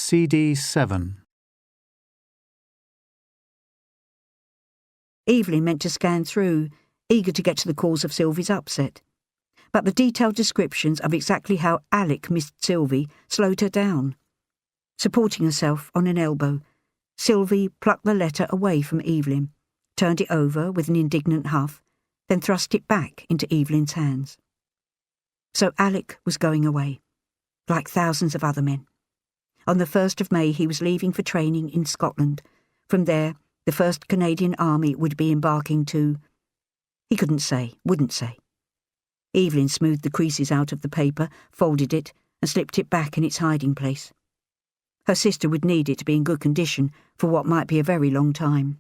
CD 7. Evelyn meant to scan through, eager to get to the cause of Sylvie's upset. But the detailed descriptions of exactly how Alec missed Sylvie slowed her down. Supporting herself on an elbow, Sylvie plucked the letter away from Evelyn, turned it over with an indignant huff, then thrust it back into Evelyn's hands. So Alec was going away, like thousands of other men. On the 1st of May he was leaving for training in Scotland. From there, the 1st Canadian Army would be embarking to... He couldn't say, wouldn't say. Evelyn smoothed the creases out of the paper, folded it, and slipped it back in its hiding place. Her sister would need it to be in good condition for what might be a very long time.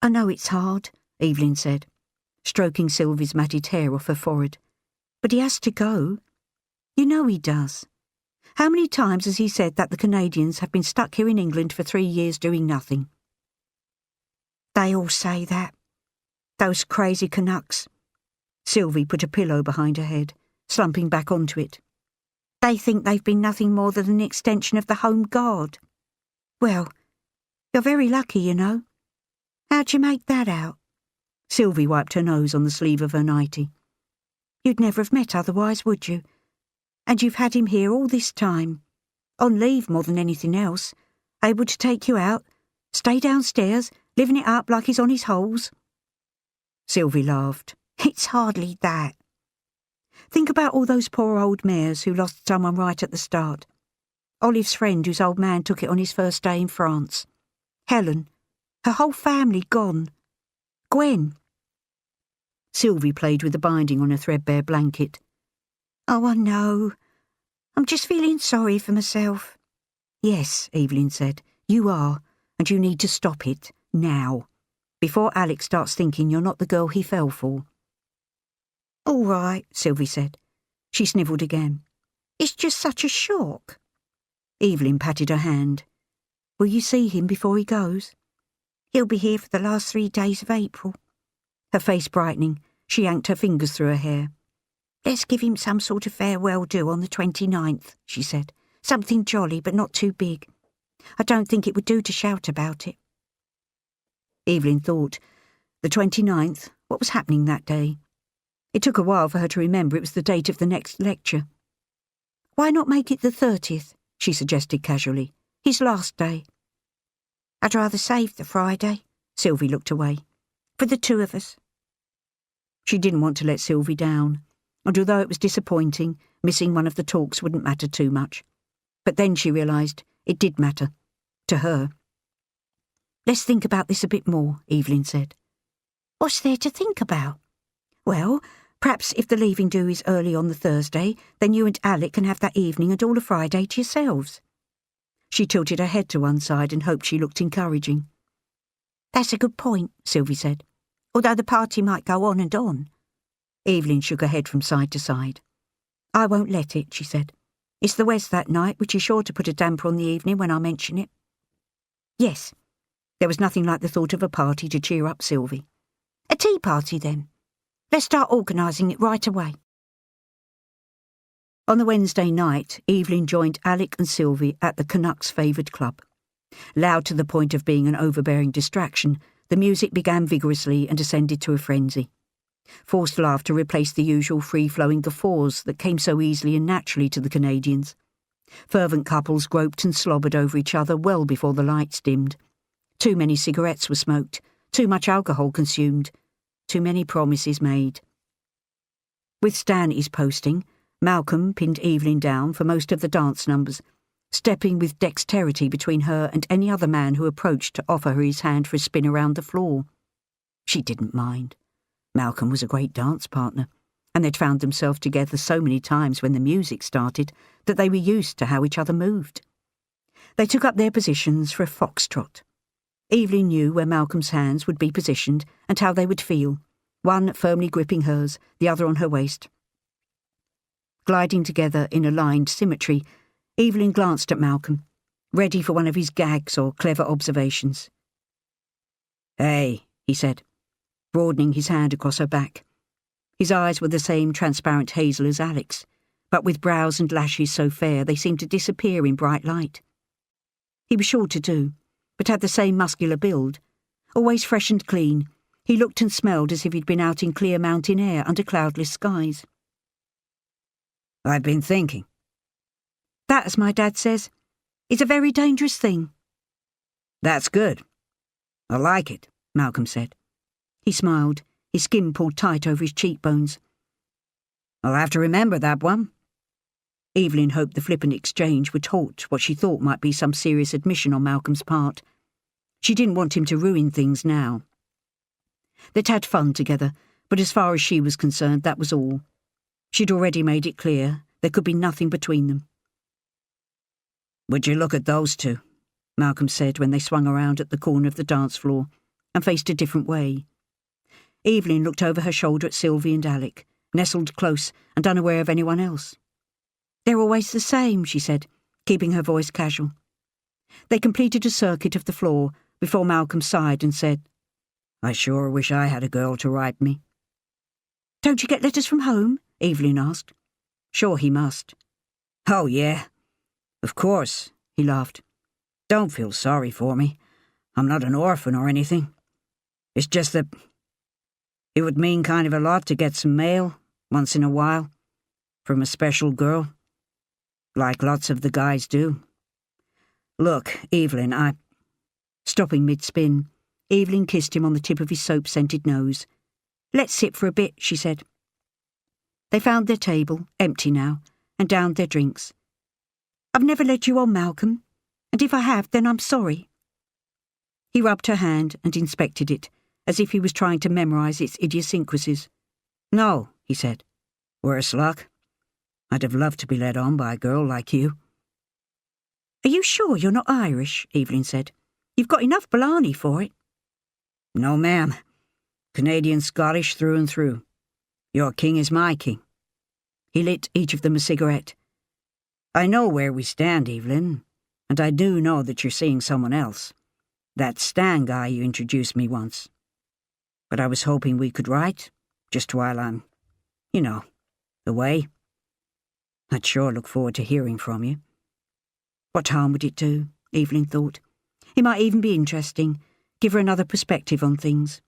"I know it's hard," Evelyn said, stroking Sylvie's matted hair off her forehead. "But he has to go. You know he does. How many times has he said that the Canadians have been stuck here in England for 3 years doing nothing?" "They all say that. Those crazy Canucks." Sylvie put a pillow behind her head, slumping back onto it. "They think they've been nothing more than an extension of the Home Guard. Well, you're very lucky, you know. How'd you make that out?" Sylvie wiped her nose on the sleeve of her nightie. "You'd never have met otherwise, would you? And you've had him here all this time. On leave more than anything else. Able to take you out, stay downstairs, living it up like he's on his holes." Sylvie laughed. "It's hardly that. Think about all those poor old mares who lost someone right at the start. Olive's friend whose old man took it on his first day in France. Helen, her whole family gone. Gwen." Sylvie played with the binding on her threadbare blanket. "Oh, I know. I'm just feeling sorry for myself." "Yes," Evelyn said, "you are, and you need to stop it, now, before Alec starts thinking you're not the girl he fell for." "All right," Sylvie said. She snivelled again. "It's just such a shock." Evelyn patted her hand. "Will you see him before he goes?" "He'll be here for the last 3 days of April." Her face brightening, she yanked her fingers through her hair. "Let's give him some sort of farewell do on the 29th, she said. "Something jolly, but not too big. I don't think it would do to shout about it." Evelyn thought. The 29th, what was happening that day? It took a while for her to remember it was the date of the next lecture. "Why not make it the 30th, she suggested casually. "His last day." "I'd rather save the Friday." Sylvie looked away. "For the 2 of us." She didn't want to let Sylvie down, and although it was disappointing, missing one of the talks wouldn't matter too much. But then she realised it did matter. To her. "Let's think about this a bit more," Evelyn said. "What's there to think about?" "Well, perhaps if the leaving do is early on the Thursday, then you and Alec can have that evening and all of Friday to yourselves." She tilted her head to one side and hoped she looked encouraging. "That's a good point," Sylvie said, "although the party might go on and on." Evelyn shook her head from side to side. "I won't let it," she said. "It's the West that night, which is sure to put a damper on the evening when I mention it." Yes, there was nothing like the thought of a party to cheer up Sylvie. "A tea party, then. Let's start organising it right away." On the Wednesday night, Evelyn joined Alec and Sylvie at the Canucks' favoured club. Loud to the point of being an overbearing distraction, the music began vigorously and descended to a frenzy. Forced laughter replaced the usual free-flowing guffaws that came so easily and naturally to the Canadians. Fervent couples groped and slobbered over each other well before the lights dimmed. Too many cigarettes were smoked, too much alcohol consumed, too many promises made. With Stanley's posting, Malcolm pinned Evelyn down for most of the dance numbers, stepping with dexterity between her and any other man who approached to offer her his hand for a spin around the floor. She didn't mind. Malcolm was a great dance partner, and they'd found themselves together so many times when the music started that they were used to how each other moved. They took up their positions for a foxtrot. Evelyn knew where Malcolm's hands would be positioned and how they would feel, one firmly gripping hers, the other on her waist. Gliding together in aligned symmetry, Evelyn glanced at Malcolm, ready for one of his gags or clever observations. "Hey," he said, broadening his hand across her back. His eyes were the same transparent hazel as Alec's, but with brows and lashes so fair they seemed to disappear in bright light. He was shorter too, but had the same muscular build. Always fresh and clean, he looked and smelled as if he'd been out in clear mountain air under cloudless skies. "I've been thinking." "That, as my dad says, is a very dangerous thing." "That's good. I like it," Malcolm said. He smiled, his skin pulled tight over his cheekbones. "I'll have to remember that one." Evelyn hoped the flippant exchange would halt what she thought might be some serious admission on Malcolm's part. She didn't want him to ruin things now. They'd had fun together, but as far as she was concerned, that was all. She'd already made it clear there could be nothing between them. "Would you look at those two?" Malcolm said when they swung around at the corner of the dance floor and faced a different way. Evelyn looked over her shoulder at Sylvie and Alec, nestled close and unaware of anyone else. "They're always the same," she said, keeping her voice casual. They completed a circuit of the floor before Malcolm sighed and said, "I sure wish I had a girl to write me." "Don't you get letters from home?" Evelyn asked. Sure he must. "Oh, yeah. Of course," he laughed. "Don't feel sorry for me. I'm not an orphan or anything. It's just that it would mean kind of a lot to get some mail, once in a while, from a special girl, like lots of the guys do. Look, Evelyn, Stopping mid-spin, Evelyn kissed him on the tip of his soap-scented nose. "Let's sit for a bit," she said. They found their table, empty now, and downed their drinks. "I've never led you on, Malcolm, and if I have, then I'm sorry." He rubbed her hand and inspected it, as if he was trying to memorise its idiosyncrasies. "No," he said. "Worse luck. I'd have loved to be led on by a girl like you." "Are you sure you're not Irish?" Evelyn said. "You've got enough Blarney for it." "No, ma'am. Canadian-Scottish through and through. Your king is my king." He lit each of them a cigarette. "I know where we stand, Evelyn, and I do know that you're seeing someone else. That Stan guy you introduced me once. But I was hoping we could write, just while I'm, away. I'd sure look forward to hearing from you." What harm would it do? Evelyn thought. It might even be interesting, give her another perspective on things.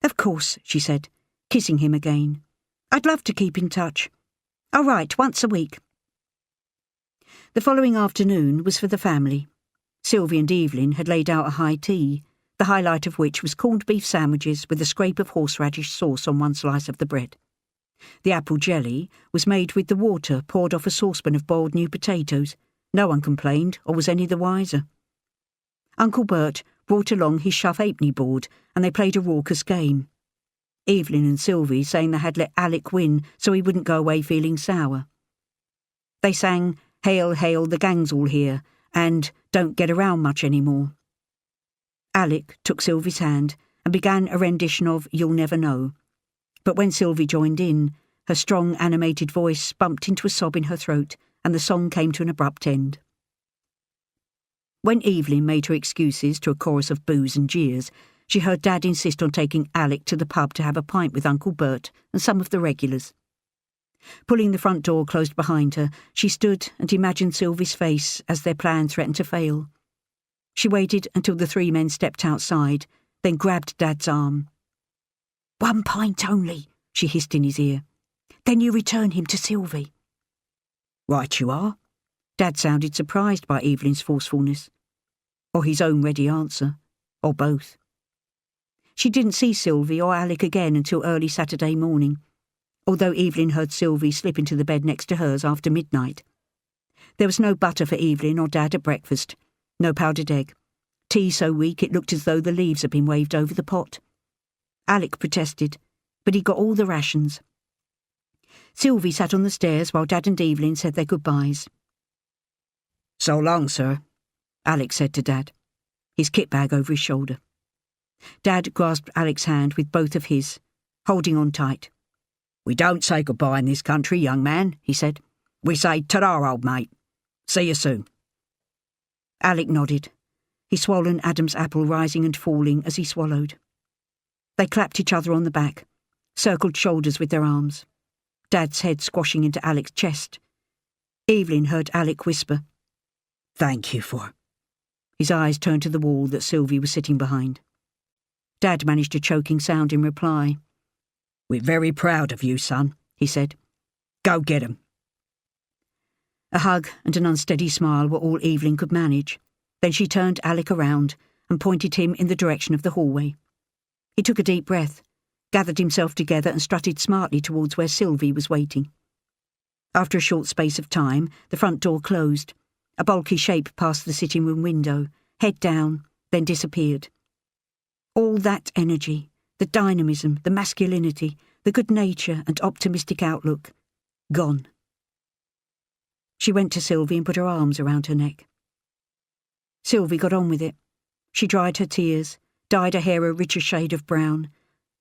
"Of course," she said, kissing him again. "I'd love to keep in touch. I'll write once a week." The following afternoon was for the family. Sylvie and Evelyn had laid out a high tea, the highlight of which was corned beef sandwiches with a scrape of horseradish sauce on one slice of the bread. The apple jelly was made with the water poured off a saucepan of boiled new potatoes. No one complained or was any the wiser. Uncle Bert brought along his shove halfpenny board and they played a raucous game. Evelyn and Sylvie saying they had let Alec win so he wouldn't go away feeling sour. They sang "Hail, Hail, the gang's all here" and "Don't get around much anymore." Alec took Sylvie's hand and began a rendition of "You'll Never Know." But when Sylvie joined in, her strong, animated voice bumped into a sob in her throat and the song came to an abrupt end. When Evelyn made her excuses to a chorus of boos and jeers, she heard Dad insist on taking Alec to the pub to have a pint with Uncle Bert and some of the regulars. Pulling the front door closed behind her, she stood and imagined Sylvie's face as their plan threatened to fail. She waited until the three men stepped outside, then grabbed Dad's arm. "1 pint only," she hissed in his ear. "Then you return him to Sylvie." "Right you are." Dad sounded surprised by Evelyn's forcefulness. Or his own ready answer. Or both. She didn't see Sylvie or Alec again until early Saturday morning, although Evelyn heard Sylvie slip into the bed next to hers after midnight. There was no butter for Evelyn or Dad at breakfast, no powdered egg, tea so weak it looked as though the leaves had been waved over the pot. Alec protested, but he got all the rations. Sylvie sat on the stairs while Dad and Evelyn said their goodbyes. "So long, sir," Alec said to Dad, his kit bag over his shoulder. Dad grasped Alec's hand with both of his, holding on tight. "We don't say goodbye in this country, young man," he said. "We say ta-ra, old mate. See you soon." Alec nodded, his swollen Adam's apple rising and falling as he swallowed. They clapped each other on the back, circled shoulders with their arms, Dad's head squashing into Alec's chest Evelyn heard Alec whisper, "Thank you for..." His eyes turned to the wall that Sylvie was sitting behind. Dad managed a choking sound in reply. "We're very proud of you, son," he said. "Go get 'em." A hug and an unsteady smile were all Evelyn could manage. Then she turned Alec around and pointed him in the direction of the hallway. He took a deep breath, gathered himself together and strutted smartly towards where Sylvie was waiting. After a short space of time, the front door closed. A bulky shape passed the sitting room window, head down, then disappeared. All that energy, the dynamism, the masculinity, the good nature and optimistic outlook, gone. She went to Sylvie and put her arms around her neck. Sylvie got on with it. She dried her tears, dyed her hair a richer shade of brown,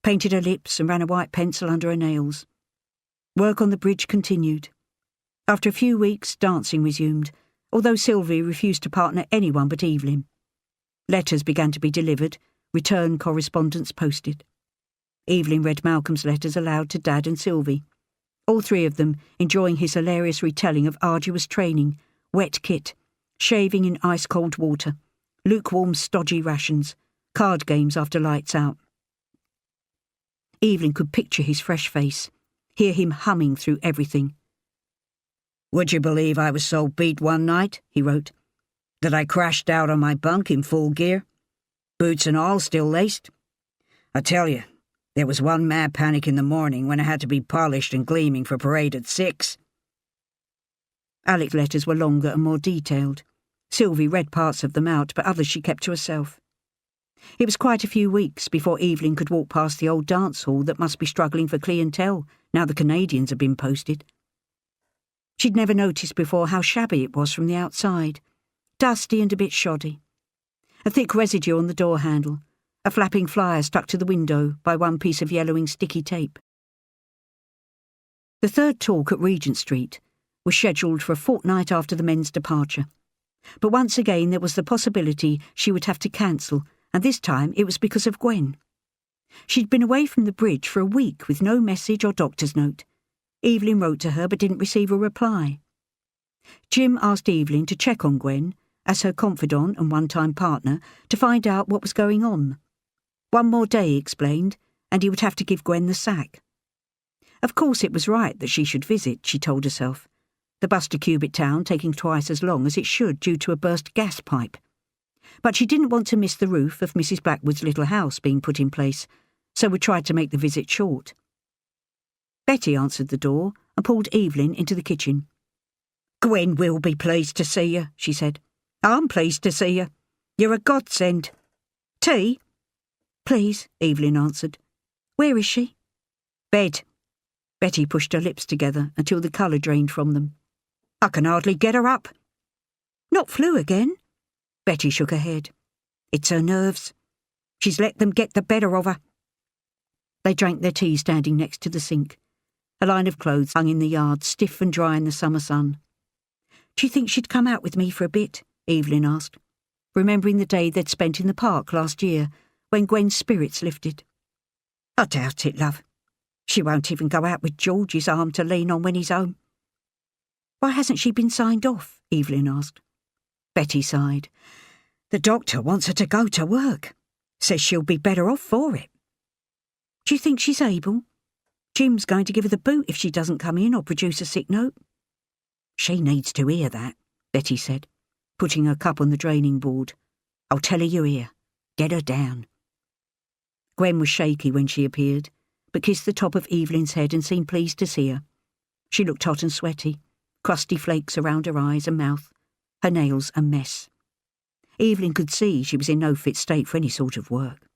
painted her lips and ran a white pencil under her nails. Work on the bridge continued. After a few weeks, dancing resumed, although Sylvie refused to partner anyone but Evelyn. Letters began to be delivered, return correspondence posted. Evelyn read Malcolm's letters aloud to Dad and Sylvie, all three of them enjoying his hilarious retelling of arduous training, wet kit, shaving in ice-cold water, lukewarm stodgy rations, card games after lights out. Evelyn could picture his fresh face, hear him humming through everything. "Would you believe I was so beat one night," he wrote, "that I crashed out on my bunk in full gear, boots and all still laced? I tell you, there was one mad panic in the morning when I had to be polished and gleaming for parade at 6. Alec's letters were longer and more detailed. Sylvie read parts of them out, but others she kept to herself. It was quite a few weeks before Evelyn could walk past the old dance hall that must be struggling for clientele now the Canadians had been posted. She'd never noticed before how shabby it was from the outside, dusty and a bit shoddy. A thick residue on the door handle, a flapping flyer stuck to the window by one piece of yellowing sticky tape. The third talk at Regent Street was scheduled for a fortnight after the men's departure. But once again there was the possibility she would have to cancel, and this time it was because of Gwen. She'd been away from the bridge for a week with no message or doctor's note. Evelyn wrote to her but didn't receive a reply. Jim asked Evelyn to check on Gwen, as her confidant and one-time partner, to find out what was going on. One more day, he explained, and he would have to give Gwen the sack. Of course it was right that she should visit, she told herself, the bus to Cubitt Town taking twice as long as it should due to a burst gas pipe. But she didn't want to miss the roof of Mrs. Blackwood's little house being put in place, so would try to make the visit short. Betty answered the door and pulled Evelyn into the kitchen. "Gwen will be pleased to see you," she said. "I'm pleased to see you. You're a godsend. Tea?" "Please," Evelyn answered. "Where is she?" "Bed." Betty pushed her lips together until the colour drained from them. "I can hardly get her up." "Not flu again?" Betty shook her head. "It's her nerves. She's let them get the better of her." They drank their tea standing next to the sink. A line of clothes hung in the yard, stiff and dry in the summer sun. "Do you think she'd come out with me for a bit?" Evelyn asked, remembering the day they'd spent in the park last year, when Gwen's spirits lifted. "I doubt it, love. She won't even go out with George's arm to lean on when he's home." "Why hasn't she been signed off?" Evelyn asked. Betty sighed. "The doctor wants her to go to work. Says she'll be better off for it." "Do you think she's able? Jim's going to give her the boot if she doesn't come in or produce a sick note." "She needs to hear that," Betty said, putting her cup on the draining board. "I'll tell her you're here. Get her down." Gwen was shaky when she appeared, but kissed the top of Evelyn's head and seemed pleased to see her. She looked hot and sweaty, crusty flakes around her eyes and mouth, her nails a mess. Evelyn could see she was in no fit state for any sort of work,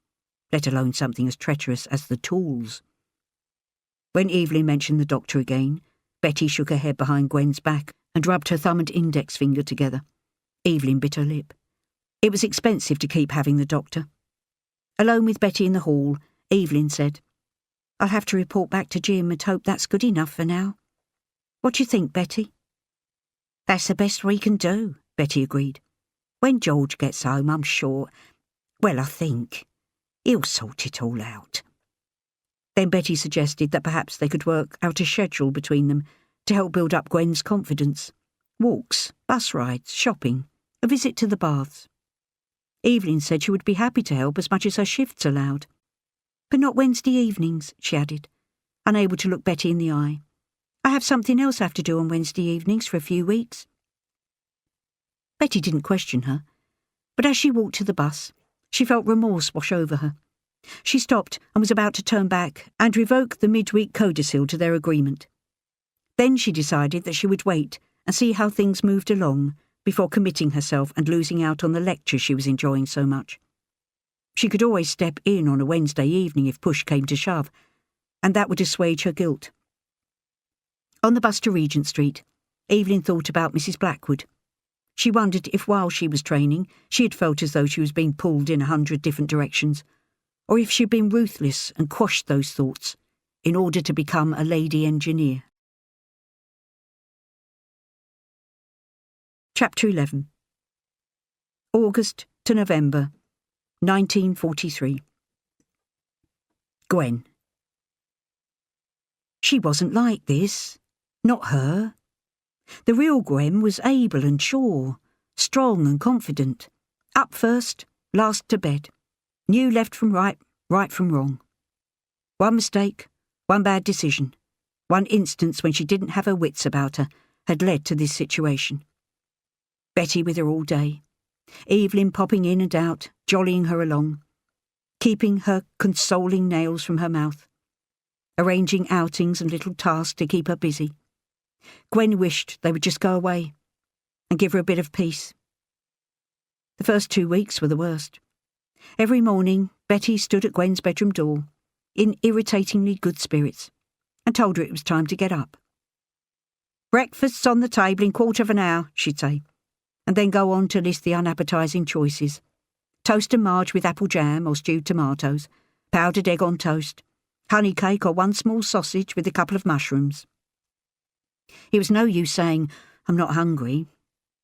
let alone something as treacherous as the tools. When Evelyn mentioned the doctor again, Betty shook her head behind Gwen's back and rubbed her thumb and index finger together. Evelyn bit her lip. It was expensive to keep having the doctor. Alone with Betty in the hall, Evelyn said, "I'll have to report back to Jim and hope that's good enough for now. What do you think, Betty?" "That's the best we can do," Betty agreed. "When George gets home, I'm sure, well, I think, he'll sort it all out." Then Betty suggested that perhaps they could work out a schedule between them to help build up Gwen's confidence, walks, bus rides, shopping, a visit to the baths. Evelyn said she would be happy to help as much as her shifts allowed. But not Wednesday evenings, she added, unable to look Betty in the eye. I have something else I have to do on Wednesday evenings for a few weeks. Betty didn't question her, but as she walked to the bus, she felt remorse wash over her. She stopped and was about to turn back and revoke the midweek codicil to their agreement. Then she decided that she would wait and see how things moved along before committing herself and losing out on the lectures she was enjoying so much. She could always step in on a Wednesday evening if push came to shove, and that would assuage her guilt. On the bus to Regent Street, Evelyn thought about Mrs. Blackwood. She wondered if while she was training she had felt as though she was being pulled in 100 different directions, or if she had been ruthless and quashed those thoughts in order to become a lady engineer. Chapter 11. August to November, 1943. Gwen. She wasn't like this. Not her. The real Gwen was able and sure, strong and confident. Up first, last to bed. Knew left from right, right from wrong. One mistake, one bad decision, one instance when she didn't have her wits about her had led to this situation. Betty with her all day. Evelyn popping in and out, jollying her along, keeping her consoling nails from her mouth, arranging outings and little tasks to keep her busy. Gwen wished they would just go away and give her a bit of peace. The first 2 weeks were the worst. Every morning, Betty stood at Gwen's bedroom door, in irritatingly good spirits, and told her it was time to get up. "Breakfast's on the table in 1/4 of an hour," she'd say, and then go on to list the unappetising choices. Toast and marge with apple jam or stewed tomatoes, powdered egg on toast, honey cake or one small sausage with a couple of mushrooms. It was no use saying, "I'm not hungry,"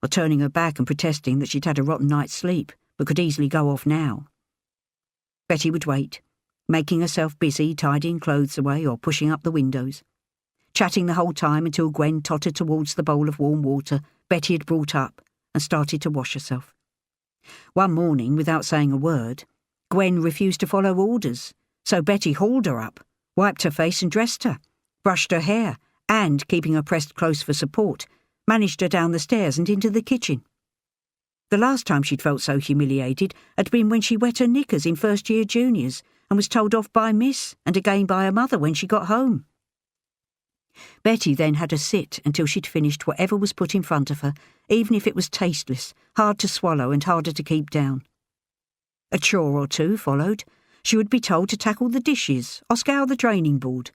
or turning her back and protesting that she'd had a rotten night's sleep but could easily go off now. Betty would wait, making herself busy tidying clothes away or pushing up the windows, chatting the whole time until Gwen tottered towards the bowl of warm water Betty had brought up and started to wash herself. One morning, without saying a word, Gwen refused to follow orders, so Betty hauled her up, wiped her face and dressed her, brushed her hair, and, keeping her pressed close for support, managed her down the stairs and into the kitchen. The last time she'd felt so humiliated had been when she wet her knickers in first-year juniors and was told off by Miss and again by her mother when she got home. Betty then had to sit until she'd finished whatever was put in front of her, even if it was tasteless, hard to swallow and harder to keep down. A chore or two followed. She would be told to tackle the dishes or scour the draining board.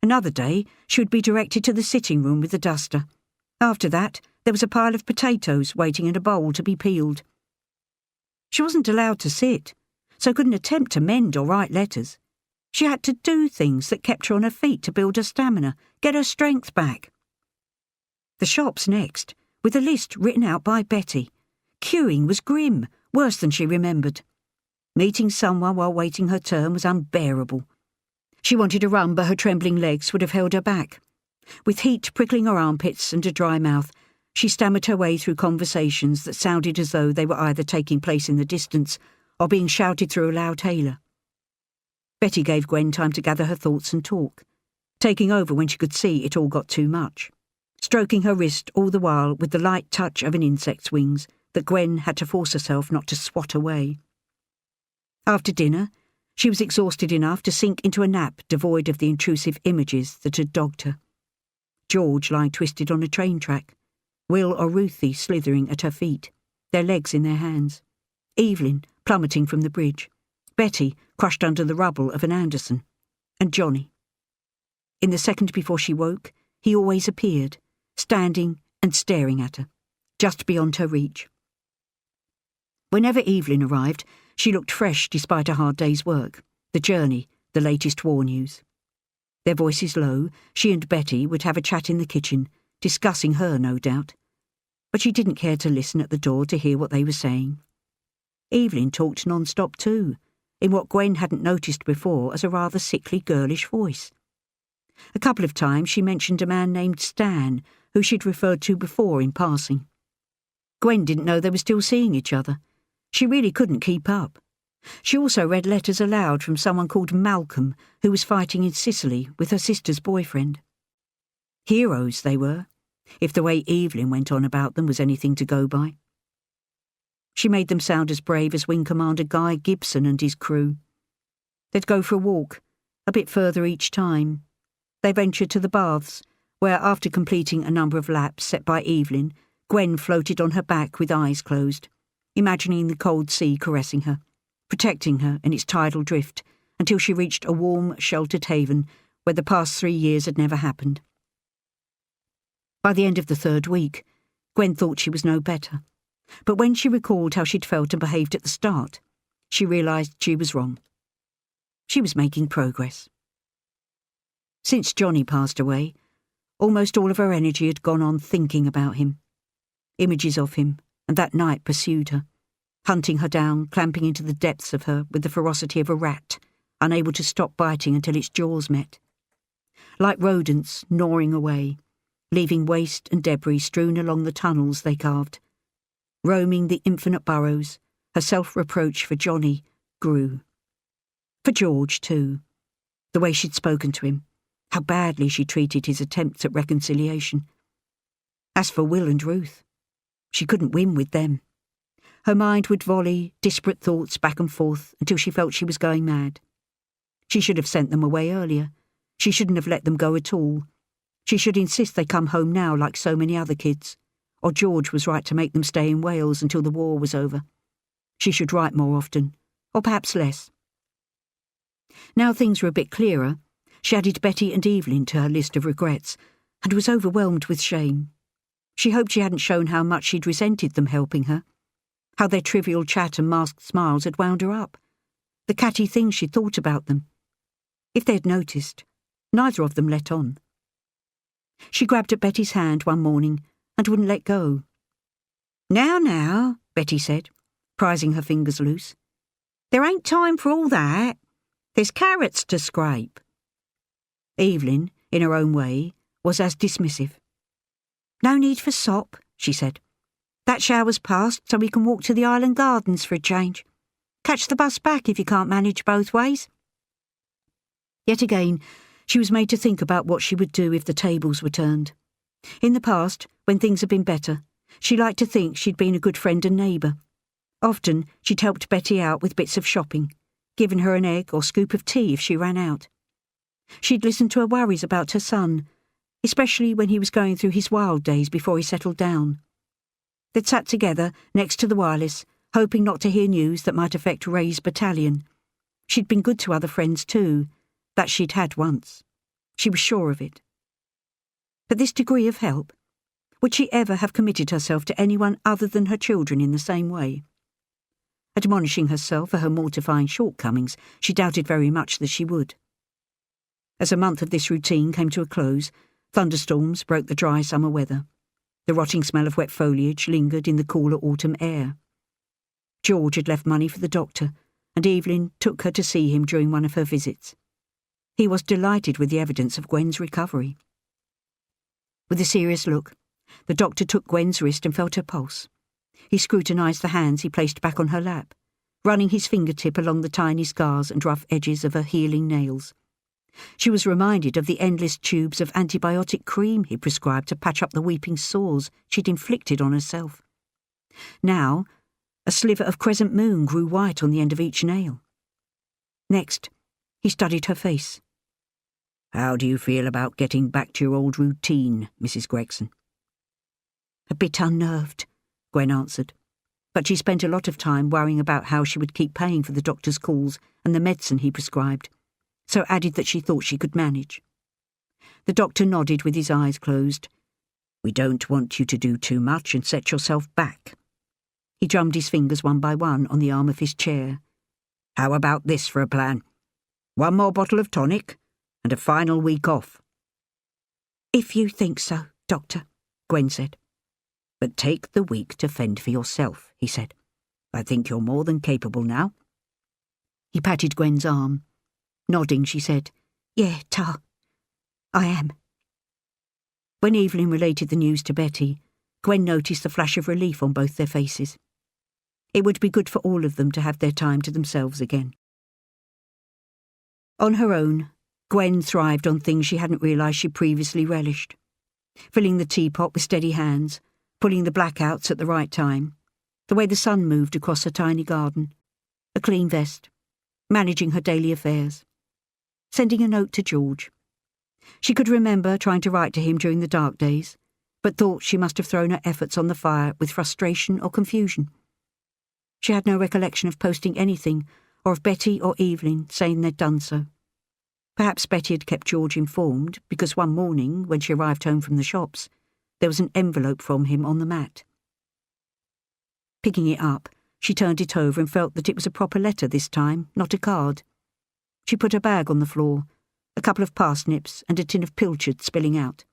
Another day, she would be directed to the sitting room with the duster. After that, there was a pile of potatoes waiting in a bowl to be peeled. She wasn't allowed to sit, so couldn't attempt to mend or write letters. She had to do things that kept her on her feet to build her stamina, get her strength back. The shops next, with a list written out by Betty. Queuing was grim, worse than she remembered. Meeting someone while waiting her turn was unbearable. She wanted to run, but her trembling legs would have held her back. With heat prickling her armpits and a dry mouth, she stammered her way through conversations that sounded as though they were either taking place in the distance or being shouted through a loud hailer. Betty gave Gwen time to gather her thoughts and talk, taking over when she could see it all got too much, stroking her wrist all the while with the light touch of an insect's wings that Gwen had to force herself not to swat away. After dinner, she was exhausted enough to sink into a nap devoid of the intrusive images that had dogged her. George lying twisted on a train track, Will or Ruthie slithering at her feet, their legs in their hands, Evelyn plummeting from the bridge, Betty crushed under the rubble of an Anderson, and Johnny. In the second before she woke, he always appeared, standing and staring at her, just beyond her reach. Whenever Evelyn arrived, she looked fresh despite a hard day's work, the journey, the latest war news. Their voices low, she and Betty would have a chat in the kitchen, discussing her, no doubt. But she didn't care to listen at the door to hear what they were saying. Evelyn talked non-stop too, in what Gwen hadn't noticed before as a rather sickly girlish voice. A couple of times she mentioned a man named Stan, who she'd referred to before in passing. Gwen didn't know they were still seeing each other. She really couldn't keep up. She also read letters aloud from someone called Malcolm, who was fighting in Sicily with her sister's boyfriend. Heroes they were, if the way Evelyn went on about them was anything to go by. She made them sound as brave as Wing Commander Guy Gibson and his crew. They'd go for a walk, a bit further each time. They ventured to the baths, where after completing a number of laps set by Evelyn, Gwen floated on her back with eyes closed, imagining the cold sea caressing her, protecting her in its tidal drift until she reached a warm, sheltered haven where the past 3 years had never happened. By the end of the 3rd week, Gwen thought she was no better, but when she recalled how she'd felt and behaved at the start, she realised she was wrong. She was making progress. Since Johnny passed away, almost all of her energy had gone on thinking about him. Images of him, and that night pursued her, hunting her down, clamping into the depths of her with the ferocity of a rat, unable to stop biting until its jaws met. Like rodents gnawing away, leaving waste and debris strewn along the tunnels they carved. Roaming the infinite burrows, her self-reproach for Johnny grew. For George, too. The way she'd spoken to him, how badly she treated his attempts at reconciliation. As for Will and Ruth, she couldn't win with them. Her mind would volley disparate thoughts back and forth until she felt she was going mad. She should have sent them away earlier. She shouldn't have let them go at all. She should insist they come home now like so many other kids. Or George was right to make them stay in Wales until the war was over. She should write more often, or perhaps less. Now things were a bit clearer. She added Betty and Evelyn to her list of regrets, and was overwhelmed with shame. She hoped she hadn't shown how much she'd resented them helping her, how their trivial chat and masked smiles had wound her up, the catty things she'd thought about them. If they'd noticed, neither of them let on. She grabbed at Betty's hand one morning and wouldn't let go. Now, Betty said, prizing her fingers loose. There ain't time for all that. There's carrots to scrape. Evelyn, in her own way, was as dismissive. No need for sop, she said. That shower's past, so we can walk to the Island Gardens for a change. Catch the bus back if you can't manage both ways. Yet again, she was made to think about what she would do if the tables were turned. In the past, when things had been better, she liked to think she'd been a good friend and neighbour. Often she'd helped Betty out with bits of shopping, given her an egg or scoop of tea if she ran out. She'd listened to her worries about her son, especially when he was going through his wild days before he settled down. They'd sat together next to the wireless, hoping not to hear news that might affect Ray's battalion. She'd been good to other friends too, that she'd had once. She was sure of it. But this degree of help, would she ever have committed herself to anyone other than her children in the same way? Admonishing herself for her mortifying shortcomings, she doubted very much that she would. As a month of this routine came to a close, thunderstorms broke the dry summer weather. The rotting smell of wet foliage lingered in the cooler autumn air. George had left money for the doctor, and Evelyn took her to see him during one of her visits. He was delighted with the evidence of Gwen's recovery. With a serious look, the doctor took Gwen's wrist and felt her pulse. He scrutinised the hands he placed back on her lap, running his fingertip along the tiny scars and rough edges of her healing nails. She was reminded of the endless tubes of antibiotic cream he prescribed to patch up the weeping sores she'd inflicted on herself. Now, a sliver of crescent moon grew white on the end of each nail. Next, he studied her face. How do you feel about getting back to your old routine, Mrs. Gregson? A bit unnerved, Gwen answered, but she spent a lot of time worrying about how she would keep paying for the doctor's calls and the medicine he prescribed, so added that she thought she could manage. The doctor nodded with his eyes closed. We don't want you to do too much and set yourself back. He drummed his fingers one by one on the arm of his chair. How about this for a plan? 1 more bottle of tonic and a final week off. If you think so, Doctor, Gwen said. But take the week to fend for yourself, he said. I think you're more than capable now. He patted Gwen's arm. Nodding, she said, Yeah, Ta. I am." When Evelyn related the news to Betty, Gwen noticed the flash of relief on both their faces. It would be good for all of them to have their time to themselves again. On her own, Gwen thrived on things she hadn't realised she previously relished. Filling the teapot with steady hands, pulling the blackouts at the right time, the way the sun moved across her tiny garden, a clean vest, managing her daily affairs, sending a note to George. She could remember trying to write to him during the dark days, but thought she must have thrown her efforts on the fire with frustration or confusion. She had no recollection of posting anything, or of Betty or Evelyn saying they'd done so. Perhaps Betty had kept George informed, because one morning, when she arrived home from the shops, there was an envelope from him on the mat. Picking it up, she turned it over and felt that it was a proper letter this time, not a card. She put her bag on the floor, a couple of parsnips and a tin of pilchard spilling out,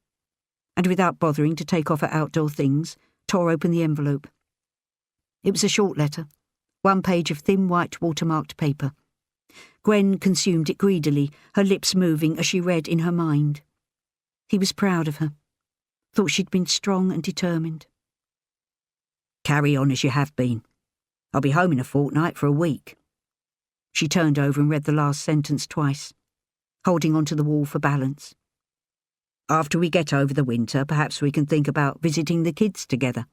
and without bothering to take off her outdoor things, tore open the envelope. It was a short letter, 1 page of thin white watermarked paper. Gwen consumed it greedily, her lips moving as she read in her mind. He was proud of her, thought she'd been strong and determined. "Carry on as you have been. I'll be home in a fortnight for a week." She turned over and read the last sentence twice, holding onto the wall for balance. "After we get over the winter, perhaps we can think about visiting the kids together."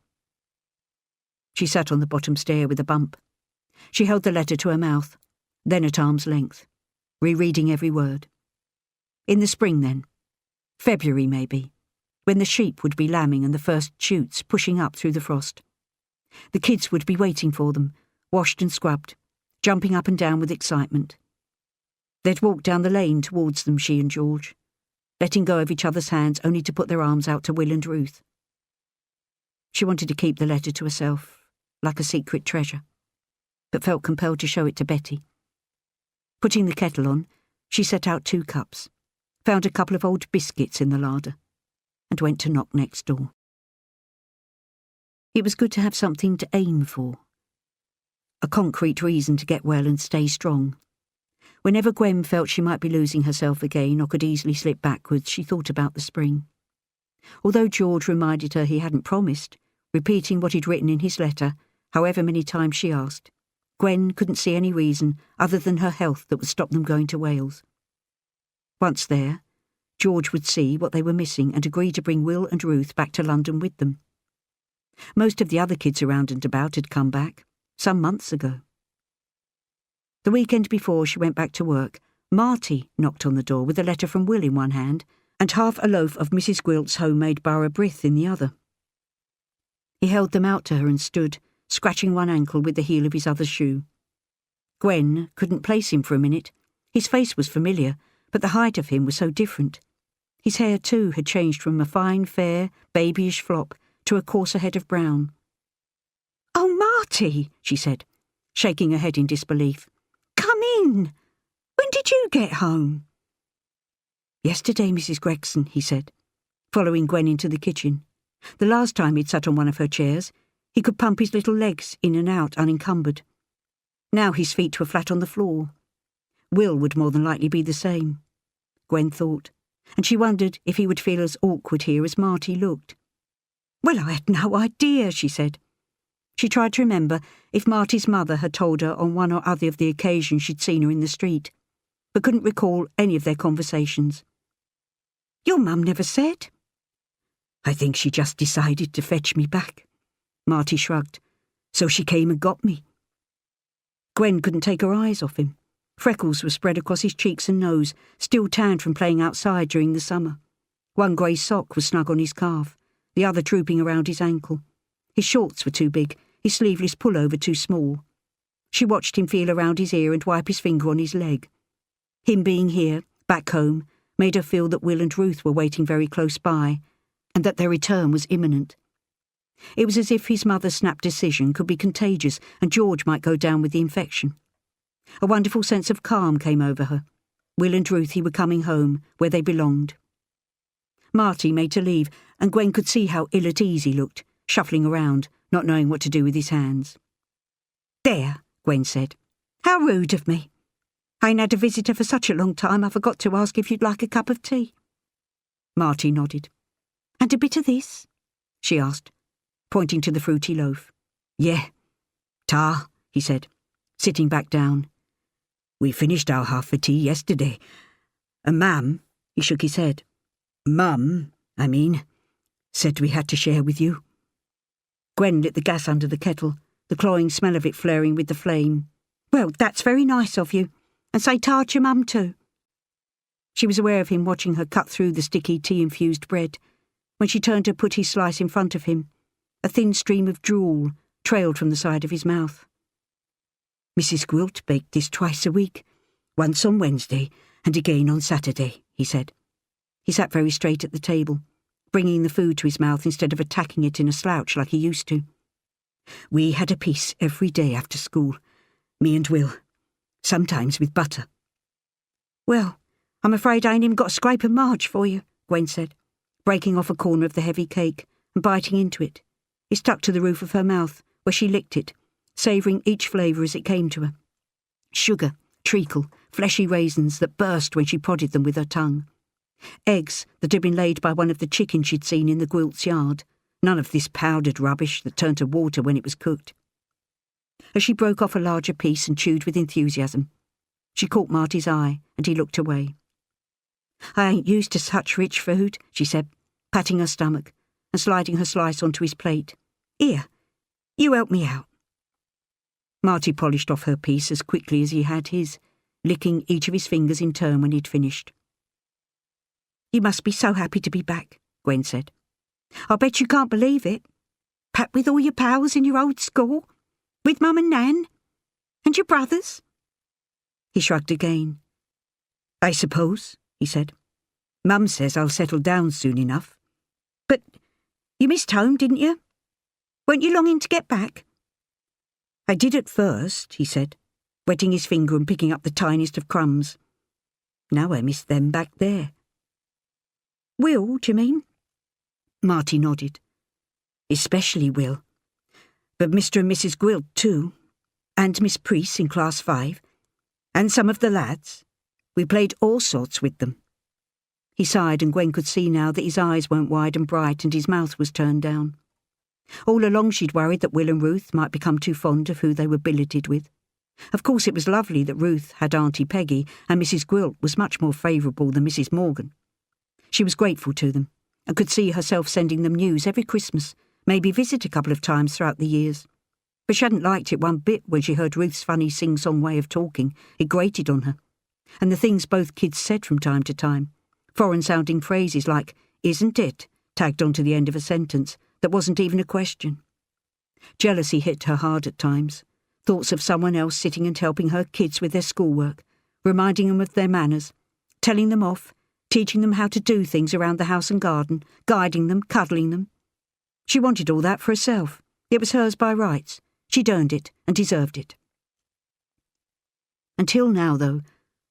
She sat on the bottom stair with a bump. She held the letter to her mouth, then at arm's length, rereading every word. In the spring, then. February, maybe, when the sheep would be lambing and the first shoots pushing up through the frost. The kids would be waiting for them, washed and scrubbed, jumping up and down with excitement. They'd walk down the lane towards them, she and George, letting go of each other's hands only to put their arms out to Will and Ruth. She wanted to keep the letter to herself, like a secret treasure, but felt compelled to show it to Betty. Putting the kettle on, she set out 2 cups, found a couple of old biscuits in the larder, and went to knock next door. It was good to have something to aim for, a concrete reason to get well and stay strong. Whenever Gwen felt she might be losing herself again or could easily slip backwards, she thought about the spring. Although George reminded her he hadn't promised, repeating what he'd written in his letter, however many times she asked, Gwen couldn't see any reason other than her health that would stop them going to Wales. Once there, George would see what they were missing and agree to bring Will and Ruth back to London with them. Most of the other kids around and about had come back, some months ago. The weekend before she went back to work, Marty knocked on the door with a letter from Will in one hand and half a loaf of Mrs. Gwilt's homemade borough brith in the other. He held them out to her and stood, scratching one ankle with the heel of his other shoe. Gwen couldn't place him for a minute. His face was familiar, but the height of him was so different. His hair, too, had changed from a fine, fair, babyish flop to a coarser head of brown. "Oh, Marty," she said, shaking her head in disbelief. "Come in. When did you get home?" "Yesterday, Mrs. Gregson," he said, following Gwen into the kitchen. The last time he'd sat on one of her chairs, he could pump his little legs in and out unencumbered. Now his feet were flat on the floor. Will would more than likely be the same, Gwen thought, and she wondered if he would feel as awkward here as Marty looked. "Well, I had no idea," she said. She tried to remember if Marty's mother had told her on one or other of the occasions she'd seen her in the street, but couldn't recall any of their conversations. "Your mum never said?" "I think she just decided to fetch me back," Marty shrugged. "So she came and got me." Gwen couldn't take her eyes off him. Freckles were spread across his cheeks and nose, still tanned from playing outside during the summer. One grey sock was snug on his calf, the other drooping around his ankle. His shorts were too big, his sleeveless pullover too small. She watched him feel around his ear and wipe his finger on his leg. Him being here, back home, made her feel that Will and Ruth were waiting very close by, and that their return was imminent. It was as if his mother's snap decision could be contagious and George might go down with the infection. A wonderful sense of calm came over her. Will and Ruth were coming home, where they belonged. Marty made to leave, and Gwen could see how ill at ease he looked, shuffling around, not knowing what to do with his hands. "There," Gwen said. "How rude of me. I ain't had a visitor for such a long time I forgot to ask if you'd like a cup of tea." Marty nodded. And a bit of this? She asked, pointing to the fruity loaf. Yeah. Ta, he said, sitting back down. We finished our half for tea yesterday. And Ma'am, he shook his head. Mum, I mean, said we had to share with you. Gwen lit the gas under the kettle, the cloying smell of it flaring with the flame. Well, that's very nice of you. And say ta to your mum too. She was aware of him watching her cut through the sticky tea-infused bread. When she turned to put his slice in front of him, a thin stream of drool trailed from the side of his mouth. Mrs. Gwilt baked this twice a week, once on Wednesday and again on Saturday, he said. He sat very straight at the table, bringing the food to his mouth instead of attacking it in a slouch like he used to. We had a piece every day after school, me and Will, sometimes with butter. Well, I'm afraid I ain't even got a scrape of Marge for you, Gwen said, breaking off a corner of the heavy cake and biting into it. It stuck to the roof of her mouth, where she licked it, savouring each flavour as it came to her. Sugar, treacle, fleshy raisins that burst when she prodded them with her tongue. Eggs that had been laid by one of the chickens she'd seen in the Gwilt's yard. None of this powdered rubbish that turned to water when it was cooked. As she broke off a larger piece and chewed with enthusiasm, she caught Marty's eye, and he looked away. I ain't used to such rich food, she said, patting her stomach and sliding her slice onto his plate. Here, you help me out. Marty polished off her piece as quickly as he had his, licking each of his fingers in turn when he'd finished. You must be so happy to be back, Gwen said. I bet you can't believe it. Back with all your pals in your old school, with Mum and Nan, and your brothers. He shrugged again. I suppose, he said. Mum says I'll settle down soon enough. But you missed home, didn't you? Weren't you longing to get back? I did at first, he said, wetting his finger and picking up the tiniest of crumbs. Now I miss them back there. Will, do you mean? Marty nodded. Especially Will. But Mr. and Mrs. Gwilt too, and Miss Priest in Class 5, and some of the lads. We played all sorts with them. He sighed, and Gwen could see now that his eyes weren't wide and bright and his mouth was turned down. All along she'd worried that Will and Ruth might become too fond of who they were billeted with. Of course it was lovely that Ruth had Auntie Peggy and Mrs. Gwilt was much more favourable than Mrs. Morgan. She was grateful to them and could see herself sending them news every Christmas, maybe visit a couple of times throughout the years. But she hadn't liked it one bit when she heard Ruth's funny sing-song way of talking. It grated on her. And the things both kids said from time to time, foreign-sounding phrases like, isn't it, tagged onto the end of a sentence that wasn't even a question. Jealousy hit her hard at times. Thoughts of someone else sitting and helping her kids with their schoolwork, reminding them of their manners, telling them off, teaching them how to do things around the house and garden, guiding them, cuddling them. She wanted all that for herself. It was hers by rights. She'd earned it and deserved it. Until now, though,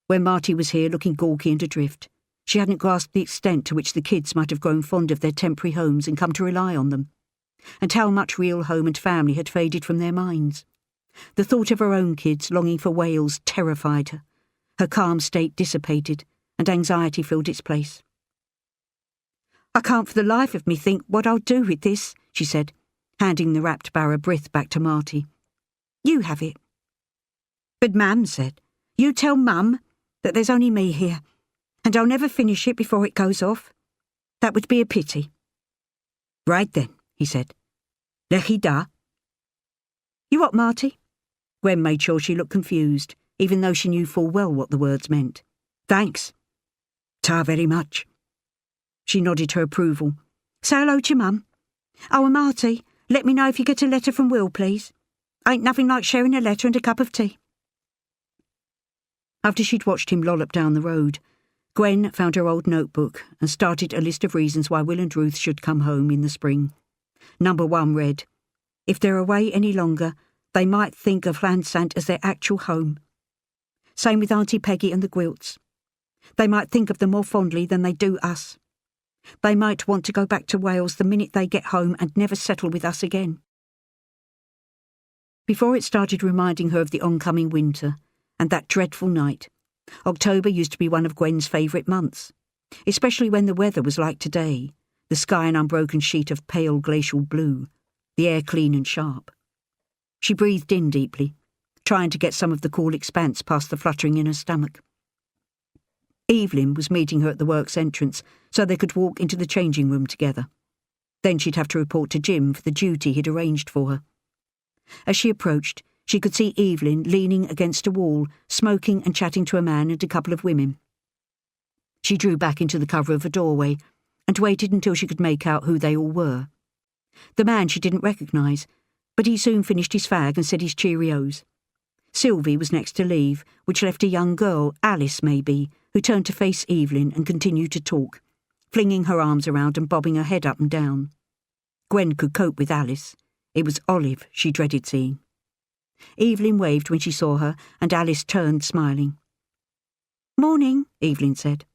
when Marty was here looking gawky and adrift, she hadn't grasped the extent to which the kids might have grown fond of their temporary homes and come to rely on them, and how much real home and family had faded from their minds. The thought of her own kids longing for Wales terrified her. Her calm state dissipated, and anxiety filled its place. I can't for the life of me think what I'll do with this, she said, handing the wrapped bar of brith back to Marty. You have it. But Mam said, you tell Mum that there's only me here, and I'll never finish it before it goes off. That would be a pity. Right then, he said. Lechi da. You what, Marty? Gwen made sure she looked confused, even though she knew full well what the words meant. Thanks. Ta very much. She nodded her approval. Say hello to your Mum. Oh, and Marty, let me know if you get a letter from Will, please. Ain't nothing like sharing a letter and a cup of tea. After she'd watched him lollop down the road, Gwen found her old notebook and started a list of reasons why Will and Ruth should come home in the spring. Number 1 read, if they're away any longer, they might think of Landsant as their actual home. Same with Auntie Peggy and the Gwilts. They might think of them more fondly than they do us. They might want to go back to Wales the minute they get home and never settle with us again. Before it started reminding her of the oncoming winter and that dreadful night, October used to be one of Gwen's favourite months. especially when the weather was like today, the sky an unbroken sheet of pale glacial blue, the air clean and sharp. She breathed in deeply, trying to get some of the cool expanse past the fluttering in her stomach. Evelyn was meeting her at the works entrance so they could walk into the changing room together. Then she'd have to report to Jim for the duty he'd arranged for her. As she approached, she could see Evelyn leaning against a wall, smoking and chatting to a man and a couple of women. She drew back into the cover of a doorway and waited until she could make out who they all were. The man she didn't recognise, but he soon finished his fag and said his cheerios. Sylvie was next to leave, which left a young girl, Alice maybe, who turned to face Evelyn and continued to talk, flinging her arms around and bobbing her head up and down. Gwen could cope with Alice. It was Olive she dreaded seeing. Evelyn waved when she saw her, and Alice turned, smiling. "Morning," Evelyn said.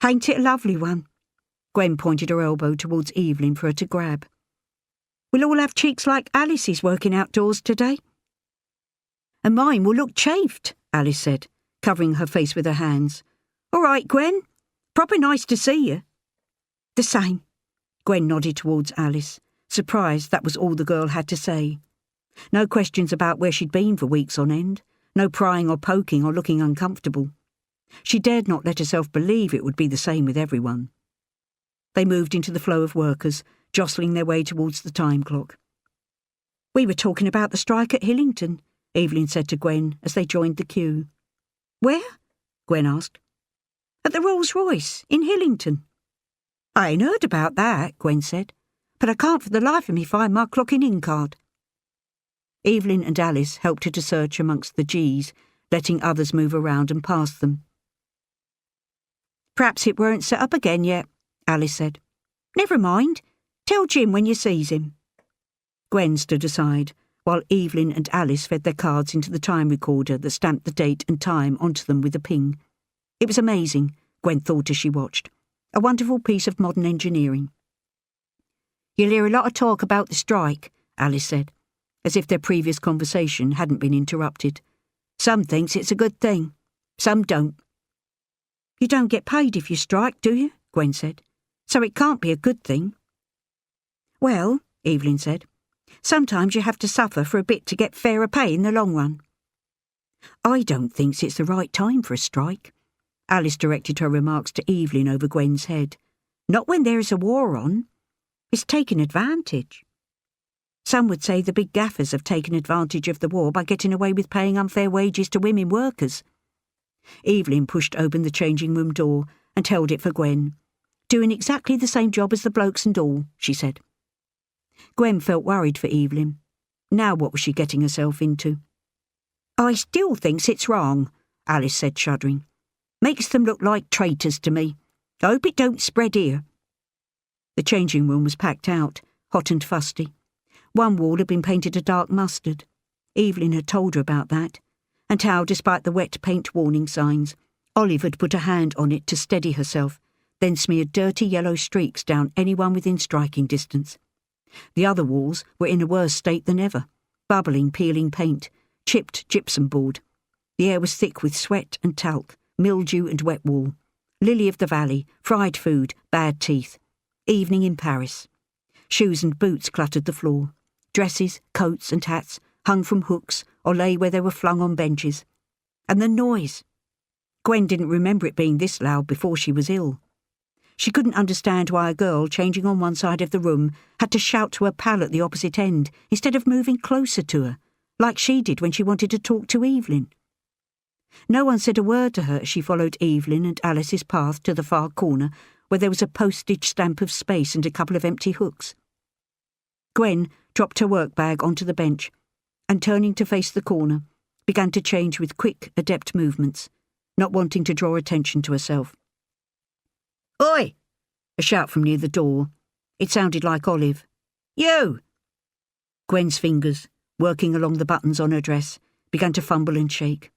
"Ain't it a lovely one?" Gwen pointed her elbow towards Evelyn for her to grab. "We'll all have cheeks like Alice's working outdoors today." "And mine will look chafed," Alice said, covering her face with her hands. "All right, Gwen. Proper nice to see you." "The same." Gwen nodded towards Alice, surprised that was all the girl had to say. No questions about where she'd been for weeks on end, no prying or poking or looking uncomfortable. She dared not let herself believe it would be the same with everyone. They moved into the flow of workers, jostling their way towards the time clock. "We were talking about the strike at Hillington," Evelyn said to Gwen as they joined the queue. "Where?" Gwen asked. "At the Rolls-Royce, in Hillington." "I ain't heard about that," Gwen said, "but I can't for the life of me find my clocking-in card." Evelyn and Alice helped her to search amongst the G's, letting others move around and past them. "Perhaps it weren't set up again yet," Alice said. "Never mind. Tell Jim when you sees him." Gwen stood aside, while Evelyn and Alice fed their cards into the time recorder that stamped the date and time onto them with a ping. It was amazing, Gwen thought as she watched. A wonderful piece of modern engineering. "You'll hear a lot of talk about the strike," Alice said, as if their previous conversation hadn't been interrupted. "Some thinks it's a good thing. Some don't." "You don't get paid if you strike, do you?" Gwen said. "So it can't be a good thing." "Well," Evelyn said, "sometimes you have to suffer for a bit to get fairer pay in the long run." "I don't think it's the right time for a strike." Alice directed her remarks to Evelyn over Gwen's head. "Not when there is a war on. It's taking advantage. Some would say the big gaffers have taken advantage of the war by getting away with paying unfair wages to women workers." Evelyn pushed open the changing room door and held it for Gwen. "Doing exactly the same job as the blokes and all," she said. Gwen felt worried for Evelyn. Now what was she getting herself into? "I still thinks it's wrong," Alice said, shuddering. "Makes them look like traitors to me. I hope it don't spread here." The changing room was packed out, hot and fusty. One wall had been painted a dark mustard. Evelyn had told her about that, and how, despite the wet paint warning signs, Olive had put a hand on it to steady herself, then smeared dirty yellow streaks down anyone within striking distance. The other walls were in a worse state than ever, bubbling, peeling paint, chipped gypsum board. The air was thick with sweat and talc, mildew and wet wool. Lily of the valley, fried food, bad teeth. Evening in Paris. Shoes and boots cluttered the floor. Dresses, coats and hats hung from hooks or lay where they were flung on benches. And the noise. Gwen didn't remember it being this loud before she was ill. She couldn't understand why a girl changing on one side of the room had to shout to her pal at the opposite end instead of moving closer to her, like she did when she wanted to talk to Evelyn. No one said a word to her as she followed Evelyn and Alice's path to the far corner where there was a postage stamp of space and a couple of empty hooks. Gwen dropped her work bag onto the bench and, turning to face the corner, began to change with quick, adept movements, not wanting to draw attention to herself. "Oi!" A shout from near the door. It sounded like Olive. "You!" Gwen's fingers, working along the buttons on her dress, began to fumble and shake.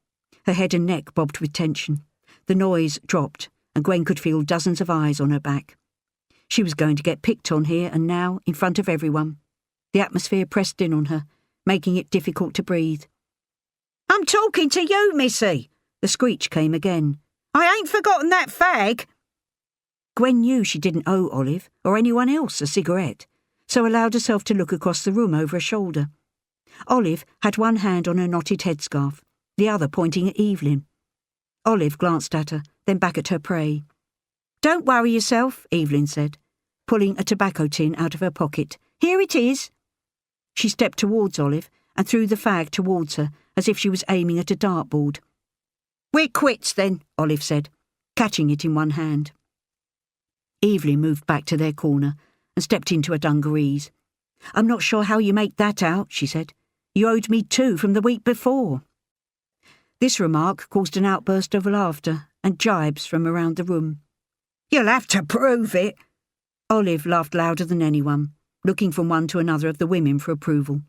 Her head and neck bobbed with tension. The noise dropped, and Gwen could feel dozens of eyes on her back. She was going to get picked on here and now, in front of everyone. The atmosphere pressed in on her, making it difficult to breathe. "I'm talking to you, missy!" The screech came again. "I ain't forgotten that fag!" Gwen knew she didn't owe Olive or anyone else a cigarette, so allowed herself to look across the room over her shoulder. Olive had one hand on her knotted headscarf, the other pointing at Evelyn. Olive glanced at her, then back at her prey. "Don't worry yourself," Evelyn said, pulling a tobacco tin out of her pocket. "Here it is." She stepped towards Olive and threw the fag towards her as if she was aiming at a dartboard. "We're quits then," Olive said, catching it in one hand. Evelyn moved back to their corner and stepped into her dungarees. "I'm not sure how you make that out," she said. "You owed me 2 from the week before." This remark caused an outburst of laughter and jibes from around the room. "You'll have to prove it." Olive laughed louder than anyone, looking from one to another of the women for approval.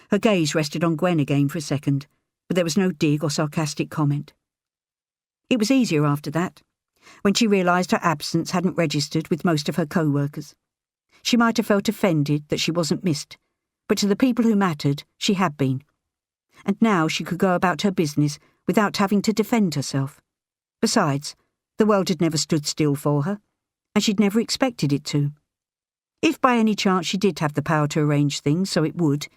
Her gaze rested on Gwen again for a second, but there was no dig or sarcastic comment. It was easier after that, when she realised her absence hadn't registered with most of her co-workers. She might have felt offended that she wasn't missed, but to the people who mattered, she had been. And now she could go about her business without having to defend herself. Besides, the world had never stood still for her, and she'd never expected it to. If by any chance she did have the power to arrange things so it would,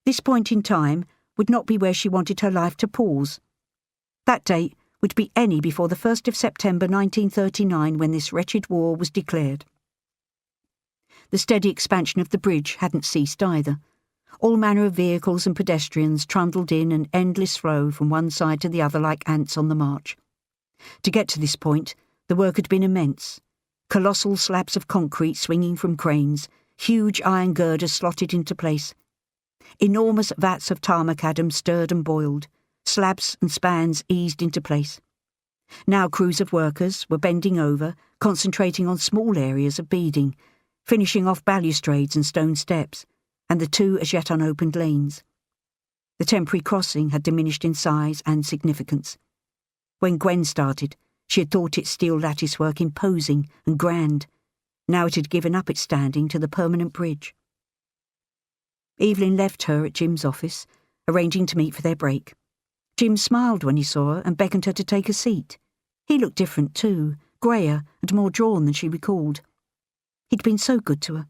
this point in time would not be where she wanted her life to pause. That date would be any before the 1st of September 1939, when this wretched war was declared. The steady expansion of the bridge hadn't ceased either. All manner of vehicles and pedestrians trundled in an endless flow from one side to the other like ants on the march. To get to this point, the work had been immense. Colossal slabs of concrete swinging from cranes, huge iron girders slotted into place. Enormous vats of tarmacadam stirred and boiled, slabs and spans eased into place. Now crews of workers were bending over, concentrating on small areas of beading, finishing off balustrades and stone steps, and the 2 as yet unopened lanes. The temporary crossing had diminished in size and significance. When Gwen started, she had thought its steel latticework imposing and grand. Now it had given up its standing to the permanent bridge. Evelyn left her at Jim's office, arranging to meet for their break. Jim smiled when he saw her and beckoned her to take a seat. He looked different too, greyer and more drawn than she recalled. He'd been so good to her,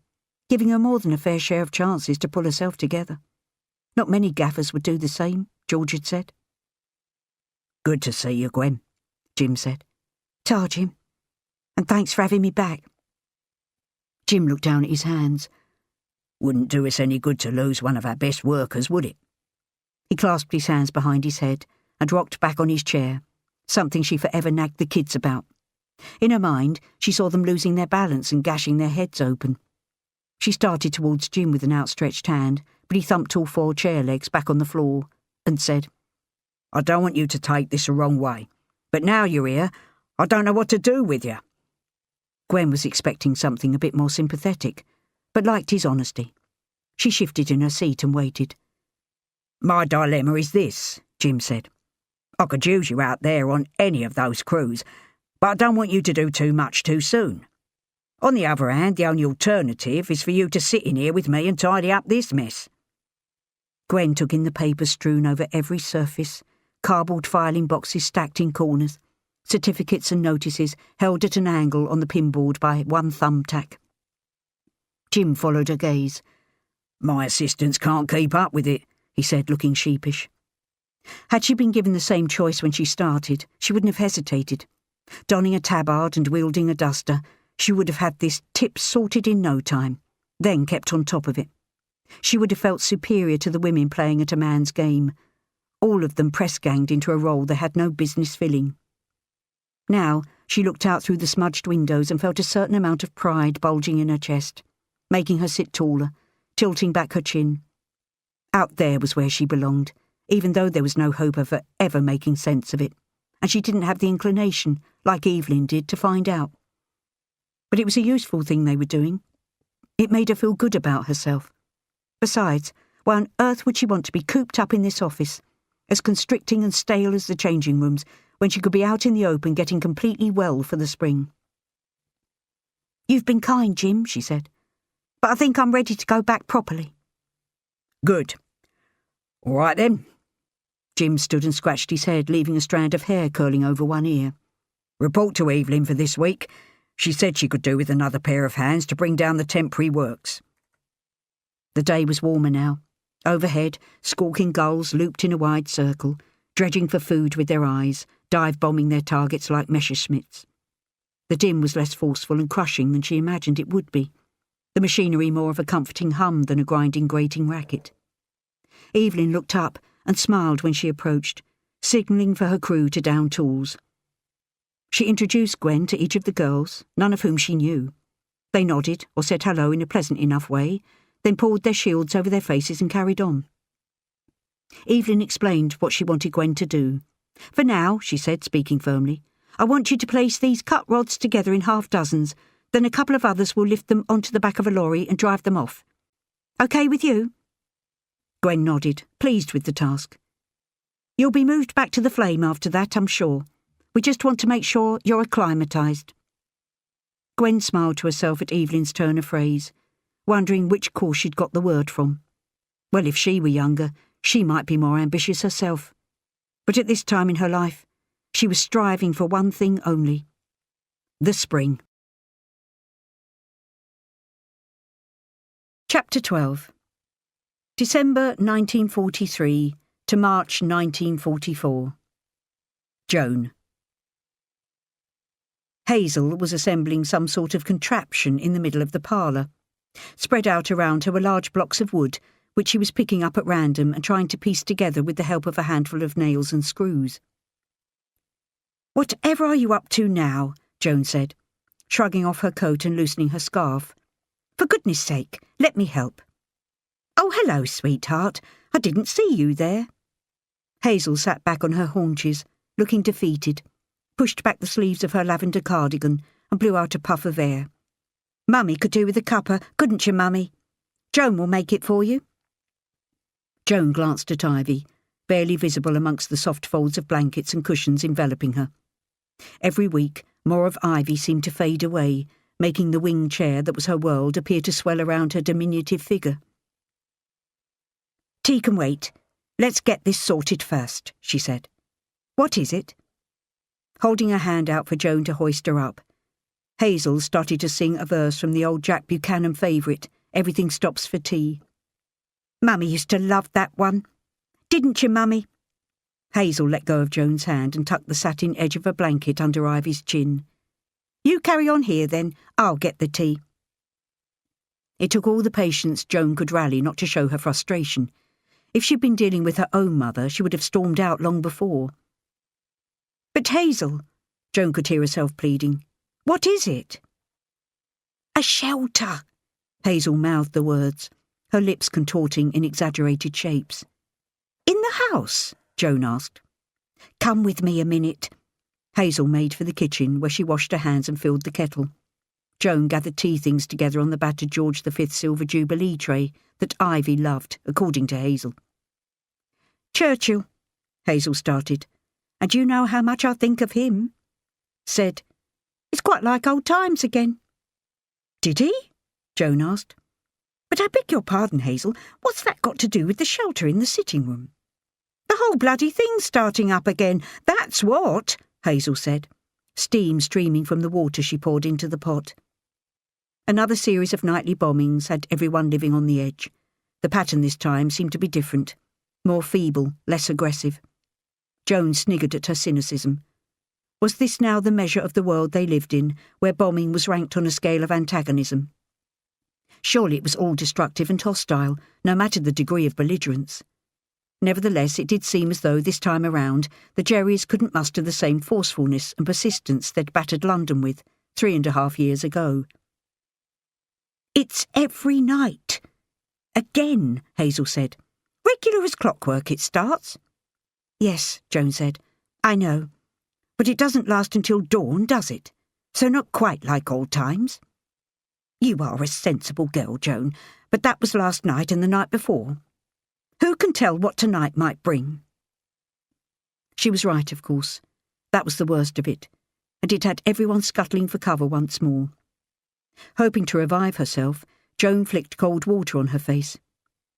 giving her more than a fair share of chances to pull herself together. Not many gaffers would do the same, George had said. "Good to see you, Gwen," Jim said. "Ta, Jim, and thanks for having me back." Jim looked down at his hands. "Wouldn't do us any good to lose one of our best workers, would it?" He clasped his hands behind his head and rocked back on his chair, something she forever nagged the kids about. In her mind, she saw them losing their balance and gashing their heads open. She started towards Jim with an outstretched hand, but he thumped all 4 chair legs back on the floor and said, "I don't want you to take this the wrong way, but now you're here, I don't know what to do with you." Gwen was expecting something a bit more sympathetic, but liked his honesty. She shifted in her seat and waited. "My dilemma is this," Jim said. "I could use you out there on any of those crews, but I don't want you to do too much too soon. On the other hand, the only alternative is for you to sit in here with me and tidy up this mess." Gwen took in the papers strewn over every surface, cardboard filing boxes stacked in corners, certificates and notices held at an angle on the pinboard by one thumbtack. Jim followed her gaze. "My assistants can't keep up with it," he said, looking sheepish. Had she been given the same choice when she started, she wouldn't have hesitated. Donning a tabard and wielding a duster, she would have had this tip sorted in no time, then kept on top of it. She would have felt superior to the women playing at a man's game, all of them press-ganged into a role they had no business filling. Now she looked out through the smudged windows and felt a certain amount of pride bulging in her chest, making her sit taller, tilting back her chin. Out there was where she belonged, even though there was no hope of her ever making sense of it, and she didn't have the inclination, like Evelyn did, to find out. But it was a useful thing they were doing. It made her feel good about herself. Besides, why on earth would she want to be cooped up in this office, as constricting and stale as the changing rooms, when she could be out in the open getting completely well for the spring? "You've been kind, Jim," she said, "but I think I'm ready to go back properly." "Good. All right then." Jim stood and scratched his head, leaving a strand of hair curling over one ear. "Report to Evelyn for this week, She said she could do with another pair of hands to bring down the temporary works. The day was warmer now. Overhead, squawking gulls looped in a wide circle, dredging for food with their eyes, dive-bombing their targets like Messerschmitts. The din was less forceful and crushing than she imagined it would be, the machinery more of a comforting hum than a grinding, grating racket. Evelyn looked up and smiled when she approached, signalling for her crew to down tools. She introduced Gwen to each of the girls, none of whom she knew. They nodded or said hello in a pleasant enough way, then pulled their shields over their faces and carried on. Evelyn explained what she wanted Gwen to do. "For now," she said, speaking firmly, "I want you to place these cut rods together in half dozens, then a couple of others will lift them onto the back of a lorry and drive them off. Okay with you?" Gwen nodded, pleased with the task. "You'll be moved back to the flame after that, I'm sure. We just want to make sure you're acclimatised." Gwen smiled to herself at Evelyn's turn of phrase, wondering which course she'd got the word from. Well, if she were younger, she might be more ambitious herself. But at this time in her life, she was striving for one thing only: the spring. Chapter 12. December 1943 to March 1944. Joan. Hazel was assembling some sort of contraption in the middle of the parlour. Spread out around her were large blocks of wood, which she was picking up at random and trying to piece together with the help of a handful of nails and screws. "Whatever are you up to now?" Joan said, shrugging off her coat and loosening her scarf. "For goodness sake, let me help." "Oh, hello, sweetheart. I didn't see you there." Hazel sat back on her haunches, looking defeated, pushed back the sleeves of her lavender cardigan and blew out a puff of air. "Mummy could do with a cuppa, couldn't you, Mummy? Joan will make it for you." Joan glanced at Ivy, barely visible amongst the soft folds of blankets and cushions enveloping her. Every week, more of Ivy seemed to fade away, making the winged chair that was her world appear to swell around her diminutive figure. "Tea can wait. Let's get this sorted first," she said. "What is it?" Holding her hand out for Joan to hoist her up, Hazel started to sing a verse from the old Jack Buchanan favourite, "Everything Stops for Tea." "Mummy used to love that one. Didn't you, Mummy?" Hazel let go of Joan's hand and tucked the satin edge of a blanket under Ivy's chin. "You carry on here, then. I'll get the tea." It took all the patience Joan could rally not to show her frustration. If she'd been dealing with her own mother, she would have stormed out long before. "But Hazel," Joan could hear herself pleading, "what is it?" "A shelter," Hazel mouthed the words, her lips contorting in exaggerated shapes. "In the house?" Joan asked. "Come with me a minute." Hazel made for the kitchen, where she washed her hands and filled the kettle. Joan gathered tea things together on the battered George V silver Jubilee tray that Ivy loved, according to Hazel. "Churchill," Hazel started, "and you know how much I think of him," said, "It's quite like old times again." "Did he?" Joan asked. "But I beg your pardon, Hazel, what's that got to do with the shelter in the sitting room?" "The whole bloody thing's starting up again, that's what," Hazel said, steam streaming from the water she poured into the pot. Another series of nightly bombings had everyone living on the edge. The pattern this time seemed to be different, more feeble, less aggressive. Joan sniggered at her cynicism. Was this now the measure of the world they lived in, where bombing was ranked on a scale of antagonism? Surely it was all destructive and hostile, no matter the degree of belligerence. Nevertheless, it did seem as though this time around the Jerrys couldn't muster the same forcefulness and persistence they'd battered London with 3.5 years ago. "It's every night. Again," Hazel said. "Regular as clockwork it starts." "Yes," Joan said, "I know. But it doesn't last until dawn, does it? So not quite like old times." "You are a sensible girl, Joan, but that was last night and the night before. Who can tell what tonight might bring?" She was right, of course. That was the worst of it, and it had everyone scuttling for cover once more. Hoping to revive herself, Joan flicked cold water on her face.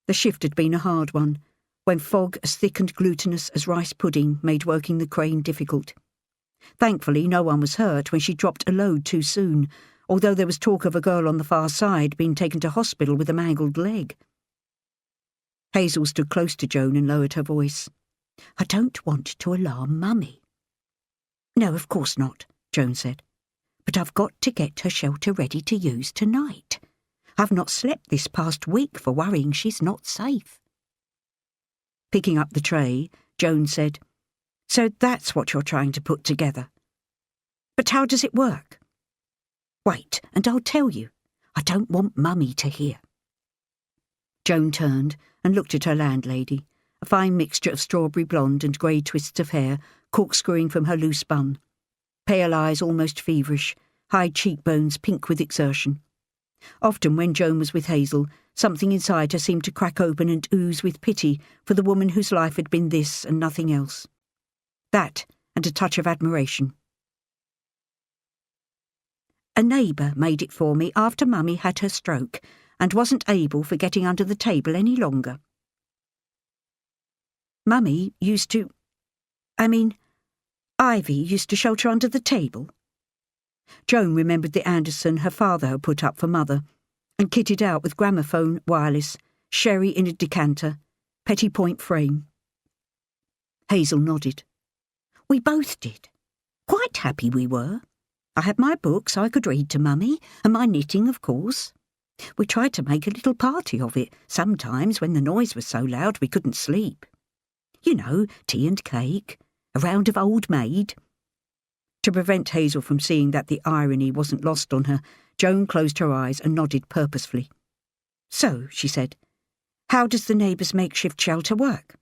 The shift had been a hard one, when fog as thick and glutinous as rice pudding made working the crane difficult. Thankfully, no one was hurt when she dropped a load too soon, although there was talk of a girl on the far side being taken to hospital with a mangled leg. Hazel stood close to Joan and lowered her voice. "I don't want to alarm Mummy." "No, of course not," Joan said. "But I've got to get her shelter ready to use tonight. I've not slept this past week for worrying she's not safe." Picking up the tray, Joan said, "So that's what you're trying to put together. But how does it work?" "Wait, and I'll tell you. I don't want Mummy to hear." Joan turned and looked at her landlady, a fine mixture of strawberry blonde and grey twists of hair corkscrewing from her loose bun, pale eyes almost feverish, high cheekbones pink with exertion. Often when Joan was with Hazel, something inside her seemed to crack open and ooze with pity for the woman whose life had been this and nothing else. That and a touch of admiration. "A neighbour made it for me after Mummy had her stroke and wasn't able for getting under the table any longer. Mummy used to... Ivy used to shelter under the table." Joan remembered the Anderson her father had put up for Mother, and kitted out with gramophone, wireless, sherry in a decanter, petty point frame. Hazel nodded. "We both did. Quite happy we were. I had my books I could read to Mummy, and my knitting, of course. We tried to make a little party of it, sometimes when the noise was so loud we couldn't sleep. You know, tea and cake, a round of Old Maid." To prevent Hazel from seeing that the irony wasn't lost on her, Joan closed her eyes and nodded purposefully. "So," she said, "how does the neighbour's makeshift shelter work?"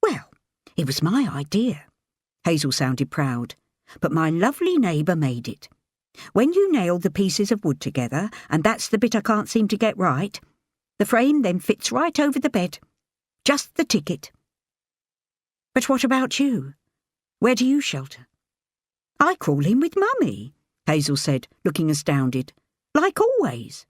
"Well, it was my idea." Hazel sounded proud. "But my lovely neighbour made it. When you nail the pieces of wood together, and that's the bit I can't seem to get right, the frame then fits right over the bed. Just the ticket." "But what about you? Where do you shelter?" "I crawl in with Mummy," Hazel said, looking astounded. "Like always."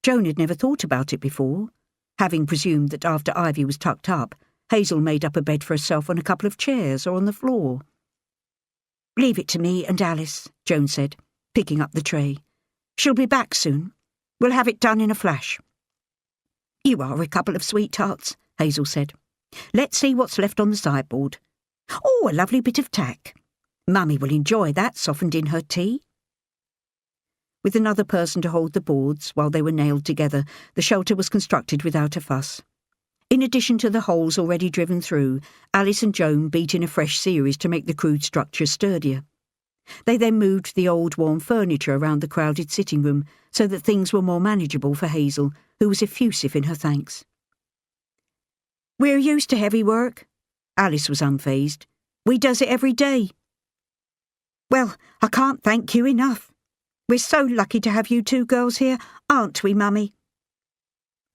Joan had never thought about it before, having presumed that after Ivy was tucked up, Hazel made up a bed for herself on a couple of chairs or on the floor. "Leave it to me and Alice," Joan said, picking up the tray. "She'll be back soon. We'll have it done in a flash." "You are a couple of sweethearts," Hazel said. "Let's see what's left on the sideboard. Oh, a lovely bit of tack. Mummy will enjoy that softened in her tea." With another person to hold the boards while they were nailed together, the shelter was constructed without a fuss. In addition to the holes already driven through, Alice and Joan beat in a fresh series to make the crude structure sturdier. They then moved the old warm furniture around the crowded sitting room so that things were more manageable for Hazel, who was effusive in her thanks. "We're used to heavy work." Alice was unfazed. "We does it every day." "Well, I can't thank you enough. We're so lucky to have you two girls here, aren't we, Mummy?"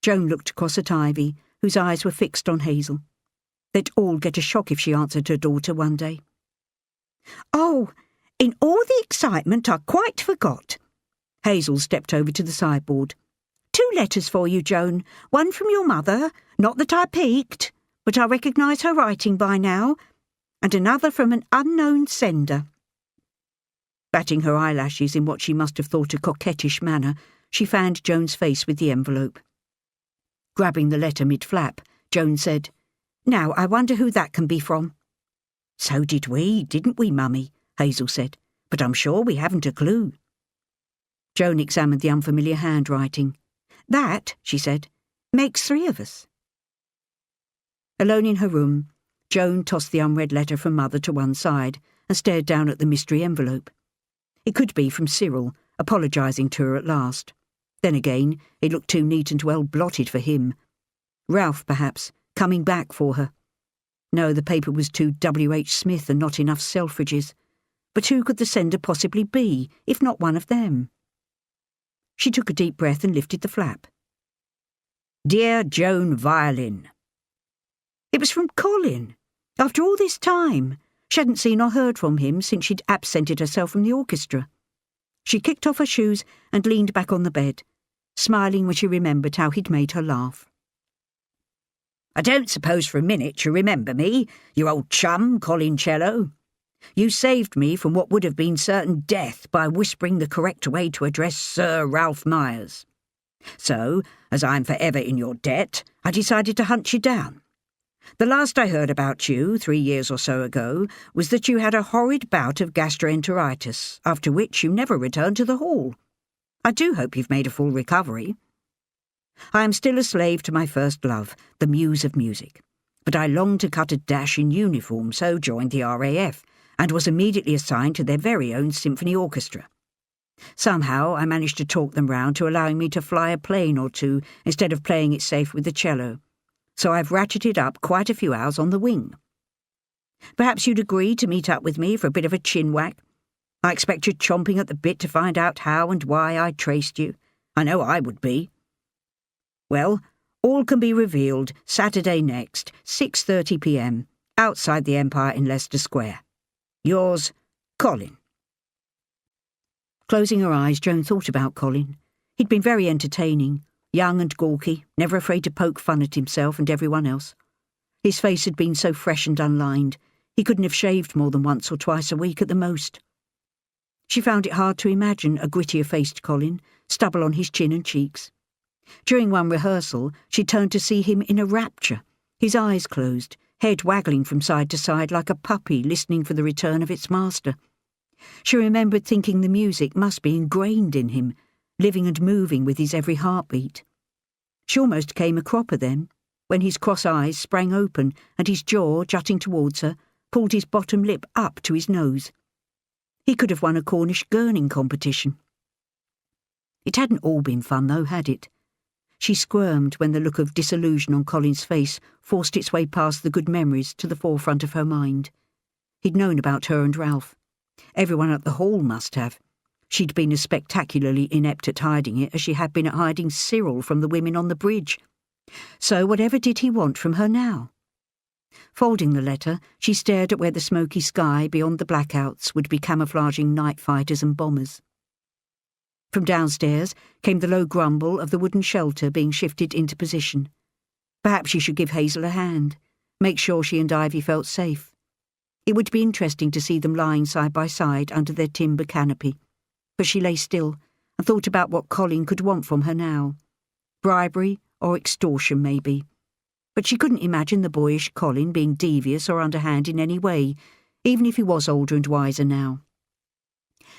Joan looked across at Ivy, whose eyes were fixed on Hazel. They'd all get a shock if she answered her daughter one day. "Oh, in all the excitement I quite forgot." Hazel stepped over to the sideboard. "2 letters for you, Joan. One from your mother, not that I peeked, but I recognise her writing by now, and another from an unknown sender." Batting her eyelashes in what she must have thought a coquettish manner, she fanned Joan's face with the envelope. Grabbing the letter mid-flap, Joan said, "Now, I wonder who that can be from." "So did we, didn't we, Mummy?" Hazel said, "but I'm sure we haven't a clue." Joan examined the unfamiliar handwriting. "That," she said, "makes 3 of us." Alone in her room, Joan tossed the unread letter from Mother to one side and stared down at the mystery envelope. It could be from Cyril, apologising to her at last. Then again, it looked too neat and well blotted for him. Ralph, perhaps, coming back for her. No, the paper was to W.H. Smith and not enough Selfridges. But who could the sender possibly be, if not one of them? She took a deep breath and lifted the flap. "Dear Joan Violin." It was from Colin. After all this time, she hadn't seen or heard from him since she'd absented herself from the orchestra. She kicked off her shoes and leaned back on the bed, smiling when she remembered how he'd made her laugh. "I don't suppose for a minute you remember me, you old chum, Colin Cello. You saved me from what would have been certain death by whispering the correct way to address Sir Ralph Myers. So, as I'm forever in your debt, I decided to hunt you down. The last I heard about you, 3 years or so ago, was that you had a horrid bout of gastroenteritis, after which you never returned to the hall. I do hope you've made a full recovery. I am still a slave to my first love, the muse of music, but I longed to cut a dash in uniform, so joined the RAF, and was immediately assigned to their very own symphony orchestra. Somehow I managed to talk them round to allowing me to fly a plane or two instead of playing it safe with the cello, so I've ratcheted up quite a few hours on the wing. Perhaps you'd agree to meet up with me for a bit of a chin whack. I expect you're chomping at the bit to find out how and why I traced you. I know I would be. Well, all can be revealed Saturday next, 6:30 p.m, outside the Empire in Leicester Square. Yours, Colin. Closing her eyes, Joan thought about Colin. He'd been very entertaining, young and gawky, never afraid to poke fun at himself and everyone else. His face had been so fresh and unlined, he couldn't have shaved more than once or twice a week at the most. She found it hard to imagine a grittier-faced Colin, stubble on his chin and cheeks. During one rehearsal, she turned to see him in a rapture, his eyes closed, head waggling from side to side like a puppy listening for the return of its master. She remembered thinking the music must be ingrained in him, living and moving with his every heartbeat. She almost came a cropper then, when his cross eyes sprang open and his jaw, jutting towards her, pulled his bottom lip up to his nose. He could have won a Cornish gurning competition. It hadn't all been fun, though, had it? She squirmed when the look of disillusion on Colin's face forced its way past the good memories to the forefront of her mind. He'd known about her and Ralph. Everyone at the hall must have. She'd been as spectacularly inept at hiding it as she had been at hiding Cyril from the women on the bridge. So whatever did he want from her now? Folding the letter, she stared at where the smoky sky beyond the blackouts would be camouflaging night fighters and bombers. From downstairs came the low grumble of the wooden shelter being shifted into position. Perhaps she should give Hazel a hand, make sure she and Ivy felt safe. It would be interesting to see them lying side by side under their timber canopy. But she lay still and thought about what Colin could want from her now. Bribery or extortion, maybe. But she couldn't imagine the boyish Colin being devious or underhand in any way, even if he was older and wiser now.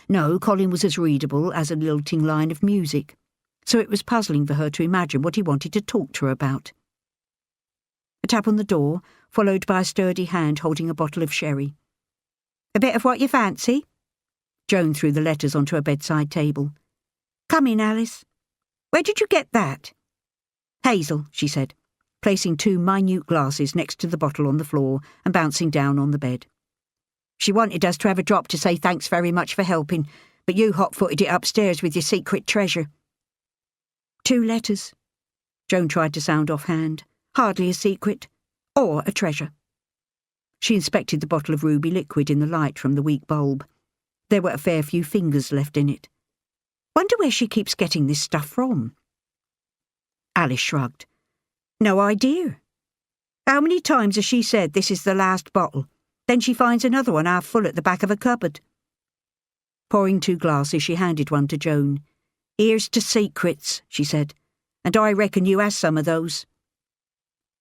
No, Colin was as readable as a lilting line of music, so it was puzzling for her to imagine what he wanted to talk to her about. A tap on the door, followed by a sturdy hand holding a bottle of sherry. "A bit of what you fancy?" Joan threw the letters onto a bedside table. "Come in, Alice. Where did you get that?" "Hazel," she said, placing 2 minute glasses next to the bottle on the floor and bouncing down on the bed. "She wanted us to have a drop to say thanks very much for helping, but you hot-footed it upstairs with your secret treasure." 2 letters. Joan tried to sound offhand. Hardly a secret. Or a treasure. She inspected the bottle of ruby liquid in the light from the weak bulb. There were a fair few fingers left in it. Wonder where she keeps getting this stuff from. Alice shrugged. "No idea. How many times has she said this is the last bottle? Then she finds another one half full at the back of a cupboard." Pouring 2 glasses, she handed one to Joan. "Here's to secrets," she said, "and I reckon you has some of those."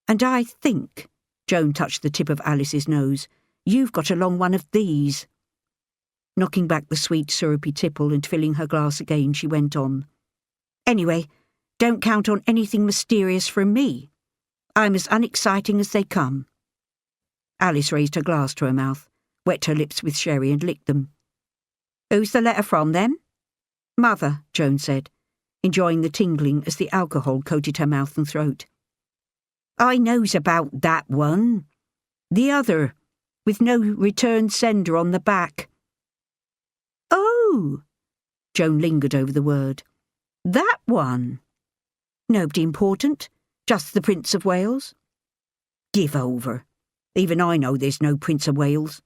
"And I think," Joan touched the tip of Alice's nose, "you've got along one of these." Knocking back the sweet syrupy tipple and filling her glass again, she went on. "Anyway, don't count on anything mysterious from me. I'm as unexciting as they come." Alice raised her glass to her mouth, wet her lips with sherry and licked them. "Who's the letter from, then?" "Mother," Joan said, enjoying the tingling as the alcohol coated her mouth and throat. "I knows about that one. The other, with no return sender on the back." "Oh!" Joan lingered over the word. "That one. Nobody important, just the Prince of Wales." "Give over. Even I know there's no Prince of Wales.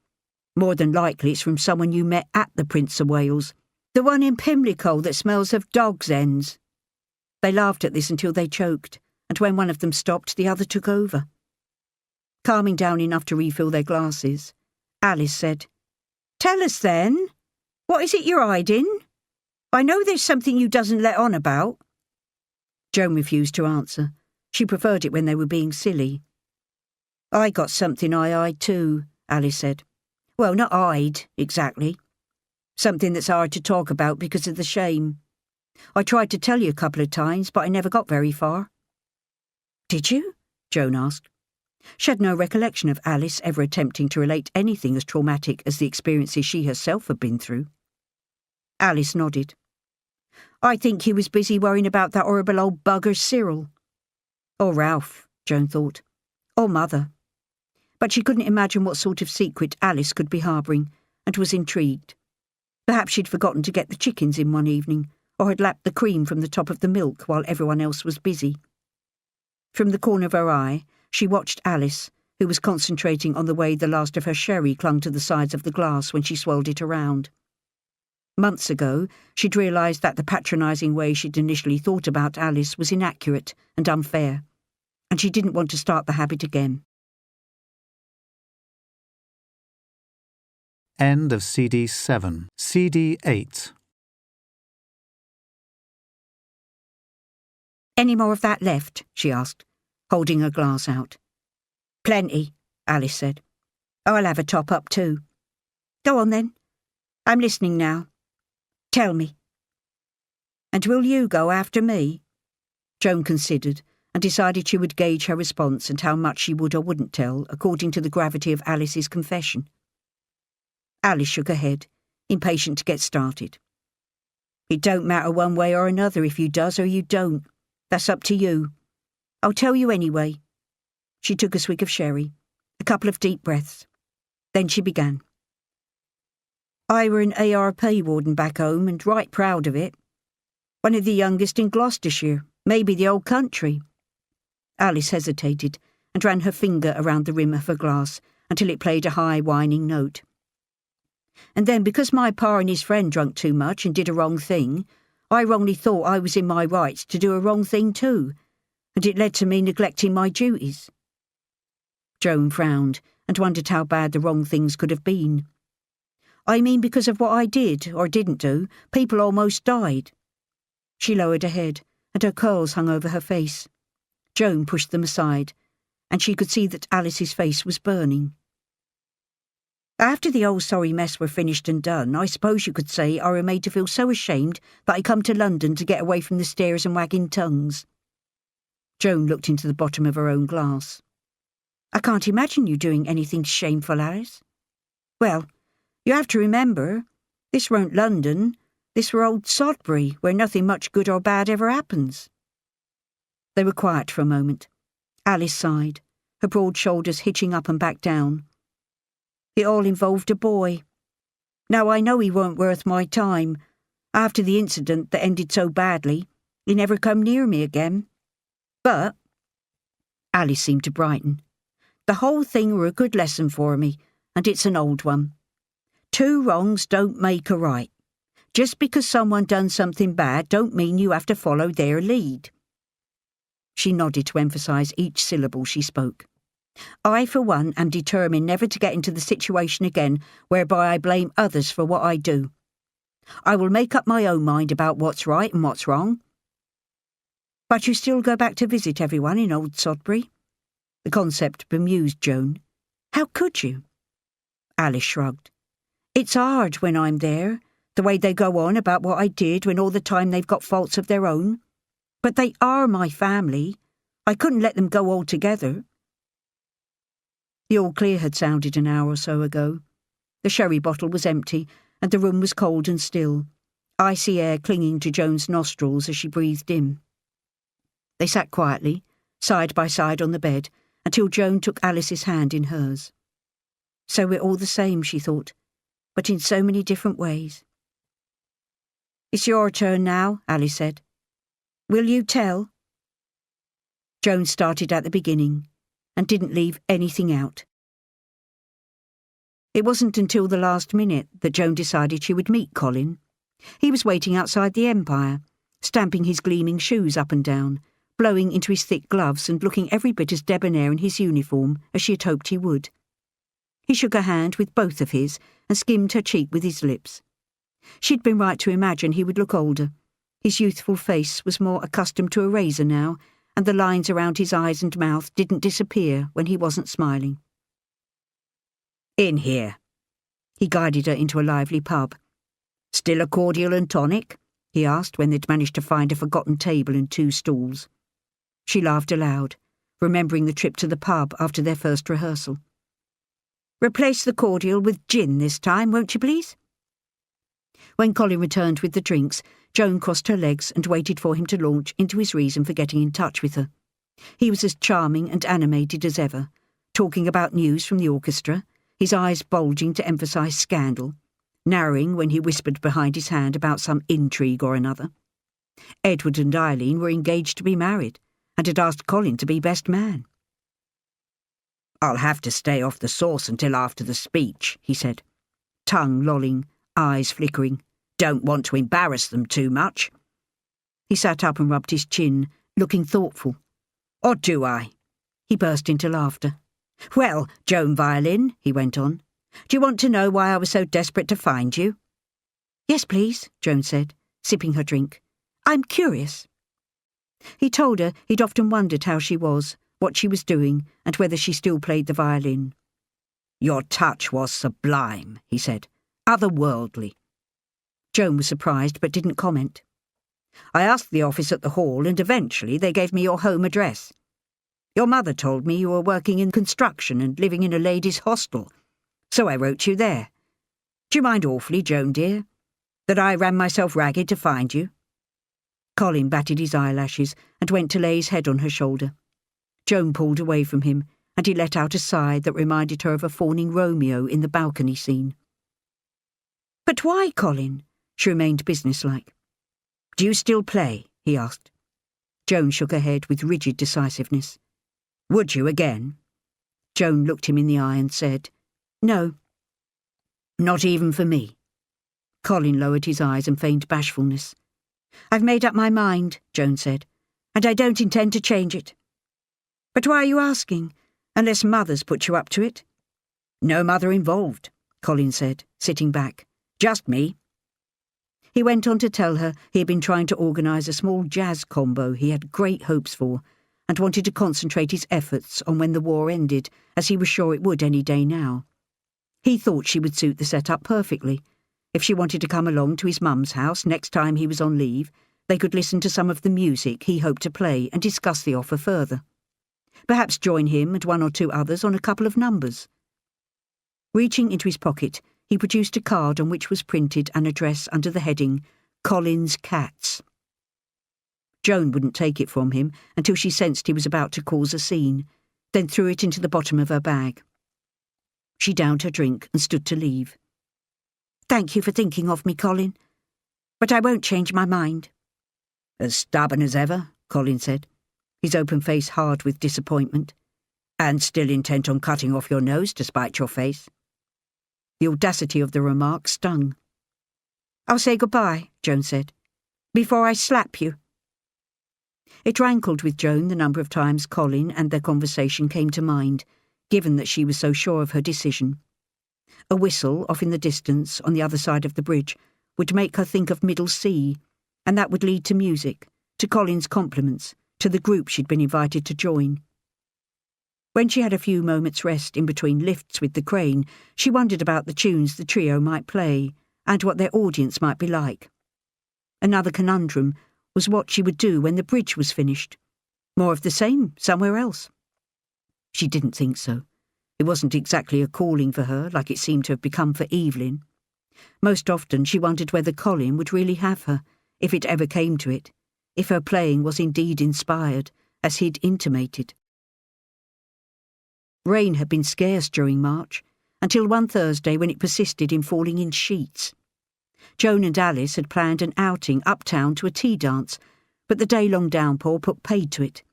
More than likely it's from someone you met at the Prince of Wales. The one in Pimlico that smells of dog's ends." They laughed at this until they choked, and when one of them stopped, the other took over. Calming down enough to refill their glasses, Alice said, Tell us then. What is it you're hiding? I know there's something you doesn't let on about. Joan refused to answer. She preferred it when they were being silly. I got something I hide too, Alice said. Well, not hide, exactly. Something that's hard to talk about because of the shame. I tried to tell you a couple of times, but I never got very far. Did you? Joan asked. She had no recollection of Alice ever attempting to relate anything as traumatic as the experiences she herself had been through. Alice nodded. I think he was busy worrying about that horrible old bugger Cyril. Or Ralph, Joan thought. Or Mother. But she couldn't imagine what sort of secret Alice could be harbouring, and was intrigued. Perhaps she'd forgotten to get the chickens in one evening, or had lapped the cream from the top of the milk while everyone else was busy. From the corner of her eye, she watched Alice, who was concentrating on the way the last of her sherry clung to the sides of the glass when she swirled it around. Months ago, she'd realised that the patronising way she'd initially thought about Alice was inaccurate and unfair, and she didn't want to start the habit again. End of CD 7. CD 8. Any more of that left? She asked, holding her glass out. Plenty, Alice said. I'll have a top up too. Go on then. I'm listening now. Tell me. And will you go after me? Joan considered and decided she would gauge her response and how much she would or wouldn't tell according to the gravity of Alice's confession. Alice shook her head, impatient to get started. It don't matter one way or another if you does or you don't. That's up to you. I'll tell you anyway. She took a swig of sherry, a couple of deep breaths. Then she began. I were an ARP warden back home and right proud of it. One of the youngest in Gloucestershire, maybe the old country. Alice hesitated and ran her finger around the rim of her glass until it played a high whining note. And then because my pa and his friend drunk too much and did a wrong thing, I wrongly thought I was in my rights to do a wrong thing too, and it led to me neglecting my duties. Joan frowned and wondered how bad the wrong things could have been. I mean because of what I did or didn't do, people almost died. She lowered her head and her curls hung over her face. Joan pushed them aside, and she could see that Alice's face was burning. After the old sorry mess were finished and done, I suppose you could say I were made to feel so ashamed that I come to London to get away from the stares and wagging tongues. Joan looked into the bottom of her own glass. I can't imagine you doing anything shameful, Alice. Well, you have to remember, this weren't London, this were old Sodbury, where nothing much good or bad ever happens. They were quiet for a moment. Alice sighed, her broad shoulders hitching up and back down. It all involved a boy. Now I know he weren't worth my time. After the incident that ended so badly, he never come near me again. But, Alice seemed to brighten, the whole thing were a good lesson for me, and it's an old one. 2 wrongs don't make a right. Just because someone done something bad don't mean you have to follow their lead. She nodded to emphasise each syllable she spoke. I, for one, am determined never to get into the situation again whereby I blame others for what I do. I will make up my own mind about what's right and what's wrong. But you still go back to visit everyone in old Sodbury? The concept bemused Joan. How could you? Alice shrugged. It's hard when I'm there, the way they go on about what I did when all the time they've got faults of their own. But they are my family. I couldn't let them go altogether. The all clear had sounded an hour or so ago. The sherry bottle was empty, and the room was cold and still, icy air clinging to Joan's nostrils as she breathed in. They sat quietly, side by side on the bed, until Joan took Alice's hand in hers. So we're all the same, she thought, but in so many different ways. It's your turn now, Alice said. Will you tell? Joan started at the beginning and didn't leave anything out. It wasn't until the last minute that Joan decided she would meet Colin. He was waiting outside the Empire, stamping his gleaming shoes up and down, blowing into his thick gloves and looking every bit as debonair in his uniform as she had hoped he would. He shook her hand with both of his and skimmed her cheek with his lips. She'd been right to imagine he would look older. His youthful face was more accustomed to a razor now, and the lines around his eyes and mouth didn't disappear when he wasn't smiling. In here. He guided her into a lively pub. Still a cordial and tonic? He asked when they'd managed to find a forgotten table and 2 stools. She laughed aloud, remembering the trip to the pub after their first rehearsal. Replace the cordial with gin this time, won't you please? When Colin returned with the drinks, Joan crossed her legs and waited for him to launch into his reason for getting in touch with her. He was as charming and animated as ever, talking about news from the orchestra, his eyes bulging to emphasise scandal, narrowing when he whispered behind his hand about some intrigue or another. Edward and Eileen were engaged to be married, and had asked Colin to be best man. I'll have to stay off the sauce until after the speech, he said, tongue lolling, eyes flickering. Don't want to embarrass them too much. He sat up and rubbed his chin, looking thoughtful. Or do I? He burst into laughter. Well, Joan Violin, he went on, do you want to know why I was so desperate to find you? Yes, please, Joan said, sipping her drink. I'm curious. He told her he'd often wondered how she was, what she was doing, and whether she still played the violin. Your touch was sublime, he said, otherworldly. Joan was surprised but didn't comment. I asked the office at the hall and eventually they gave me your home address. Your mother told me you were working in construction and living in a ladies' hostel, so I wrote you there. Do you mind awfully, Joan dear, that I ran myself ragged to find you? Colin batted his eyelashes and went to lay his head on her shoulder. Joan pulled away from him, and he let out a sigh that reminded her of a fawning Romeo in the balcony scene. But why, Colin? She remained businesslike. Do you still play? He asked. Joan shook her head with rigid decisiveness. Would you again? Joan looked him in the eye and said, No. Not even for me? Colin lowered his eyes and feigned bashfulness. I've made up my mind, Joan said, and I don't intend to change it. But why are you asking, unless Mother's put you up to it? No mother involved, Colin said, sitting back. Just me. He went on to tell her he had been trying to organise a small jazz combo he had great hopes for, and wanted to concentrate his efforts on when the war ended, as he was sure it would any day now. He thought she would suit the setup perfectly. If she wanted to come along to his mum's house next time he was on leave, they could listen to some of the music he hoped to play and discuss the offer further. Perhaps join him and 1 or 2 others on a couple of numbers. Reaching into his pocket, he produced a card on which was printed an address under the heading, Colin's Cats. Joan wouldn't take it from him until she sensed he was about to cause a scene, then threw it into the bottom of her bag. She downed her drink and stood to leave. Thank you for thinking of me, Colin, but I won't change my mind. As stubborn as ever, Colin said, his open face hard with disappointment. And still intent on cutting off your nose to spite your face. The audacity of the remark stung. I'll say goodbye, Joan said, before I slap you. It rankled with Joan the number of times Colin and their conversation came to mind, given that she was so sure of her decision. A whistle off in the distance on the other side of the bridge would make her think of Middle Sea, and that would lead to music, to Colin's compliments, to the group she'd been invited to join. When she had a few moments' rest in between lifts with the crane, she wondered about the tunes the trio might play and what their audience might be like. Another conundrum was what she would do when the bridge was finished. More of the same somewhere else. She didn't think so. It wasn't exactly a calling for her like it seemed to have become for Evelyn. Most often she wondered whether Colin would really have her, if it ever came to it, if her playing was indeed inspired, as he'd intimated. Rain had been scarce during March, until one Thursday when it persisted in falling in sheets. Joan and Alice had planned an outing uptown to a tea dance, but the day-long downpour put paid to it.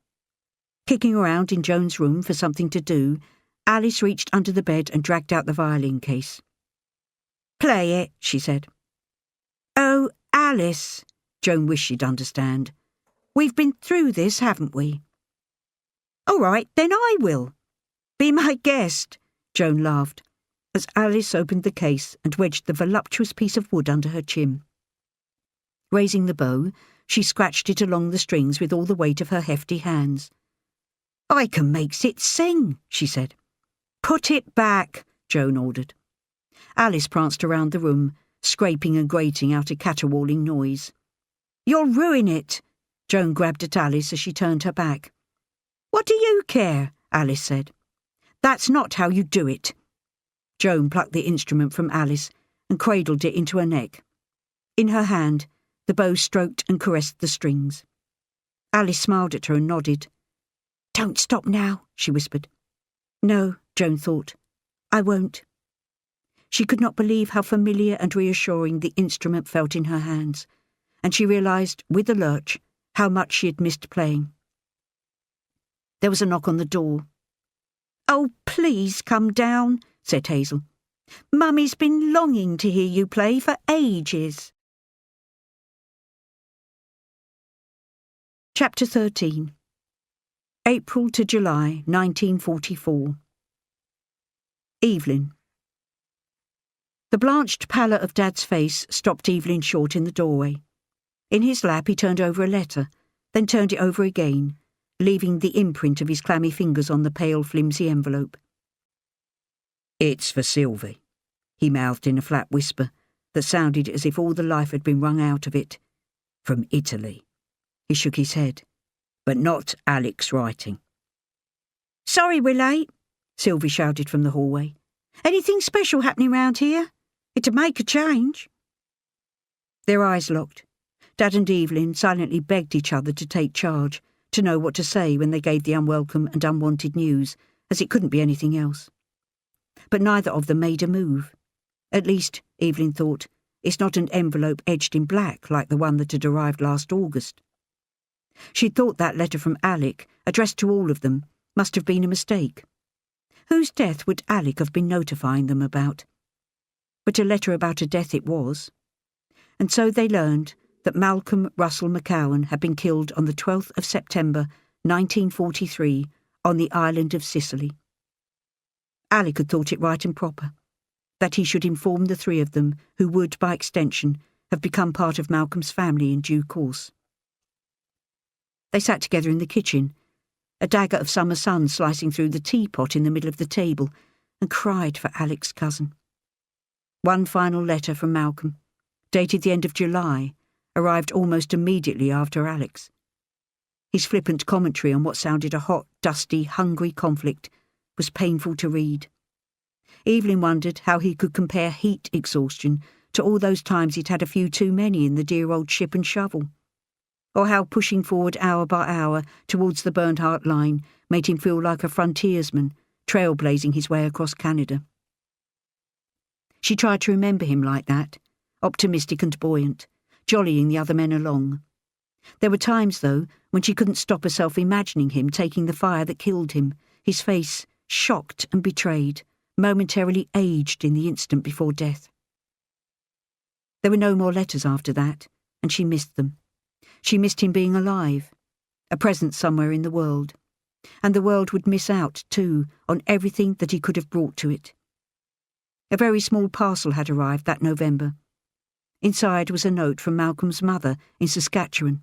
Kicking around in Joan's room for something to do, Alice reached under the bed and dragged out the violin case. Play it, she said. Oh, Alice, Joan wished she'd understand. We've been through this, haven't we? All right, then I will. Be my guest, Joan laughed. as Alice opened the case and wedged the voluptuous piece of wood under her chin. Raising the bow, she scratched it along the strings with all the weight of her hefty hands. "I can make it sing," she said. "Put it back," Joan ordered. Alice pranced around the room, scraping and grating out a caterwauling noise. "You'll ruin it!" Joan grabbed at Alice as she turned her back. "What do you care?" Alice said. "That's not how you do it." Joan plucked the instrument from Alice and cradled it into her neck. In her hand, the bow stroked and caressed the strings. Alice smiled at her and nodded. "Don't stop now," she whispered. No, Joan thought. I won't. She could not believe how familiar and reassuring the instrument felt in her hands, and she realised, with a lurch, how much she had missed playing. There was a knock on the door. "Oh, please come down," said Hazel. "Mummy's been longing to hear you play for ages." Chapter 13. April to July 1944. Evelyn. The blanched pallor of Dad's face stopped Evelyn short in the doorway. In his lap he turned over a letter, then turned it over again, leaving the imprint of his clammy fingers on the pale, flimsy envelope. "It's for Sylvie," he mouthed in a flat whisper that sounded as if all the life had been wrung out of it. "From Italy." He shook his head. "But not Alec's writing." "Sorry we're late," Sylvie shouted from the hallway. "Anything special happening round here? It'd make a change." Their eyes locked. Dad and Evelyn silently begged each other to take charge, to know what to say when they gave the unwelcome and unwanted news, as it couldn't be anything else. But neither of them made a move. At least, Evelyn thought, it's not an envelope edged in black like the one that had arrived last August. She'd thought that letter from Alec, addressed to all of them, must have been a mistake. Whose death would Alec have been notifying them about? But a letter about a death it was. And so they learned that Malcolm Russell McCowan had been killed on the 12th of September 1943 on the island of Sicily. Alec had thought it right and proper that he should inform the three of them, who would, by extension, have become part of Malcolm's family in due course. They sat together in the kitchen, a dagger of summer sun slicing through the teapot in the middle of the table, and cried for Alec's cousin. One final letter from Malcolm, dated the end of July, arrived almost immediately after Alec's. His flippant commentary on what sounded a hot, dusty, hungry conflict was painful to read. Evelyn wondered how he could compare heat exhaustion to all those times he'd had a few too many in the dear old Ship and Shovel, or how pushing forward hour by hour towards the Bernhardt line made him feel like a frontiersman trailblazing his way across Canada. She tried to remember him like that, optimistic and buoyant, jollying the other men along. There were times, though, when she couldn't stop herself imagining him taking the fire that killed him, his face, shocked and betrayed, momentarily aged in the instant before death. There were no more letters after that, and she missed them. She missed him being alive, a presence somewhere in the world, and the world would miss out, too, on everything that he could have brought to it. A very small parcel had arrived that November. Inside was a note from Malcolm's mother in Saskatchewan.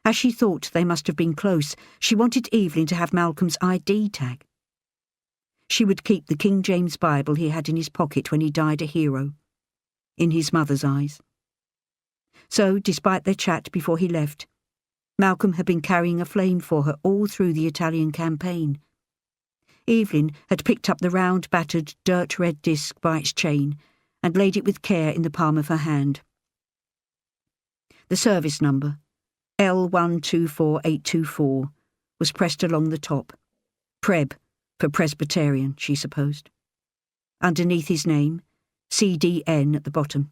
As she thought they must have been close, she wanted Evelyn to have Malcolm's ID tag. She would keep the King James Bible he had in his pocket when he died a hero, in his mother's eyes. So, despite their chat before he left, Malcolm had been carrying a flame for her all through the Italian campaign. Evelyn had picked up the round, battered, dirt-red disc by its chain and laid it with care in the palm of her hand. The service number, L124824, was pressed along the top. Preb, for Presbyterian, she supposed. Underneath his name, CDN at the bottom.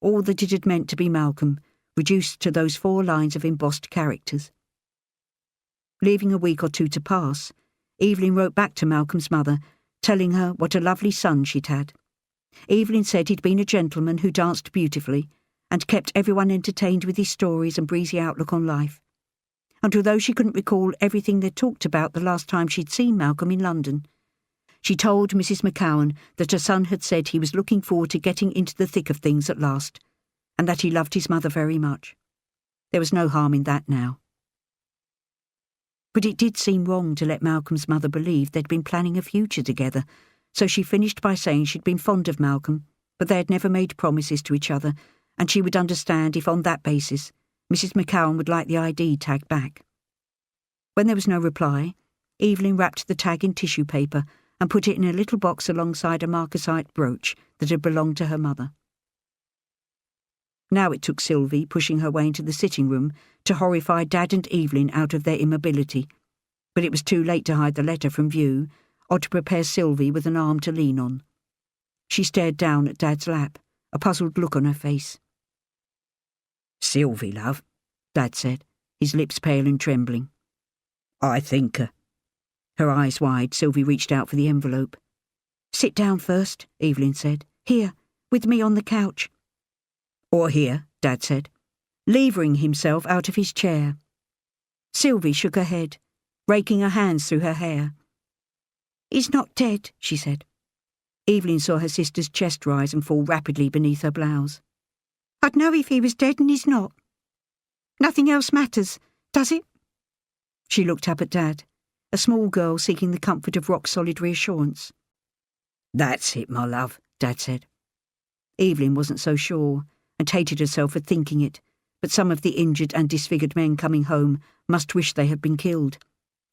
All that it had meant to be Malcolm, reduced to those 4 lines of embossed characters. Leaving a week or two to pass, Evelyn wrote back to Malcolm's mother, telling her what a lovely son she'd had. Evelyn said he'd been a gentleman who danced beautifully and kept everyone entertained with his stories and breezy outlook on life. And although she couldn't recall everything they'd talked about the last time she'd seen Malcolm in London, She told Mrs. McCowan that her son had said he was looking forward to getting into the thick of things at last, and that he loved his mother very much. There was no harm in that now. But it did seem wrong to let Malcolm's mother believe they'd been planning a future together, so she finished by saying she'd been fond of Malcolm, but they had never made promises to each other, and she would understand if on that basis Mrs. McCowan would like the ID tag back. When there was no reply, Evelyn wrapped the tag in tissue paper and put it in a little box alongside a marcasite brooch that had belonged to her mother. Now it took Sylvie, pushing her way into the sitting room, to horrify Dad and Evelyn out of their immobility, but it was too late to hide the letter from view or to prepare Sylvie with an arm to lean on. She stared down at Dad's lap, a puzzled look on her face. "Sylvie, love," Dad said, his lips pale and trembling. "I think..." Her eyes wide, Sylvie reached out for the envelope. "Sit down first," Evelyn said. "Here, with me on the couch." "Or here," Dad said, levering himself out of his chair. Sylvie shook her head, raking her hands through her hair. "He's not dead," she said. Evelyn saw her sister's chest rise and fall rapidly beneath her blouse. "I'd know if he was dead and he's not. Nothing else matters, does it?" She looked up at Dad, a small girl seeking the comfort of rock-solid reassurance. "That's it, my love," Dad said. Evelyn wasn't so sure, and hated herself for thinking it, but some of the injured and disfigured men coming home must wish they had been killed.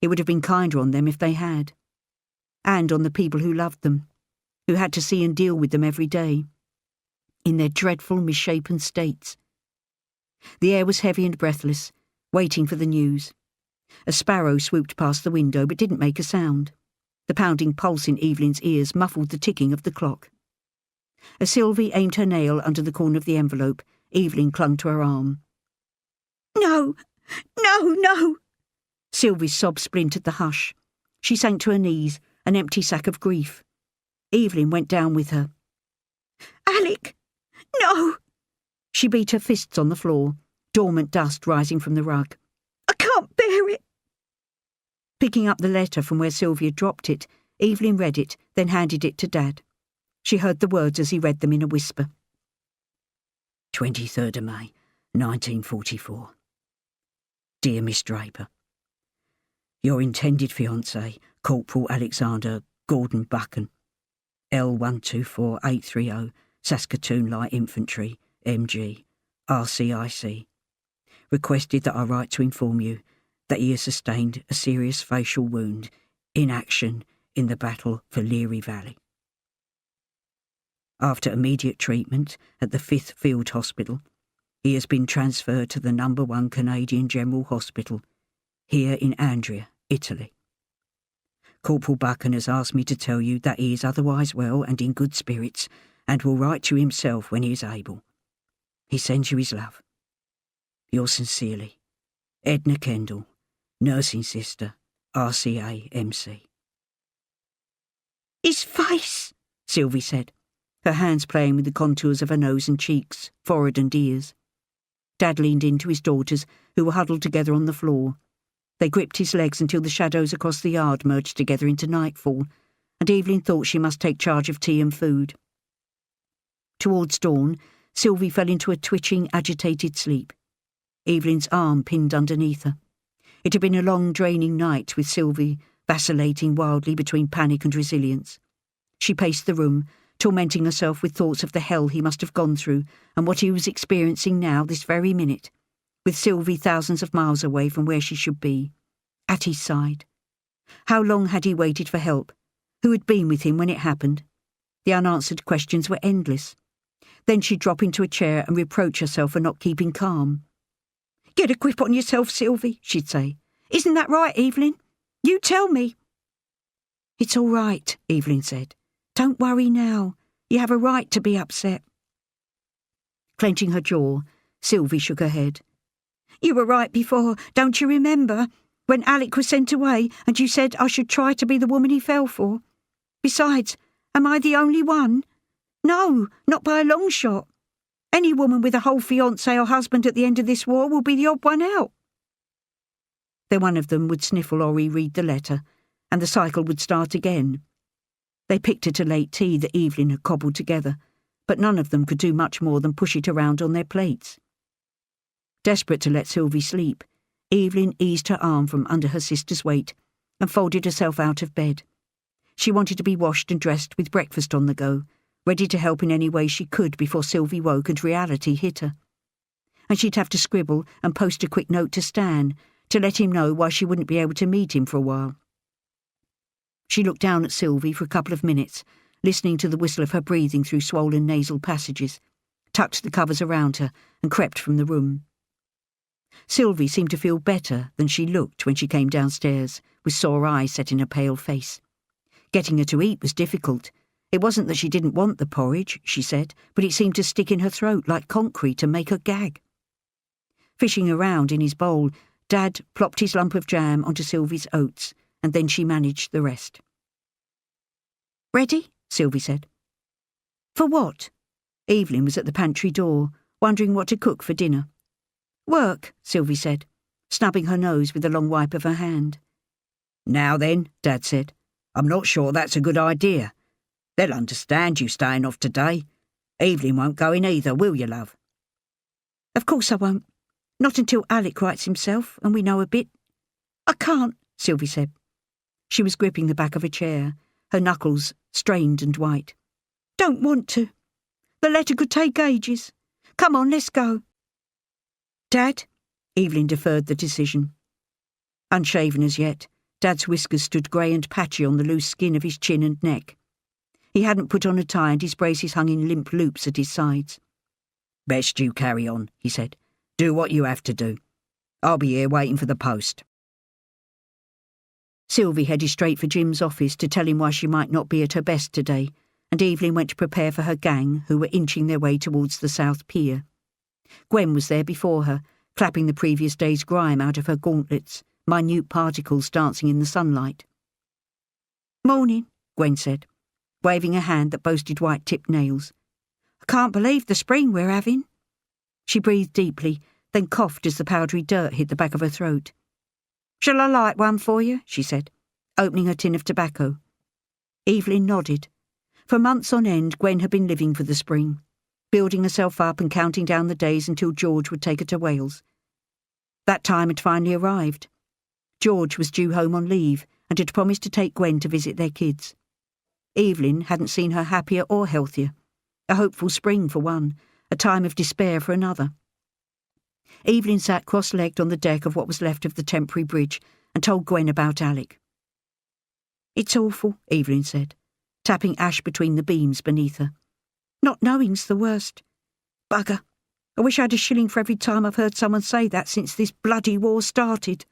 It would have been kinder on them if they had. And on the people who loved them, who had to see and deal with them every day, in their dreadful, misshapen states. The air was heavy and breathless, waiting for the news. A sparrow swooped past the window but didn't make a sound. The pounding pulse in Evelyn's ears muffled the ticking of the clock. As Sylvie aimed her nail under the corner of the envelope, Evelyn clung to her arm. "No, no, no!" Sylvie's sobs splintered the hush. She sank to her knees, an empty sack of grief. Evelyn went down with her. "Alec, no!" She beat her fists on the floor, dormant dust rising from the rug. "I can't bear it!" Picking up the letter from where Sylvia dropped it, Evelyn read it, then handed it to Dad. She heard the words as he read them in a whisper. 23rd of May, 1944. Dear Miss Draper, your intended fiancé, Corporal Alexander Gordon Buchan, L124830, Saskatoon Light Infantry, MG, RCIC, requested that I write to inform you that he has sustained a serious facial wound in action in the battle for Leary Valley. After immediate treatment at the 5th Field Hospital, he has been transferred to the No. 1 Canadian General Hospital, here in Andria, Italy. Corporal Buchan has asked me to tell you that he is otherwise well and in good spirits, and will write to you himself when he is able. He sends you his love. Yours sincerely, Edna Kendall, Nursing Sister, RCA MC. "His face," Sylvie said, her hands playing with the contours of her nose and cheeks, forehead and ears. Dad leaned in to his daughters, who were huddled together on the floor. They gripped his legs until the shadows across the yard merged together into nightfall, and Evelyn thought she must take charge of tea and food. Towards dawn, Sylvie fell into a twitching, agitated sleep. Evelyn's arm pinned underneath her. It had been a long, draining night, with Sylvie vacillating wildly between panic and resilience. She paced the room, tormenting herself with thoughts of the hell he must have gone through and what he was experiencing now, this very minute, with Sylvie thousands of miles away from where she should be, at his side. How long had he waited for help? Who had been with him when it happened? The unanswered questions were endless. Then she'd drop into a chair and reproach herself for not keeping calm. "Get a grip on yourself, Sylvie," she'd say. "Isn't that right, Evelyn? You tell me." "It's all right," Evelyn said. "Don't worry now. You have a right to be upset." Clenching her jaw, Sylvie shook her head. "You were right before, don't you remember? When Alec was sent away and you said I should try to be the woman he fell for. Besides, am I the only one? No, not by a long shot. Any woman with a whole fiancé or husband at the end of this war will be the odd one out." Then one of them would sniffle or reread the letter, and the cycle would start again. They picked at a late tea that Evelyn had cobbled together, but none of them could do much more than push it around on their plates. Desperate to let Sylvie sleep, Evelyn eased her arm from under her sister's weight and folded herself out of bed. She wanted to be washed and dressed with breakfast on the go, ready to help in any way she could before Sylvie woke and reality hit her. And she'd have to scribble and post a quick note to Stan to let him know why she wouldn't be able to meet him for a while. She looked down at Sylvie for a couple of minutes, listening to the whistle of her breathing through swollen nasal passages, tucked the covers around her and crept from the room. Sylvie seemed to feel better than she looked when she came downstairs, with sore eyes set in her pale face. Getting her to eat was difficult. It wasn't that she didn't want the porridge, she said, but it seemed to stick in her throat like concrete and make her gag. Fishing around in his bowl, Dad plopped his lump of jam onto Sylvie's oats, and then she managed the rest. "Ready?" Sylvie said. "For what?" Evelyn was at the pantry door, wondering what to cook for dinner. "Work," Sylvie said, snubbing her nose with a long wipe of her hand. "Now then," Dad said, "I'm not sure that's a good idea. They'll understand you staying off today. Evelyn won't go in either, will you, love?" "Of course I won't. Not until Alec writes himself and we know a bit." "I can't," Sylvie said. She was gripping the back of a chair, her knuckles strained and white. "Don't want to. The letter could take ages. Come on, let's go." "Dad?" Evelyn deferred the decision. Unshaven as yet, Dad's whiskers stood grey and patchy on the loose skin of his chin and neck. He hadn't put on a tie and his braces hung in limp loops at his sides. "Best you carry on," he said. "Do what you have to do. I'll be here waiting for the post." Sylvie headed straight for Jim's office to tell him why she might not be at her best today, and Evelyn went to prepare for her gang, who were inching their way towards the South Pier. Gwen was there before her, clapping the previous day's grime out of her gauntlets, minute particles dancing in the sunlight. "Morning," Gwen said, waving a hand that boasted white-tipped nails. "I can't believe the spring we're having." She breathed deeply, then coughed as the powdery dirt hit the back of her throat. "Shall I light one for you?" she said, opening a tin of tobacco. Evelyn nodded. For months on end, Gwen had been living for the spring, building herself up and counting down the days until George would take her to Wales. That time had finally arrived. George was due home on leave and had promised to take Gwen to visit their kids. Evelyn hadn't seen her happier or healthier. A hopeful spring for one, a time of despair for another. Evelyn sat cross-legged on the deck of what was left of the temporary bridge and told Gwen about Alec. "It's awful," Evelyn said, tapping ash between the beams beneath her. "Not knowing's the worst. Bugger. I wish I had a shilling for every time I've heard someone say that since this bloody war started."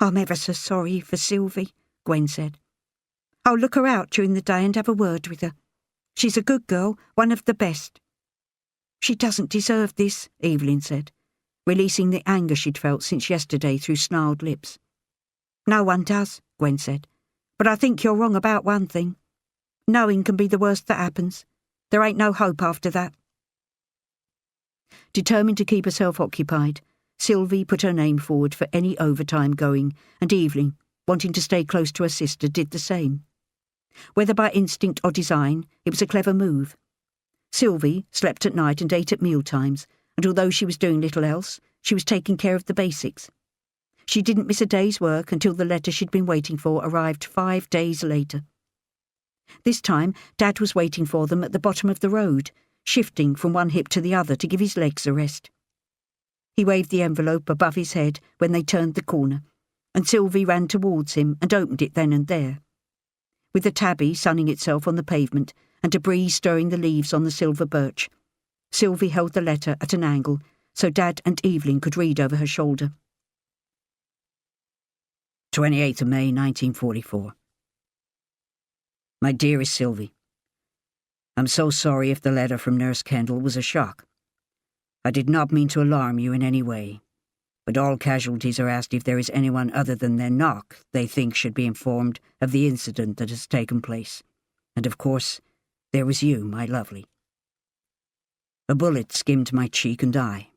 "I'm ever so sorry for Sylvie," Gwen said. "I'll look her out during the day and have a word with her. She's a good girl, one of the best." "She doesn't deserve this," Evelyn said, releasing the anger she'd felt since yesterday through snarled lips. "No one does," Gwen said, "but I think you're wrong about one thing. Knowing can be the worst that happens. There ain't no hope after that." Determined to keep herself occupied, Sylvie put her name forward for any overtime going, and Evelyn, wanting to stay close to her sister, did the same. Whether by instinct or design, it was a clever move. Sylvie slept at night and ate at mealtimes, and although she was doing little else, she was taking care of the basics. She didn't miss a day's work until the letter she'd been waiting for arrived 5 days later. This time, Dad was waiting for them at the bottom of the road, shifting from one hip to the other to give his legs a rest. He waved the envelope above his head when they turned the corner, and Sylvie ran towards him and opened it then and there. With the tabby sunning itself on the pavement and a breeze stirring the leaves on the silver birch, Sylvie held the letter at an angle so Dad and Evelyn could read over her shoulder. 28th of May, 1944. My dearest Sylvie, I'm so sorry if the letter from Nurse Kendall was a shock. I did not mean to alarm you in any way, but all casualties are asked if there is anyone other than their knock they think should be informed of the incident that has taken place, and of course, there was you, my lovely. A bullet skimmed my cheek and eye,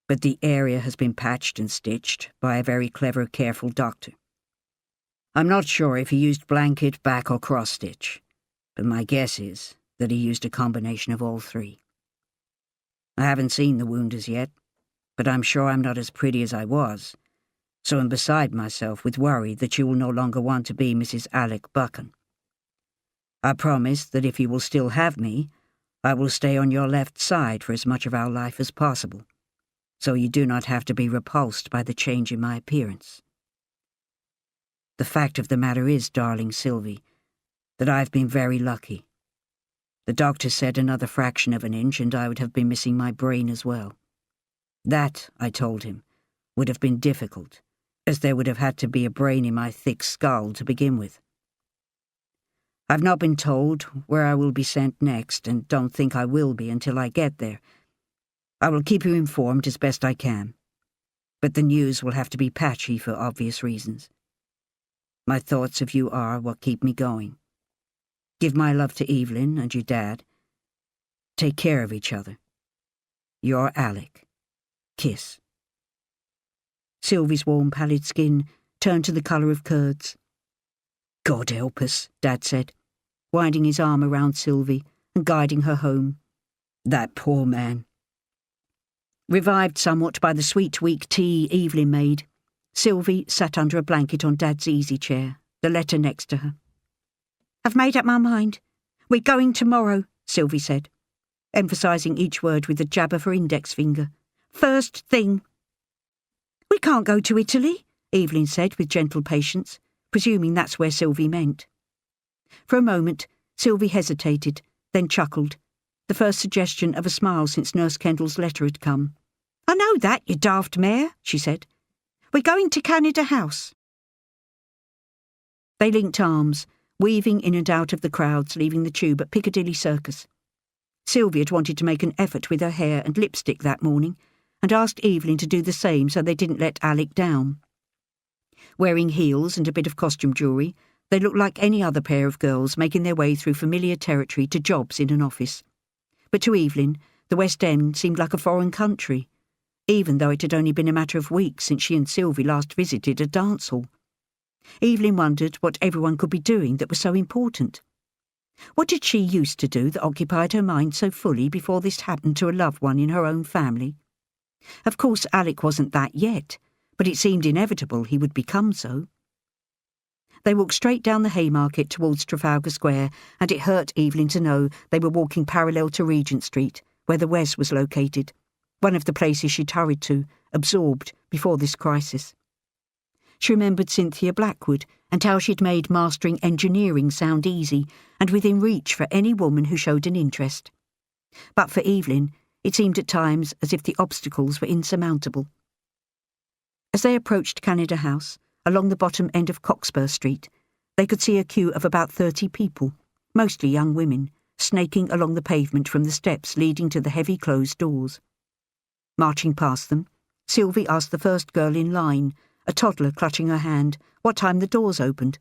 but the area has been patched and stitched by a very clever, careful doctor. I'm not sure if he used blanket, back, or cross-stitch, but my guess is that he used a combination of all three. I haven't seen the wound as yet, but I'm sure I'm not as pretty as I was, so I'm beside myself with worry that you will no longer want to be Mrs. Alec Buchan. I promise that if you will still have me, I will stay on your left side for as much of our life as possible, so you do not have to be repulsed by the change in my appearance. The fact of the matter is, darling Sylvie, that I've been very lucky. The doctor said another fraction of an inch and I would have been missing my brain as well. That, I told him, would have been difficult, as there would have had to be a brain in my thick skull to begin with. I've not been told where I will be sent next, and don't think I will be until I get there. I will keep you informed as best I can, but the news will have to be patchy for obvious reasons. My thoughts of you are what keep me going. Give my love to Evelyn and your dad. Take care of each other. Your Alec. Kiss. Sylvie's warm, pallid skin turned to the colour of curds. God help us, Dad said, winding his arm around Sylvie and guiding her home. That poor man. Revived somewhat by the sweet, weak tea Evelyn made, Sylvie sat under a blanket on Dad's easy chair, the letter next to her. I've made up my mind. We're going tomorrow, Sylvie said, emphasising each word with the jab of her index finger. First thing. We can't go to Italy, Evelyn said with gentle patience, presuming that's where Sylvie meant. For a moment, Sylvie hesitated, then chuckled, the first suggestion of a smile since Nurse Kendall's letter had come. I know that, you daft mare, she said. We're going to Canada House. They linked arms, weaving in and out of the crowds leaving the tube at Piccadilly Circus. Sylvia had wanted to make an effort with her hair and lipstick that morning, and asked Evelyn to do the same so they didn't let Alec down. Wearing heels and a bit of costume jewellery, they looked like any other pair of girls making their way through familiar territory to jobs in an office. But to Evelyn, the West End seemed like a foreign country, even though it had only been a matter of weeks since she and Sylvie last visited a dance hall. Evelyn wondered what everyone could be doing that was so important. What did she used to do that occupied her mind so fully before this happened to a loved one in her own family? Of course, Alec wasn't that yet, but it seemed inevitable he would become so. They walked straight down the Haymarket towards Trafalgar Square, and it hurt Evelyn to know they were walking parallel to Regent Street, where the Wes was located, one of the places she'd hurried to, absorbed, before this crisis. She remembered Cynthia Blackwood and how she'd made mastering engineering sound easy and within reach for any woman who showed an interest. But for Evelyn, it seemed at times as if the obstacles were insurmountable. As they approached Canada House, along the bottom end of Cockspur Street, they could see a queue of about 30 people, mostly young women, snaking along the pavement from the steps leading to the heavy closed doors. Marching past them, Sylvie asked the first girl in line, a toddler clutching her hand, what time the doors opened.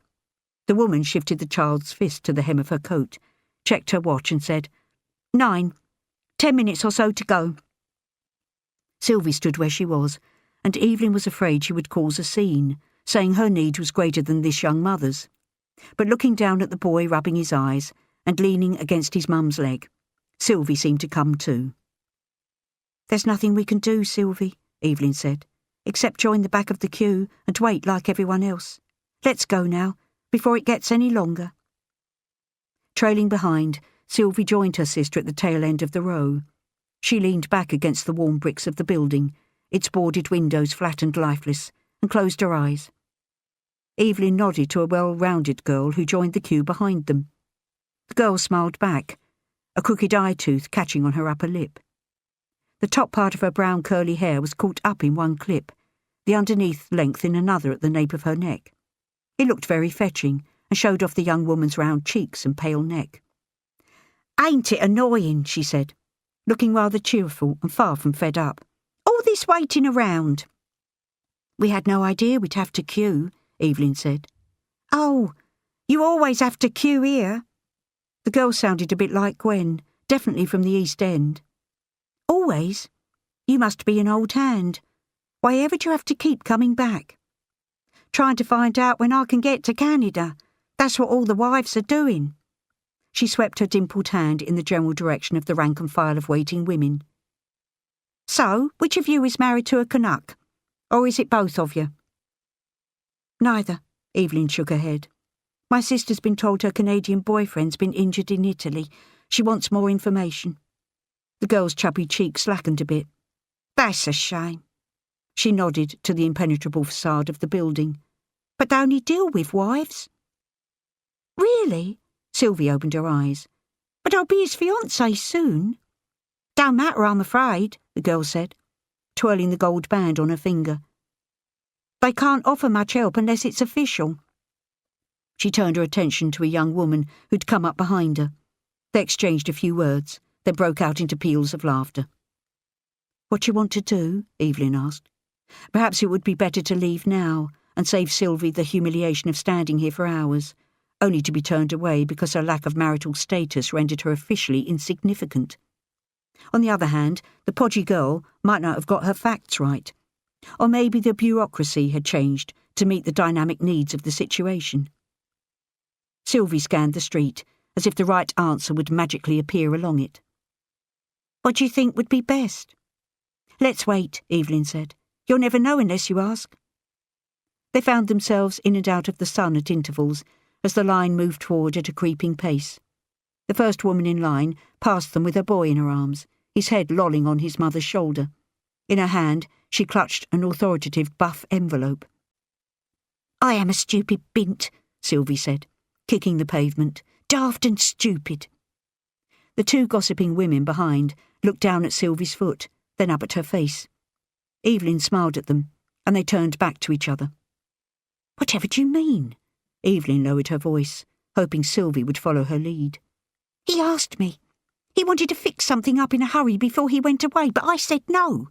The woman shifted the child's fist to the hem of her coat, checked her watch and said, 9. 10 minutes or so to go. Sylvie stood where she was, and Evelyn was afraid she would cause a scene, saying her need was greater than this young mother's. But looking down at the boy rubbing his eyes and leaning against his mum's leg, Sylvie seemed to come too. There's nothing we can do, Sylvie, Evelyn said, except join the back of the queue and wait like everyone else. Let's go now, before it gets any longer. Trailing behind, Sylvie joined her sister at the tail end of the row. She leaned back against the warm bricks of the building, its boarded windows flat and lifeless, and closed her eyes. Evelyn nodded to a well-rounded girl who joined the queue behind them. The girl smiled back, a crooked eye tooth catching on her upper lip. The top part of her brown curly hair was caught up in one clip, the underneath length in another at the nape of her neck. It looked very fetching and showed off the young woman's round cheeks and pale neck. Ain't it annoying, she said, looking rather cheerful and far from fed up. All this waiting around. We had no idea we'd have to queue, Evelyn said. Oh, you always have to queue here. The girl sounded a bit like Gwen, definitely from the East End. Always? You must be an old hand. Why ever do you have to keep coming back? trying to find out when I can get to Canada. That's what all the wives are doing." She swept her dimpled hand in the general direction of the rank and file of waiting women. "So, which of you is married to a Canuck? Or is it both of you?" "Neither," Evelyn shook her head. "My sister's been told her Canadian boyfriend's been injured in Italy. She wants more information." The girl's chubby cheek slackened a bit. "That's a shame." She nodded to the impenetrable facade of the building. "But they only deal with wives." "Really?" Sylvie opened her eyes. "But I'll be his fiancée soon." "Don't matter, I'm afraid," the girl said, twirling the gold band on her finger. "They can't offer much help unless it's official." She turned her attention to a young woman who'd come up behind her. They exchanged a few words, then broke out into peals of laughter. "What do you want to do?" Evelyn asked. Perhaps it would be better to leave now and save Sylvie the humiliation of standing here for hours, only to be turned away because her lack of marital status rendered her officially insignificant. On the other hand, the podgy girl might not have got her facts right. Or maybe the bureaucracy had changed to meet the dynamic needs of the situation. Sylvie scanned the street, as if the right answer would magically appear along it. "What do you think would be best?" "Let's wait," Evelyn said. "You'll never know unless you ask." They found themselves in and out of the sun at intervals, as the line moved forward at a creeping pace. The first woman in line passed them with her boy in her arms, his head lolling on his mother's shoulder. In her hand, she clutched an authoritative buff envelope. "I am a stupid bint," Sylvie said, kicking the pavement. "Daft and stupid." The two gossiping women behind looked down at Sylvie's foot, then up at her face. Evelyn smiled at them, and they turned back to each other. "Whatever do you mean?" Evelyn lowered her voice, hoping Sylvie would follow her lead. "He asked me. He wanted to fix something up in a hurry before he went away, but I said no."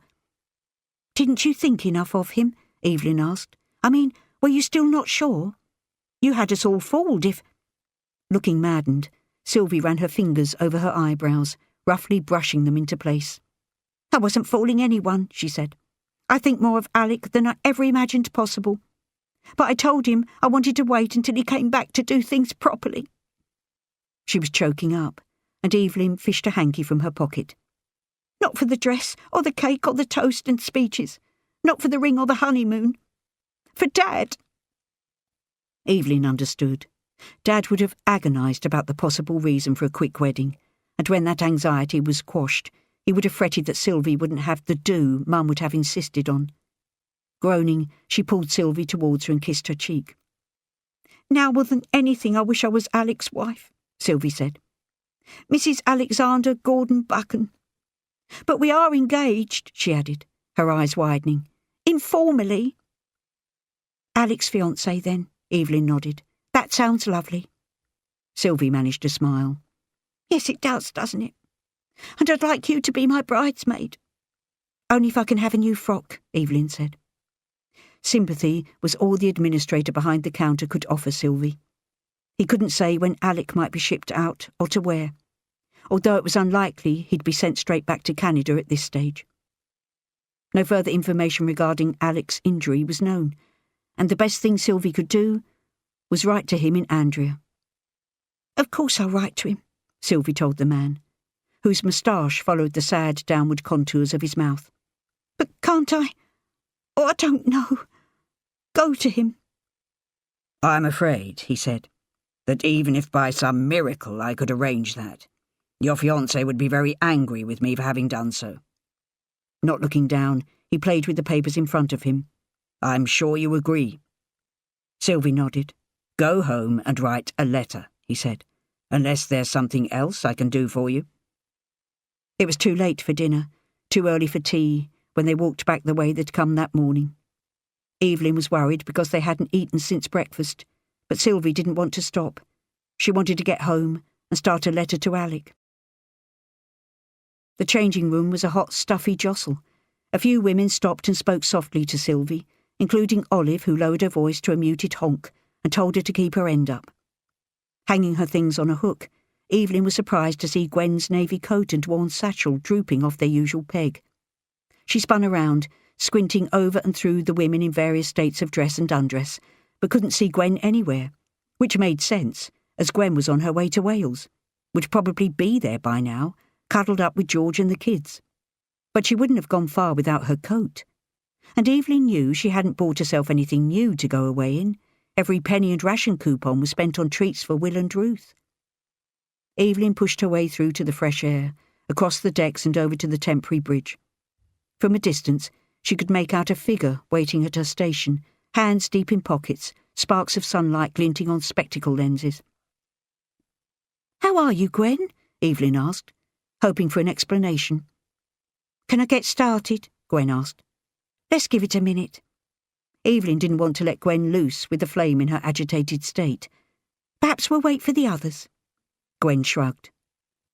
"Didn't you think enough of him?" Evelyn asked. "I mean, were you still not sure? You had us all fooled if—" Looking maddened, Sylvie ran her fingers over her eyebrows, roughly brushing them into place. "I wasn't fooling anyone," she said. "I think more of Alec than I ever imagined possible. But I told him I wanted to wait until he came back to do things properly." She was choking up, and Evelyn fished a hanky from her pocket. "Not for the dress, or the cake, or the toast and speeches. Not for the ring or the honeymoon. For Dad." Evelyn understood. Dad would have agonised about the possible reason for a quick wedding, and when that anxiety was quashed, he would have fretted that Sylvie wouldn't have the do Mum would have insisted on. Groaning, she pulled Sylvie towards her and kissed her cheek. "Now more than anything I wish I was Alec's wife," Sylvie said. "Mrs. Alexander Gordon Buchan. But we are engaged," she added, her eyes widening. "Informally." "Alec's fiancée, then," Evelyn nodded. "That sounds lovely." Sylvie managed to smile. "Yes, it does, doesn't it? And I'd like you to be my bridesmaid." "Only if I can have a new frock," Evelyn said. Sympathy was all the administrator behind the counter could offer Sylvie. He couldn't say when Alec might be shipped out or to where, although it was unlikely he'd be sent straight back to Canada at this stage. No further information regarding Alec's injury was known, and the best thing Sylvie could do was write to him in Andria. "Of course I'll write to him," Sylvie told the man, whose moustache followed the sad downward contours of his mouth. "But can't I? Oh, I don't know. Go to him." "I'm afraid," he said, "that even if by some miracle I could arrange that, your fiancé would be very angry with me for having done so." Not looking down, he played with the papers in front of him. "I'm sure you agree." Sylvie nodded. "Go home and write a letter," he said, "unless there's something else I can do for you." It was too late for dinner, too early for tea, when they walked back the way they'd come that morning. Evelyn was worried because they hadn't eaten since breakfast, but Sylvie didn't want to stop. She wanted to get home and start a letter to Alec. The changing room was a hot, stuffy jostle. A few women stopped and spoke softly to Sylvie, including Olive, who lowered her voice to a muted honk and told her to keep her end up. Hanging her things on a hook, Evelyn was surprised to see Gwen's navy coat and worn satchel drooping off their usual peg. She spun around, squinting over and through the women in various states of dress and undress, but couldn't see Gwen anywhere, which made sense, as Gwen was on her way to Wales, would probably be there by now, cuddled up with George and the kids. But she wouldn't have gone far without her coat. And Evelyn knew she hadn't bought herself anything new to go away in. Every penny and ration coupon was spent on treats for Will and Ruth. Evelyn pushed her way through to the fresh air, across the decks and over to the temporary bridge. From a distance, she could make out a figure waiting at her station, hands deep in pockets, sparks of sunlight glinting on spectacle lenses. "How are you, Gwen?" Evelyn asked, hoping for an explanation. "Can I get started?" Gwen asked. "Let's give it a minute." Evelyn didn't want to let Gwen loose with the flame in her agitated state. "Perhaps we'll wait for the others." Gwen shrugged.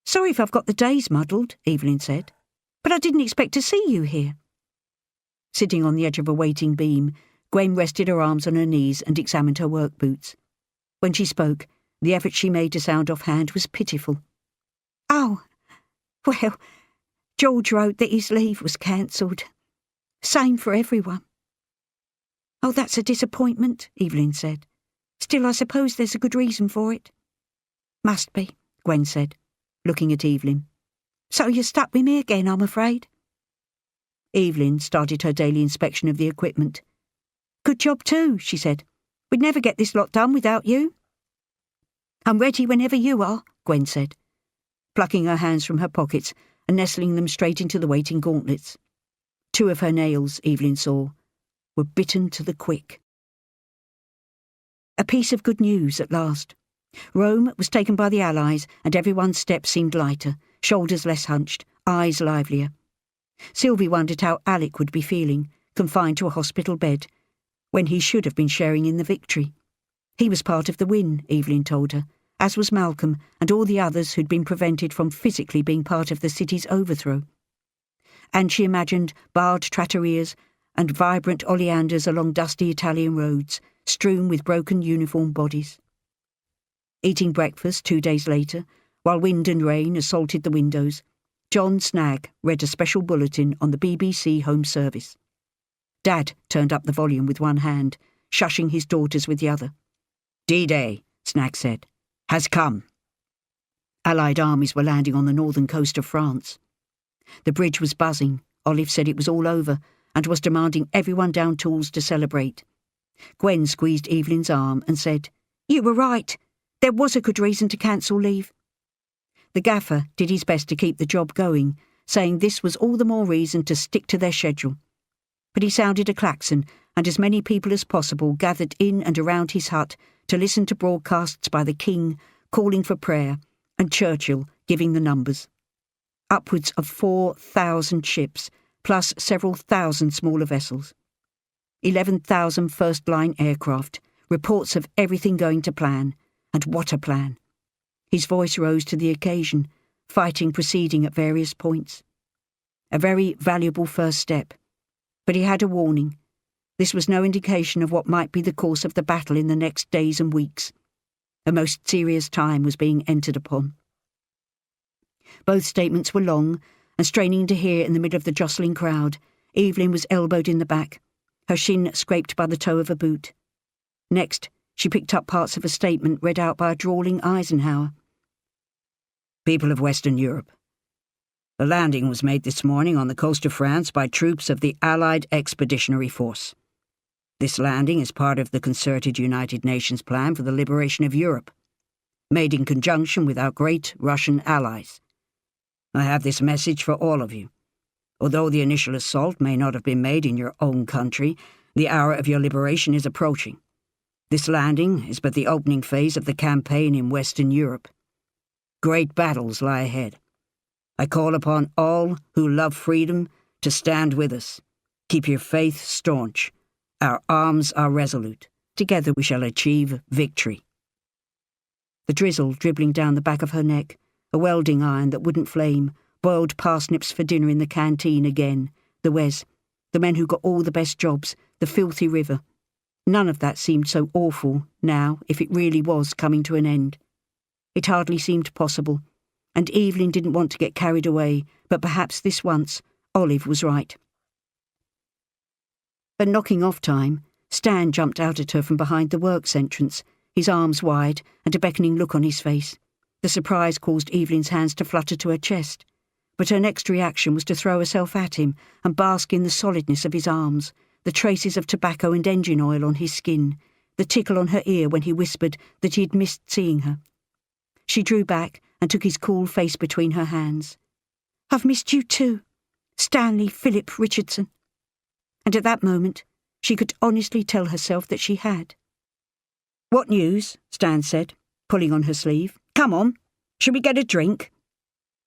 "Sorry if I've got the days muddled," Evelyn said, "but I didn't expect to see you here." Sitting on the edge of a waiting beam, Gwen rested her arms on her knees and examined her work boots. When she spoke, the effort she made to sound offhand was pitiful. "Oh, well, George wrote that his leave was cancelled. Same for everyone." "Oh, that's a disappointment," Evelyn said. "Still, I suppose there's a good reason for it." "Must be," Gwen said, looking at Evelyn. "So you're stuck with me again, I'm afraid." Evelyn started her daily inspection of the equipment. "Good job too," she said. "We'd never get this lot done without you." "I'm ready whenever you are," Gwen said, plucking her hands from her pockets and nestling them straight into the waiting gauntlets. 2 of her nails, Evelyn saw, were bitten to the quick. A piece of good news at last. Rome was taken by the Allies, and everyone's step seemed lighter, shoulders less hunched, eyes livelier. Sylvie wondered how Alec would be feeling, confined to a hospital bed, when he should have been sharing in the victory. He was part of the win, Evelyn told her, as was Malcolm and all the others who'd been prevented from physically being part of the city's overthrow. And she imagined barred trattorias and vibrant oleanders along dusty Italian roads, strewn with broken uniformed bodies. Eating breakfast 2 days later, while wind and rain assaulted the windows, John Snagg read a special bulletin on the BBC Home Service. Dad turned up the volume with one hand, shushing his daughters with the other. "D-Day," Snagg said, "has come." Allied armies were landing on the northern coast of France. The bridge was buzzing. Olive said it was all over and was demanding everyone down tools to celebrate. Gwen squeezed Evelyn's arm and said, "You were right. There was a good reason to cancel leave." The gaffer did his best to keep the job going, saying this was all the more reason to stick to their schedule. But he sounded a klaxon, and as many people as possible gathered in and around his hut to listen to broadcasts by the King calling for prayer and Churchill giving the numbers. Upwards of 4,000 ships, plus several thousand smaller vessels. 11,000 first-line aircraft, reports of everything going to plan, and what a plan. His voice rose to the occasion, fighting proceeding at various points. A very valuable first step, but he had a warning. This was no indication of what might be the course of the battle in the next days and weeks. A most serious time was being entered upon. Both statements were long, and straining to hear in the middle of the jostling crowd, Evelyn was elbowed in the back, her shin scraped by the toe of a boot. Next, she picked up parts of a statement read out by a drawling Eisenhower. "People of Western Europe. The landing was made this morning on the coast of France by troops of the Allied Expeditionary Force. This landing is part of the concerted United Nations plan for the liberation of Europe, made in conjunction with our great Russian allies. I have this message for all of you. Although the initial assault may not have been made in your own country, the hour of your liberation is approaching. This landing is but the opening phase of the campaign in Western Europe. Great battles lie ahead. I call upon all who love freedom to stand with us. Keep your faith staunch. Our arms are resolute. Together we shall achieve victory." The drizzle dribbling down the back of her neck, a welding iron that wouldn't flame, boiled parsnips for dinner in the canteen again, the Wes, the men who got all the best jobs, the filthy river. None of that seemed so awful now, if it really was coming to an end. It hardly seemed possible, and Evelyn didn't want to get carried away, but perhaps this once Olive was right. At knocking off time, Stan jumped out at her from behind the works entrance, his arms wide and a beckoning look on his face. The surprise caused Evelyn's hands to flutter to her chest, but her next reaction was to throw herself at him and bask in the solidness of his arms, the traces of tobacco and engine oil on his skin, the tickle on her ear when he whispered that he had missed seeing her. She drew back and took his cool face between her hands. "I've missed you too, Stanley Philip Richardson." And at that moment, she could honestly tell herself that she had. "What news?" Stan said, pulling on her sleeve. "Come on, shall we get a drink?"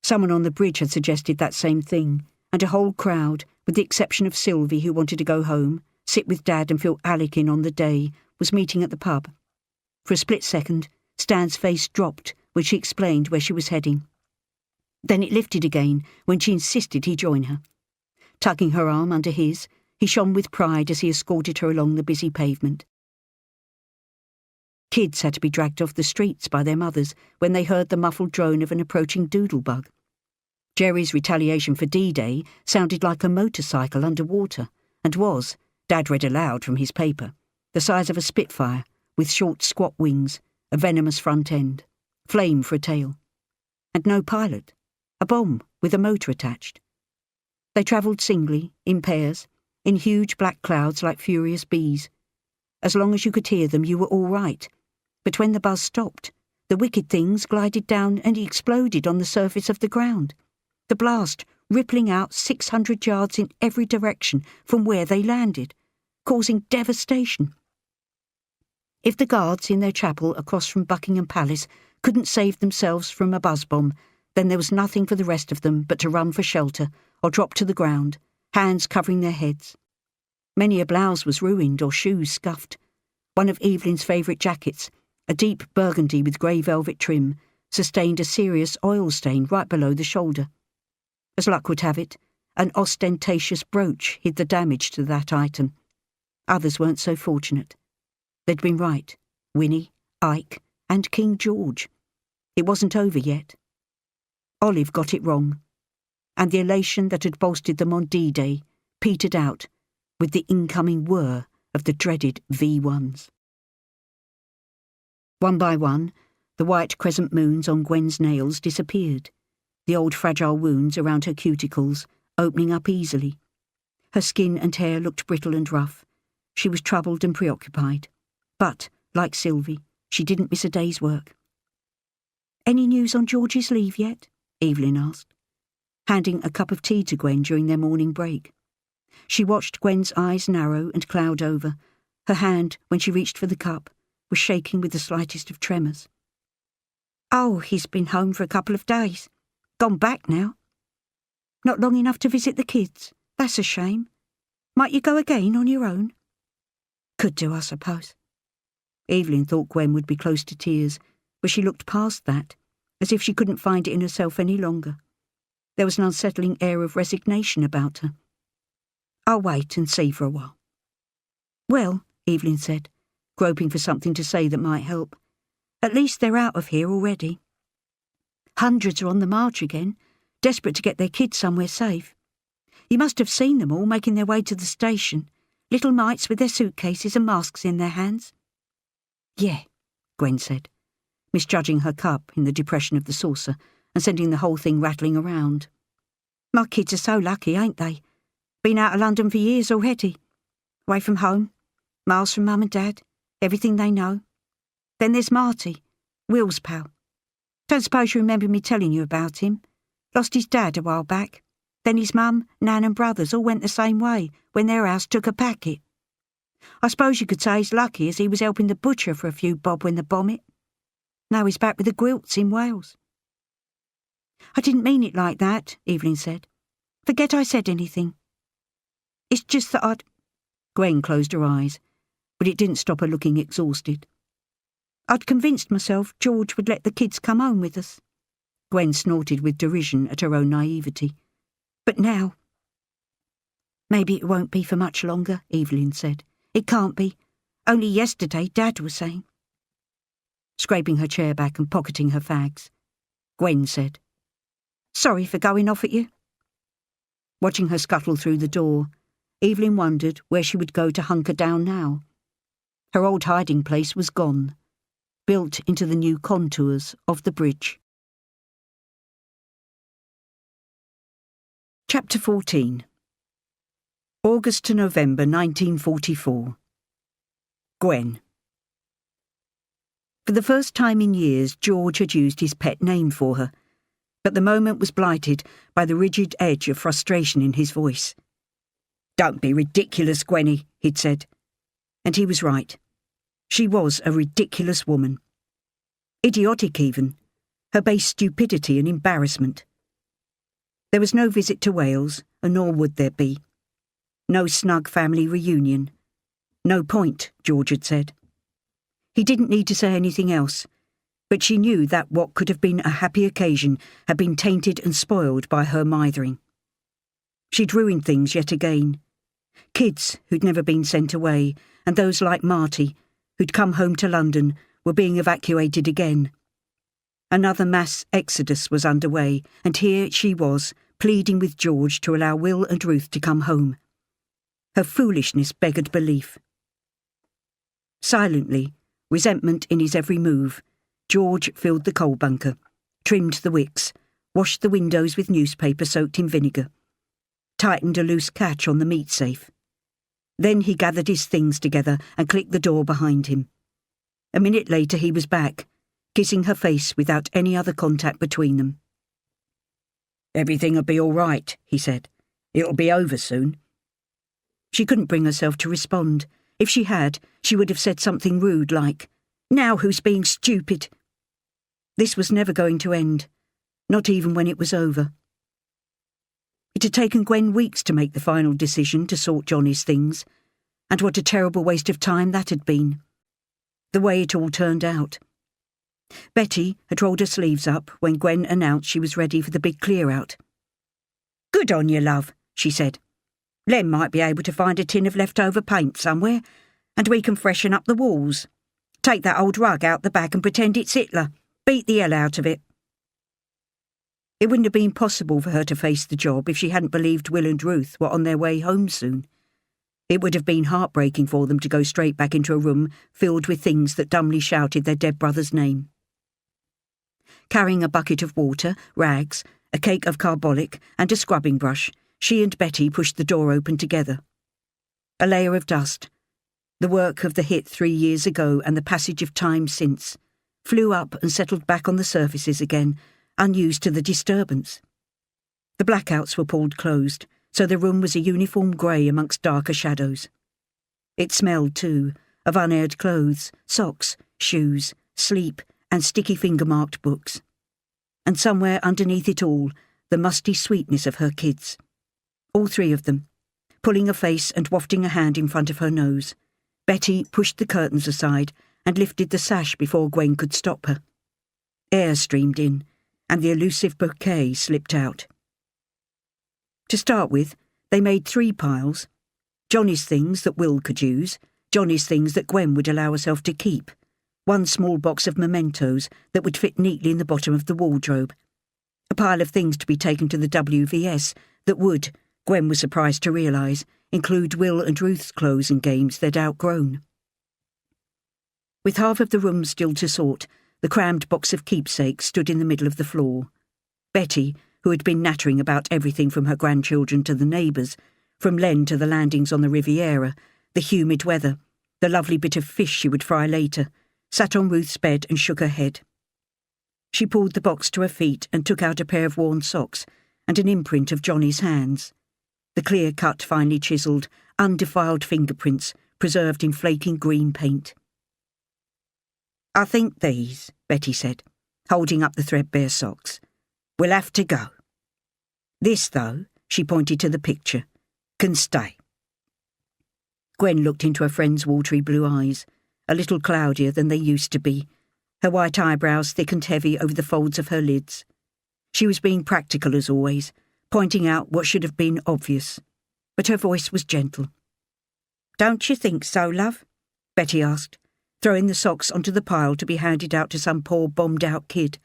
Someone on the bridge had suggested that same thing, and a whole crowd, with the exception of Sylvie, who wanted to go home, sit with Dad and fill Alec in on the day, was meeting at the pub. For a split second, Stan's face dropped when she explained where she was heading. Then it lifted again when she insisted he join her. Tucking her arm under his, he shone with pride as he escorted her along the busy pavement. Kids had to be dragged off the streets by their mothers when they heard the muffled drone of an approaching doodlebug. Jerry's retaliation for D-Day sounded like a motorcycle underwater, and was, Dad read aloud from his paper, the size of a Spitfire, with short squat wings, a venomous front end, flame for a tail. And no pilot, a bomb with a motor attached. They travelled singly, in pairs, in huge black clouds like furious bees. As long as you could hear them, you were all right. But when the buzz stopped, the wicked things glided down and exploded on the surface of the ground, the blast rippling out 600 yards in every direction from where they landed, causing devastation. If the guards in their chapel across from Buckingham Palace couldn't save themselves from a buzz bomb, then there was nothing for the rest of them but to run for shelter or drop to the ground, hands covering their heads. Many a blouse was ruined or shoes scuffed. One of Evelyn's favourite jackets, a deep burgundy with grey velvet trim, sustained a serious oil stain right below the shoulder. As luck would have it, an ostentatious brooch hid the damage to that item. Others weren't so fortunate. They'd been right, Winnie, Ike, and King George. It wasn't over yet. Olive got it wrong, and the elation that had bolstered them on D-Day petered out with the incoming whir of the dreaded V1s. One by one, the white crescent moons on Gwen's nails disappeared, the old fragile wounds around her cuticles opening up easily. Her skin and hair looked brittle and rough. She was troubled and preoccupied. But, like Sylvie, she didn't miss a day's work. "Any news on George's leave yet?" Evelyn asked, handing a cup of tea to Gwen during their morning break. She watched Gwen's eyes narrow and cloud over. Her hand, when she reached for the cup, was shaking with the slightest of tremors. "Oh, he's been home for a couple of days. Gone back now. Not long enough to visit the kids. That's a shame. Might you go again on your own?" "Could do, I suppose." Evelyn thought Gwen would be close to tears, but she looked past that, as if she couldn't find it in herself any longer. There was an unsettling air of resignation about her. "I'll wait and see for a while." "Well," Evelyn said, groping for something to say that might help, "at least they're out of here already. Hundreds are on the march again, desperate to get their kids somewhere safe. You must have seen them all making their way to the station, little mites with their suitcases and masks in their hands." "Yeah," Gwen said, misjudging her cup in the depression of the saucer and sending the whole thing rattling around. "My kids are so lucky, ain't they? Been out of London for years already. Away from home, miles from Mum and Dad, everything they know. Then there's Marty, Will's pal. Don't suppose you remember me telling you about him. Lost his dad a while back. Then his mum, Nan and brothers all went the same way when their house took a packet. I suppose you could say he's lucky as he was helping the butcher for a few bob when the bomb hit. Now he's back with the Gwilts in Wales." "I didn't mean it like that," Evelyn said. "Forget I said anything. It's just that I'd—" Gwen closed her eyes, but it didn't stop her looking exhausted. "I'd convinced myself George would let the kids come home with us." Gwen snorted with derision at her own naivety. "But now—" "Maybe it won't be for much longer," Evelyn said. "It can't be. Only yesterday Dad was saying—" Scraping her chair back and pocketing her fags, Gwen said, "Sorry for going off at you." Watching her scuttle through the door, Evelyn wondered where she would go to hunker down now. Her old hiding place was gone, built into the new contours of the bridge. Chapter 14. August to November 1944. Gwen. For the first time in years, George had used his pet name for her, but the moment was blighted by the rigid edge of frustration in his voice. "Don't be ridiculous, Gwenny," he'd said. And he was right. She was a ridiculous woman. Idiotic even, her base stupidity and embarrassment. There was no visit to Wales, and nor would there be. No snug family reunion. No point, George had said. He didn't need to say anything else, but she knew that what could have been a happy occasion had been tainted and spoiled by her mithering. She'd ruined things yet again. Kids who'd never been sent away, and those like Marty, who'd come home to London, were being evacuated again. Another mass exodus was underway, and here she was, pleading with George to allow Will and Ruth to come home. Her foolishness beggared belief. Silently, resentment in his every move, George filled the coal bunker, trimmed the wicks, washed the windows with newspaper soaked in vinegar, tightened a loose catch on the meat safe. Then he gathered his things together and clicked the door behind him. A minute later he was back, kissing her face without any other contact between them. "Everything'll be all right," he said. "It'll be over soon." She couldn't bring herself to respond. If she had, she would have said something rude like, "Now who's being stupid?" This was never going to end, not even when it was over. It had taken Gwen weeks to make the final decision to sort Johnny's things, and what a terrible waste of time that had been. The way it all turned out. Betty had rolled her sleeves up when Gwen announced she was ready for the big clear-out. "Good on you, love," she said. "Len might be able to find a tin of leftover paint somewhere, and we can freshen up the walls. Take that old rug out the back and pretend it's Hitler. Beat the hell out of it." It wouldn't have been possible for her to face the job if she hadn't believed Will and Ruth were on their way home soon. It would have been heartbreaking for them to go straight back into a room filled with things that dumbly shouted their dead brother's name. Carrying a bucket of water, rags, a cake of carbolic, and a scrubbing brush, she and Betty pushed the door open together. A layer of dust, the work of the hit 3 years ago and the passage of time since, flew up and settled back on the surfaces again, unused to the disturbance. The blackouts were pulled closed, so the room was a uniform grey amongst darker shadows. It smelled, too, of unaired clothes, socks, shoes, sleep, and sticky finger-marked books. And somewhere underneath it all, the musty sweetness of her kids. All 3 of them, pulling a face and wafting a hand in front of her nose. Betty pushed the curtains aside and lifted the sash before Gwen could stop her. Air streamed in, and the elusive bouquet slipped out. To start with, they made 3 piles. Johnny's things that Will could use, Johnny's things that Gwen would allow herself to keep, 1 small box of mementos that would fit neatly in the bottom of the wardrobe, a pile of things to be taken to the WVS that would, Gwen was surprised to realise, include Will and Ruth's clothes and games they'd outgrown. With half of the room still to sort, the crammed box of keepsakes stood in the middle of the floor. Betty, who had been nattering about everything from her grandchildren to the neighbours, from Len to the landings on the Riviera, the humid weather, the lovely bit of fish she would fry later, sat on Ruth's bed and shook her head. She pulled the box to her feet and took out a pair of worn socks and an imprint of Johnny's hands, the clear-cut, finely chiselled, undefiled fingerprints preserved in flaking green paint. "I think these," Betty said, holding up the threadbare socks, "will have to go. This, though," she pointed to the picture, "can stay." Gwen looked into her friend's watery blue eyes, a little cloudier than they used to be, her white eyebrows thick and heavy over the folds of her lids. She was being practical as always, pointing out what should have been obvious, but her voice was gentle. "Don't you think so, love?" Betty asked, throwing the socks onto the pile to be handed out to some poor bombed-out kid.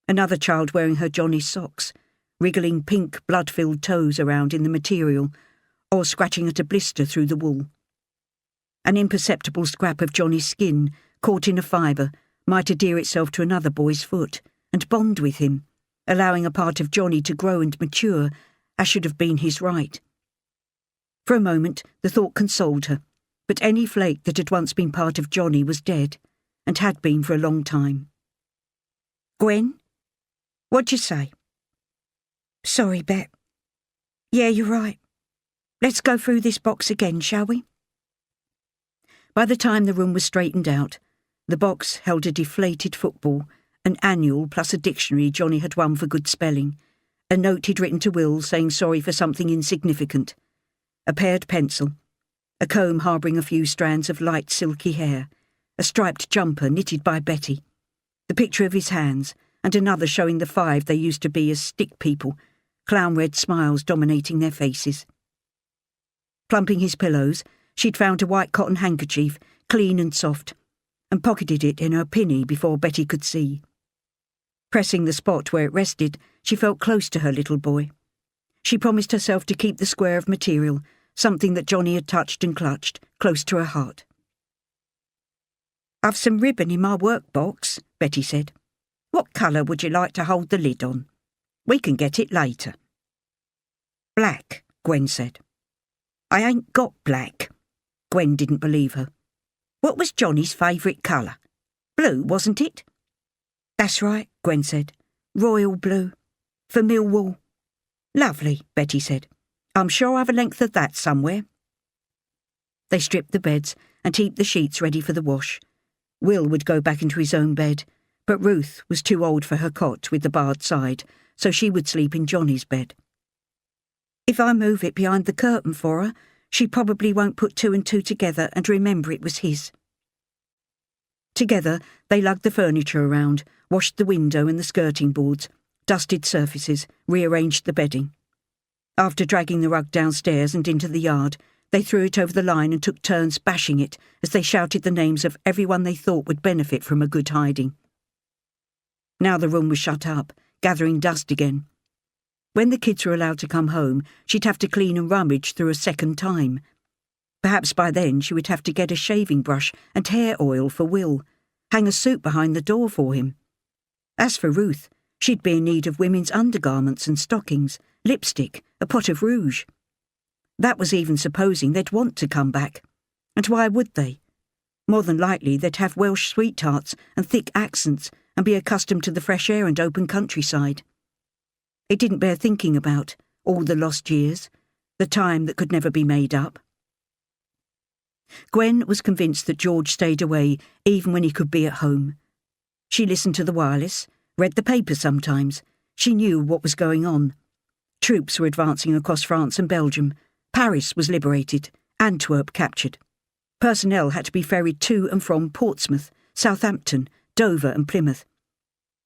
Another child wearing her Johnny's socks, wriggling pink blood-filled toes around in the material, or scratching at a blister through the wool. An imperceptible scrap of Johnny's skin, caught in a fibre, might adhere itself to another boy's foot and bond with him, allowing a part of Johnny to grow and mature, as should have been his right. For a moment the thought consoled her, but any flake that had once been part of Johnny was dead, and had been for a long time. "Gwen? What'd you say?" "Sorry, Bet. Yeah, you're right. Let's go through this box again, shall we?" By the time the room was straightened out, the box held a deflated football, an annual plus a dictionary Johnny had won for good spelling, a note he'd written to Will saying sorry for something insignificant, a pared pencil, a comb harbouring a few strands of light silky hair, a striped jumper knitted by Betty, the picture of his hands, and another showing the 5 they used to be as stick people, clown-red smiles dominating their faces. Plumping his pillows, she'd found a white cotton handkerchief, clean and soft, and pocketed it in her pinny before Betty could see. Pressing the spot where it rested, she felt close to her little boy. She promised herself to keep the square of material, something that Johnny had touched and clutched, close to her heart. "I've some ribbon in my workbox," Betty said. "What colour would you like to hold the lid on? We can get it later." "Black," Gwen said. "I ain't got black." Gwen didn't believe her. "What was Johnny's favourite colour? Blue, wasn't it?" "That's right," Gwen said. "Royal blue. For Millwall." "Lovely," Betty said. "I'm sure I've a length of that somewhere." They stripped the beds and heaped the sheets ready for the wash. Will would go back into his own bed, but Ruth was too old for her cot with the barred side, so she would sleep in Johnny's bed. "If I move it behind the curtain for her, she probably won't put 2 and 2 together and remember it was his." Together they lugged the furniture around, washed the window and the skirting boards, dusted surfaces, rearranged the bedding. After dragging the rug downstairs and into the yard, they threw it over the line and took turns bashing it as they shouted the names of everyone they thought would benefit from a good hiding. Now the room was shut up, gathering dust again. When the kids were allowed to come home, she'd have to clean and rummage through a second time. Perhaps by then she would have to get a shaving brush and hair oil for Will, hang a suit behind the door for him. As for Ruth, she'd be in need of women's undergarments and stockings, lipstick, a pot of rouge. That was even supposing they'd want to come back. And why would they? More than likely they'd have Welsh sweethearts and thick accents and be accustomed to the fresh air and open countryside. It didn't bear thinking about, all the lost years, the time that could never be made up. Gwen was convinced that George stayed away even when he could be at home. She listened to the wireless, read the paper sometimes. She knew what was going on. Troops were advancing across France and Belgium. Paris was liberated, Antwerp captured. Personnel had to be ferried to and from Portsmouth, Southampton, Dover and Plymouth.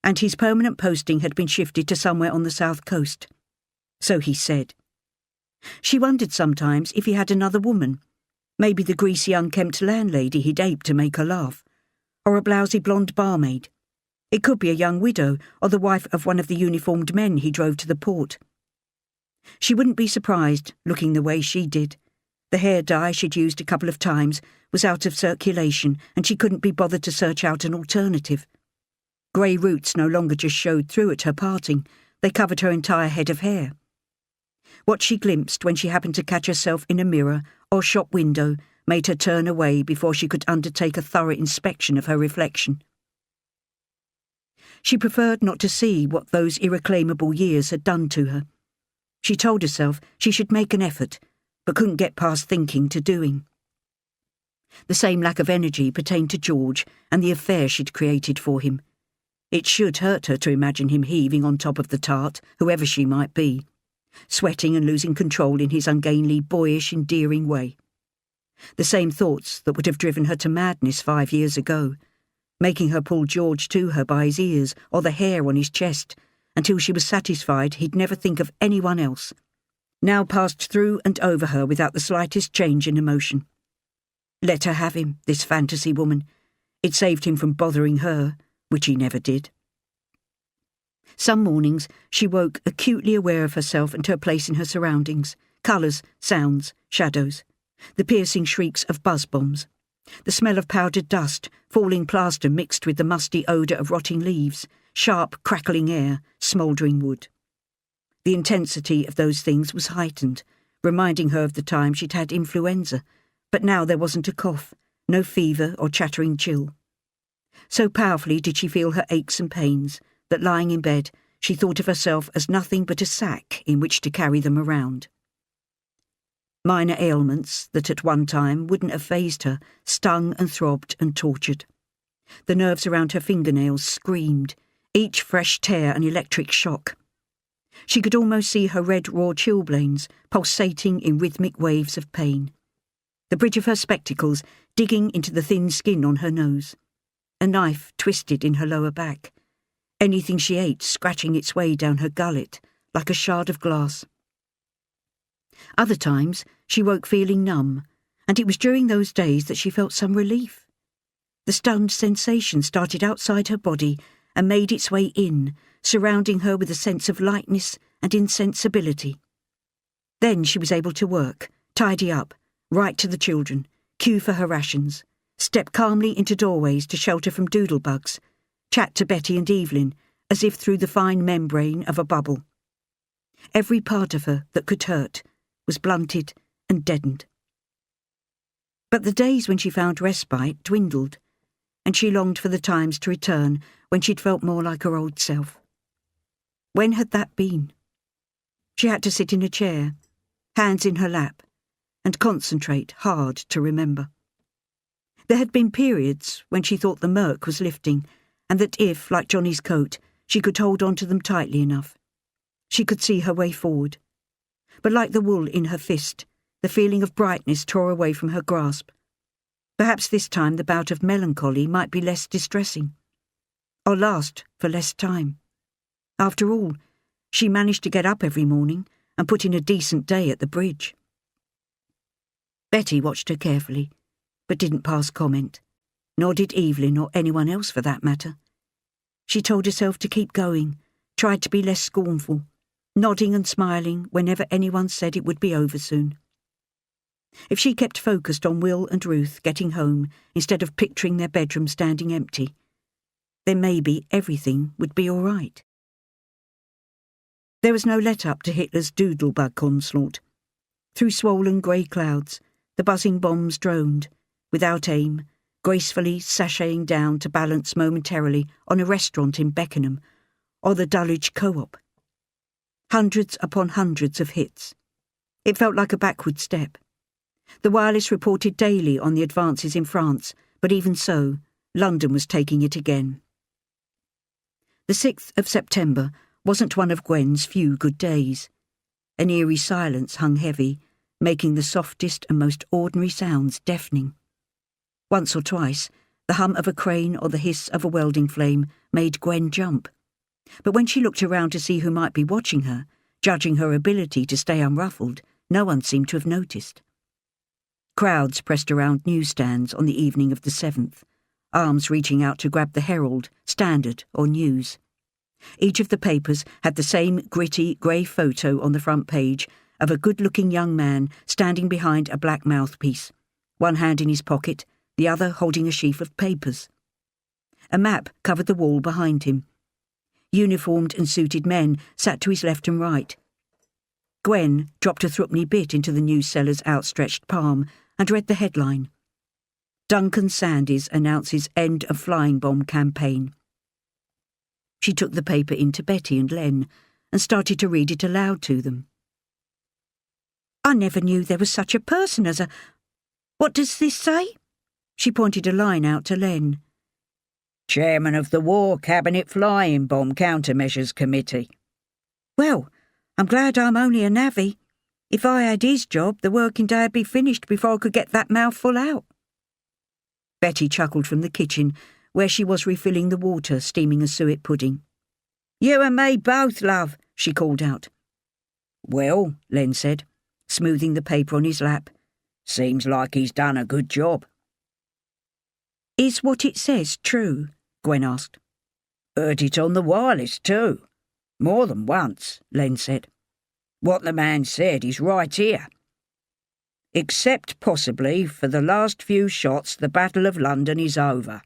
And his permanent posting had been shifted to somewhere on the south coast. So he said. She wondered sometimes if he had another woman, maybe the greasy unkempt landlady he'd aped to make her laugh, or a blousy blonde barmaid. It could be a young widow or the wife of one of the uniformed men he drove to the port. She wouldn't be surprised, looking the way she did. The hair dye she'd used a couple of times was out of circulation and she couldn't be bothered to search out an alternative. Grey roots no longer just showed through at her parting, they covered her entire head of hair. What she glimpsed when she happened to catch herself in a mirror or shop window made her turn away before she could undertake a thorough inspection of her reflection. She preferred not to see what those irreclaimable years had done to her. She told herself she should make an effort, but couldn't get past thinking to doing. The same lack of energy pertained to George and the affair she'd created for him. It should hurt her to imagine him heaving on top of the tart, whoever she might be, sweating and losing control in his ungainly, boyish, endearing way. The same thoughts that would have driven her to madness 5 years ago, making her pull George to her by his ears or the hair on his chest, until she was satisfied he'd never think of anyone else, now passed through and over her without the slightest change in emotion. Let her have him, this fantasy woman. It saved him from bothering her, which he never did. Some mornings she woke acutely aware of herself and her place in her surroundings. Colours, sounds, shadows. The piercing shrieks of buzz bombs. The smell of powdered dust, falling plaster mixed with the musty odour of rotting leaves. Sharp, crackling air, smouldering wood. The intensity of those things was heightened, reminding her of the time she'd had influenza, but now there wasn't a cough, no fever or chattering chill. So powerfully did she feel her aches and pains that, lying in bed, she thought of herself as nothing but a sack in which to carry them around. Minor ailments that at one time wouldn't have fazed her stung and throbbed and tortured. The nerves around her fingernails screamed, each fresh tear an electric shock. She could almost see her red raw chilblains pulsating in rhythmic waves of pain. The bridge of her spectacles digging into the thin skin on her nose. A knife twisted in her lower back. Anything she ate scratching its way down her gullet like a shard of glass. Other times she woke feeling numb, and it was during those days that she felt some relief. The stunned sensation started outside her body and made its way in, surrounding her with a sense of lightness and insensibility. Then she was able to work, tidy up, write to the children, queue for her rations, step calmly into doorways to shelter from doodlebugs, chat to Betty and Evelyn as if through the fine membrane of a bubble. Every part of her that could hurt was blunted and deadened. But the days when she found respite dwindled, and she longed for the times to return when she'd felt more like her old self. When had that been? She had to sit in a chair, hands in her lap, and concentrate hard to remember. There had been periods when she thought the murk was lifting, and that if, like Johnny's coat, she could hold on to them tightly enough, she could see her way forward. But like the wool in her fist, the feeling of brightness tore away from her grasp. Perhaps this time the bout of melancholy might be less distressing, or last for less time. After all, she managed to get up every morning and put in a decent day at the bridge. Betty watched her carefully, but didn't pass comment, nor did Evelyn or anyone else for that matter. She told herself to keep going, tried to be less scornful, nodding and smiling whenever anyone said it would be over soon. If she kept focused on Will and Ruth getting home instead of picturing their bedroom standing empty, then maybe everything would be all right. There was no let-up to Hitler's doodlebug onslaught. Through swollen grey clouds, the buzzing bombs droned, without aim, gracefully sashaying down to balance momentarily on a restaurant in Beckenham or the Dulwich Co-op. Hundreds upon hundreds of hits. It felt like a backward step. The wireless reported daily on the advances in France, but even so, London was taking it again. The 6th of September wasn't one of Gwen's few good days. An eerie silence hung heavy, making the softest and most ordinary sounds deafening. Once or twice, the hum of a crane or the hiss of a welding flame made Gwen jump. But when she looked around to see who might be watching her, judging her ability to stay unruffled, no one seemed to have noticed. Crowds pressed around newsstands on the evening of the 7th, arms reaching out to grab the Herald, Standard or News. Each of the papers had the same gritty grey photo on the front page of a good-looking young man standing behind a black mouthpiece, one hand in his pocket, the other holding a sheaf of papers. A map covered the wall behind him. Uniformed and suited men sat to his left and right. Gwen dropped a threepenny bit into the news seller's outstretched palm and read the headline. Duncan Sandys announces end of flying bomb campaign. She took the paper in to Betty and Len and started to read it aloud to them. I never knew there was such a person as a... What does this say? She pointed a line out to Len. Chairman of the War Cabinet Flying Bomb Countermeasures Committee. Well, I'm glad I'm only a navvy. If I had his job, the working day would be finished before I could get that mouthful out. Betty chuckled from the kitchen, where she was refilling the water, steaming a suet pudding. You and me both, love, she called out. Well, Len said, smoothing the paper on his lap, seems like he's done a good job. Is what it says true? Gwen asked. Heard it on the wireless too, More than once, Len said. What the man said is right here. Except possibly for the last few shots, the Battle of London is over.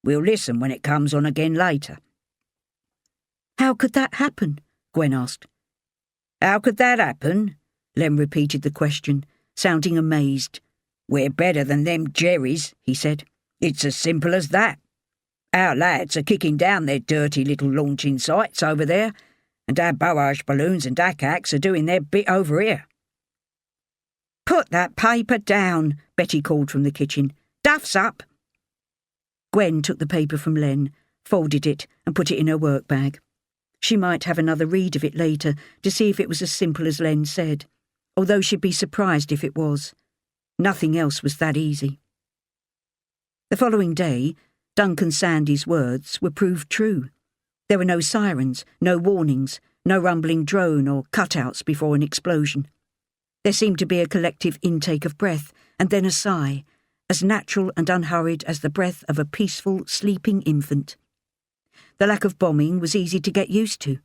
We'll listen when it comes on again later. How could that happen? Gwen asked. How could that happen? Len repeated the question, sounding amazed. We're better than them Jerrys, he said. It's as simple as that. Our lads are kicking down their dirty little launching sites over there, and our barrage balloons and ACACs are doing their bit over here. Put that paper down, Betty called from the kitchen. Duff's up. Gwen took the paper from Len, folded it and put it in her work bag. She might have another read of it later to see if it was as simple as Len said, although she'd be surprised if it was. Nothing else was that easy. The following day, Duncan Sandy's words were proved true. There were no sirens, no warnings, no rumbling drone or cutouts before an explosion. There seemed to be a collective intake of breath and then a sigh, as natural and unhurried as the breath of a peaceful, sleeping infant. The lack of bombing was easy to get used to.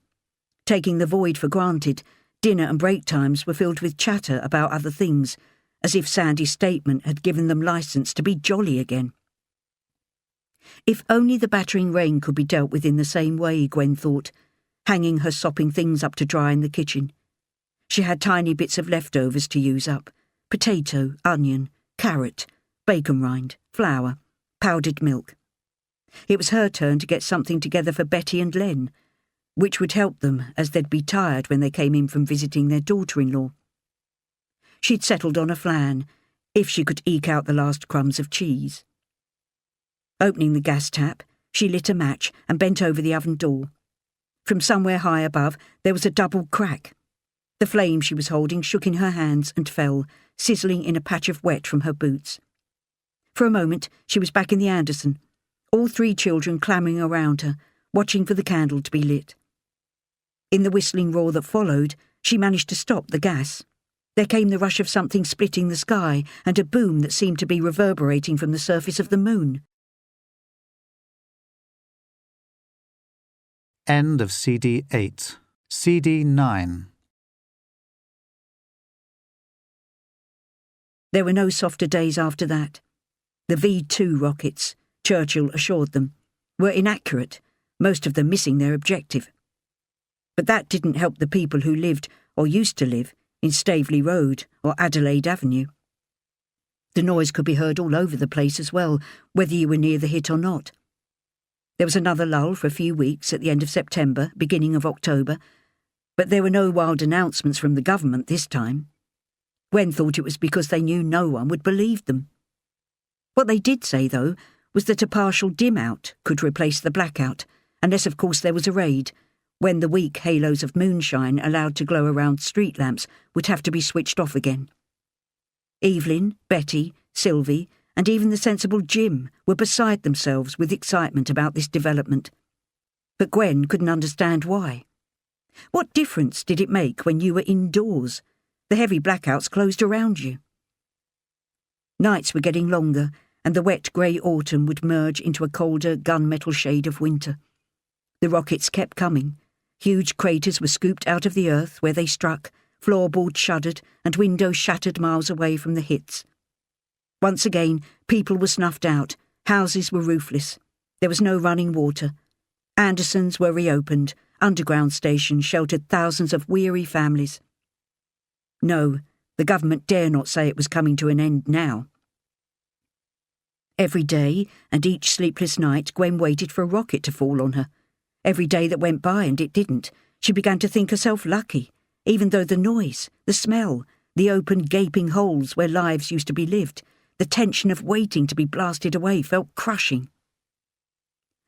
Taking the void for granted, dinner and break times were filled with chatter about other things, as if Sandy's statement had given them licence to be jolly again. If only the battering rain could be dealt with in the same way, Gwen thought, hanging her sopping things up to dry in the kitchen. She had tiny bits of leftovers to use up: potato, onion, carrot, bacon rind, flour, powdered milk. It was her turn to get something together for Betty and Len, which would help them as they'd be tired when they came in from visiting their daughter-in-law. She'd settled on a flan, if she could eke out the last crumbs of cheese. Opening the gas tap, she lit a match and bent over the oven door. From somewhere high above, there was a double crack. The flame she was holding shook in her hands and fell, sizzling in a patch of wet from her boots. For a moment, she was back in the Anderson, all 3 children clamouring around her, watching for the candle to be lit. In the whistling roar that followed, she managed to stop the gas. There came the rush of something splitting the sky and a boom that seemed to be reverberating from the surface of the moon. End of CD 8. CD 9. There were no softer days after that. The V-2 rockets, Churchill assured them, were inaccurate, most of them missing their objective. But that didn't help the people who lived, or used to live, in Staveley Road or Adelaide Avenue. The noise could be heard all over the place as well, whether you were near the hit or not. There was another lull for a few weeks at the end of September, beginning of October, but there were no wild announcements from the government this time. Gwen thought it was because they knew no one would believe them. What they did say, though, was that a partial dim-out could replace the blackout, unless of course there was a raid, when the weak halos of moonshine allowed to glow around street lamps would have to be switched off again. Evelyn, Betty, Sylvie, and even the sensible Jim were beside themselves with excitement about this development. But Gwen couldn't understand why. What difference did it make when you were indoors? The heavy blackouts closed around you. Nights were getting longer, and the wet grey autumn would merge into a colder gunmetal shade of winter. The rockets kept coming. Huge craters were scooped out of the earth where they struck, floorboards shuddered, and windows shattered miles away from the hits. Once again, people were snuffed out, houses were roofless, there was no running water. Andersons were reopened, underground stations sheltered thousands of weary families. No, the government dare not say it was coming to an end now. Every day, and each sleepless night, Gwen waited for a rocket to fall on her. Every day that went by and it didn't, she began to think herself lucky, even though the noise, the smell, the open gaping holes where lives used to be lived, the tension of waiting to be blasted away felt crushing.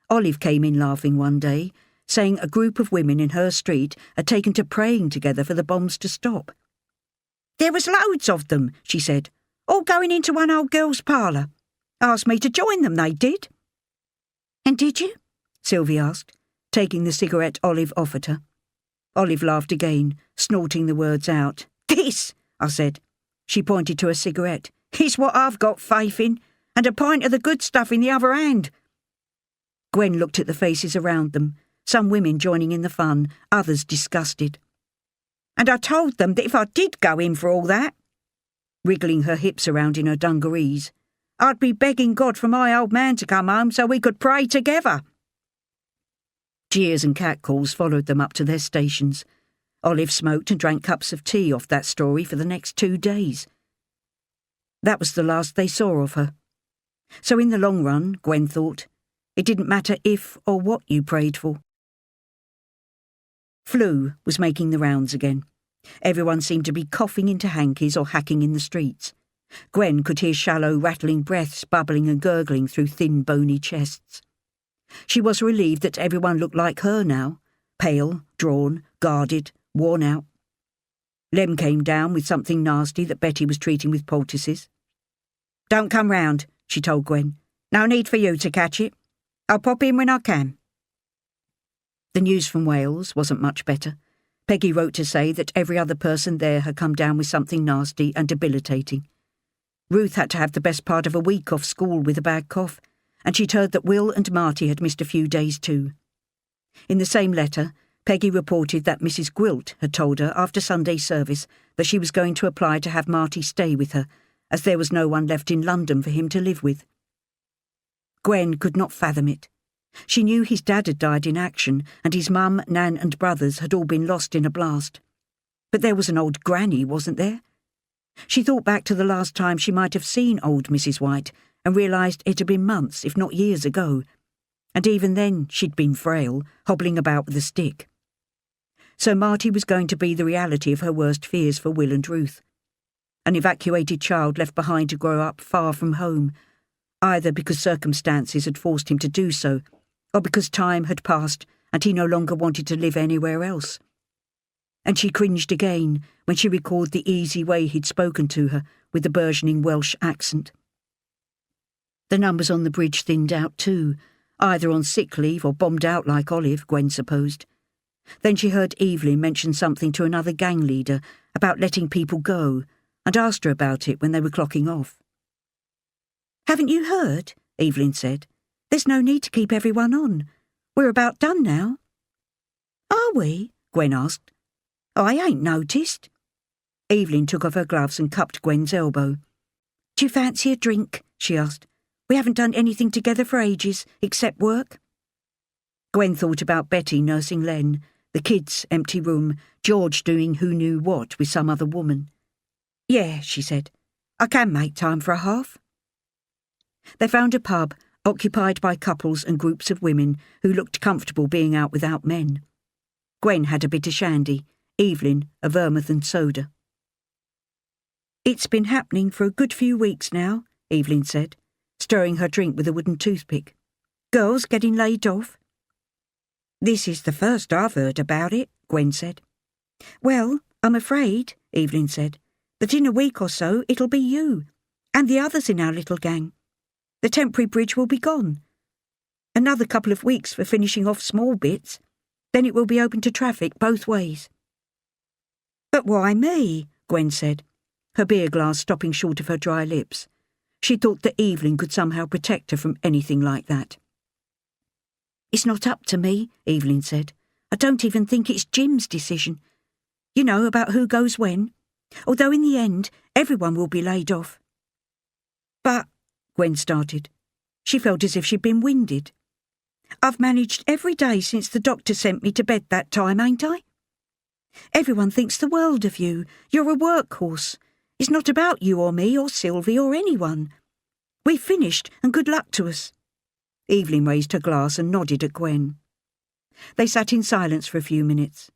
Olive came in laughing one day, saying a group of women in her street had taken to praying together for the bombs to stop. "There was loads of them," she said, "all going into one old girl's parlour. Asked me to join them, they did." "And did you?" Sylvie asked, taking the cigarette Olive offered her. Olive laughed again, snorting the words out. "This," I said. She pointed to a cigarette. "Is what I've got faith in, and a pint of the good stuff in the other hand." Gwen looked at the faces around them, some women joining in the fun, others disgusted. "And I told them that if I did go in for all that," wriggling her hips around in her dungarees, "I'd be begging God for my old man to come home so we could pray together." Jeers and catcalls followed them up to their stations. Olive smoked and drank cups of tea off that story for the next 2 days. That was the last they saw of her. So in the long run, Gwen thought, it didn't matter if or what you prayed for. Flu was making the rounds again. Everyone seemed to be coughing into hankies or hacking in the streets. Gwen could hear shallow, rattling breaths bubbling and gurgling through thin, bony chests. She was relieved that everyone looked like her now, pale, drawn, guarded, worn out. Lem came down with something nasty that Betty was treating with poultices. "Don't come round," she told Gwen. "No need for you to catch it. I'll pop in when I can." The news from Wales wasn't much better. Peggy wrote to say that every other person there had come down with something nasty and debilitating. Ruth had to have the best part of a week off school with a bad cough, and she'd heard that Will and Marty had missed a few days too. In the same letter, Peggy reported that Mrs. Gwilt had told her after Sunday service that she was going to apply to have Marty stay with her, as there was no one left in London for him to live with. Gwen could not fathom it. She knew his dad had died in action, and his mum, Nan and brothers had all been lost in a blast. But there was an old granny, wasn't there? She thought back to the last time she might have seen old Mrs. White and realised it had been months, if not years ago, and even then she'd been frail, hobbling about with a stick. So Marty was going to be the reality of her worst fears for Will and Ruth. An evacuated child left behind to grow up far from home, either because circumstances had forced him to do so, or because time had passed and he no longer wanted to live anywhere else. And she cringed again when she recalled the easy way he'd spoken to her with the burgeoning Welsh accent. The numbers on the bridge thinned out too, either on sick leave or bombed out like Olive, Gwen supposed. Then she heard Evelyn mention something to another gang leader about letting people go, and asked her about it when they were clocking off. "Haven't you heard?" Evelyn said. "There's no need to keep everyone on. We're about done now." "Are we?" Gwen asked. "I ain't noticed." Evelyn took off her gloves and cupped Gwen's elbow. "Do you fancy a drink?" she asked. "We haven't done anything together for ages, except work." Gwen thought about Betty nursing Len, the kids' empty room, George doing who knew what with some other woman. "Yeah," she said. "I can make time for a half." They found a pub occupied by couples and groups of women who looked comfortable being out without men. Gwen had a bit of shandy, Evelyn a vermouth and soda. "It's been happening for a good few weeks now," Evelyn said, stirring her drink with a wooden toothpick. "Girls getting laid off." "This is the first I've heard about it," Gwen said. "Well, I'm afraid," Evelyn said, "that in a week or so it'll be you, and the others in our little gang. The temporary bridge will be gone. Another couple of weeks for finishing off small bits, then it will be open to traffic both ways." "But why me?" Gwen said, her beer glass stopping short of her dry lips. She thought that Evelyn could somehow protect her from anything like that. "It's not up to me," Evelyn said. "I don't even think it's Jim's decision. You know, about who goes when. Although in the end, everyone will be laid off." "But," Gwen started. She felt as if she'd been winded. "I've managed every day since the doctor sent me to bed that time, ain't I? Everyone thinks the world of you. You're a workhorse. It's not about you or me or Sylvie or anyone. We've finished, and good luck to us." Evelyn raised her glass and nodded at Gwen. They sat in silence for a few minutes.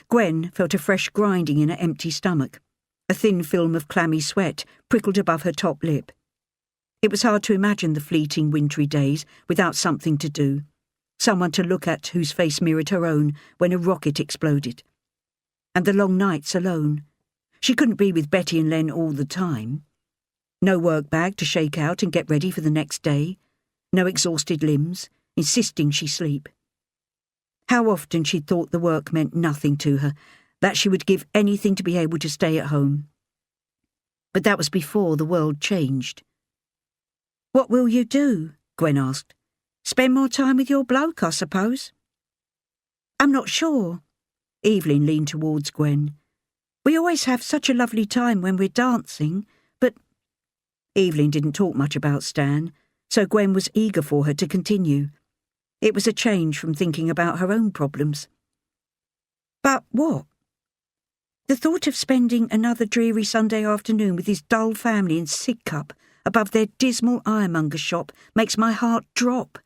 Gwen felt a fresh grinding in her empty stomach. A thin film of clammy sweat prickled above her top lip. It was hard to imagine the fleeting wintry days without something to do, someone to look at whose face mirrored her own when a rocket exploded. And the long nights alone. She couldn't be with Betty and Len all the time. No work bag to shake out and get ready for the next day. No exhausted limbs, insisting she sleep. How often she'd thought the work meant nothing to her, that she would give anything to be able to stay at home. But that was before the world changed. "What will you do?" Gwen asked. "Spend more time with your bloke, I suppose?" I'm not sure. Evelyn leaned towards Gwen. We always have such a lovely time when we're dancing, but... Evelyn didn't talk much about Stan, so Gwen was eager for her to continue. It was a change from thinking about her own problems. But what? The thought of spending another dreary Sunday afternoon with his dull family in Sidcup above their dismal ironmonger shop makes my heart drop.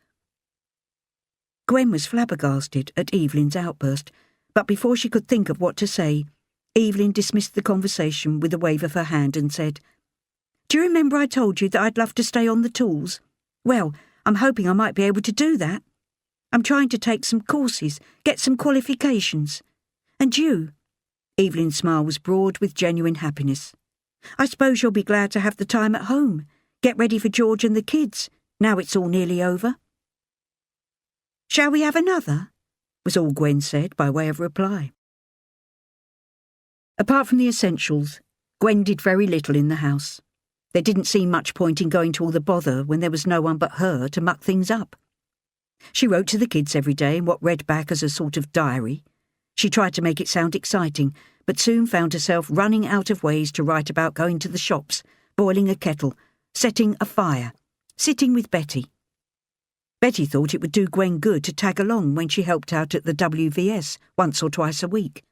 Gwen was flabbergasted at Evelyn's outburst, but before she could think of what to say, Evelyn dismissed the conversation with a wave of her hand and said, Do you remember I told you that I'd love to stay on the tools? Well, I'm hoping I might be able to do that. I'm trying to take some courses, get some qualifications. And you? Evelyn's smile was broad with genuine happiness. I suppose you'll be glad to have the time at home. Get ready for George and the kids, now it's all nearly over. Shall we have another? Was all Gwen said by way of reply. Apart from the essentials, Gwen did very little in the house. There didn't seem much point in going to all the bother when there was no one but her to muck things up. She wrote to the kids every day in what read back as a sort of diary. She tried to make it sound exciting, but soon found herself running out of ways to write about going to the shops, boiling a kettle, setting a fire, sitting with Betty. Betty thought it would do Gwen good to tag along when she helped out at the WVS once or twice a week.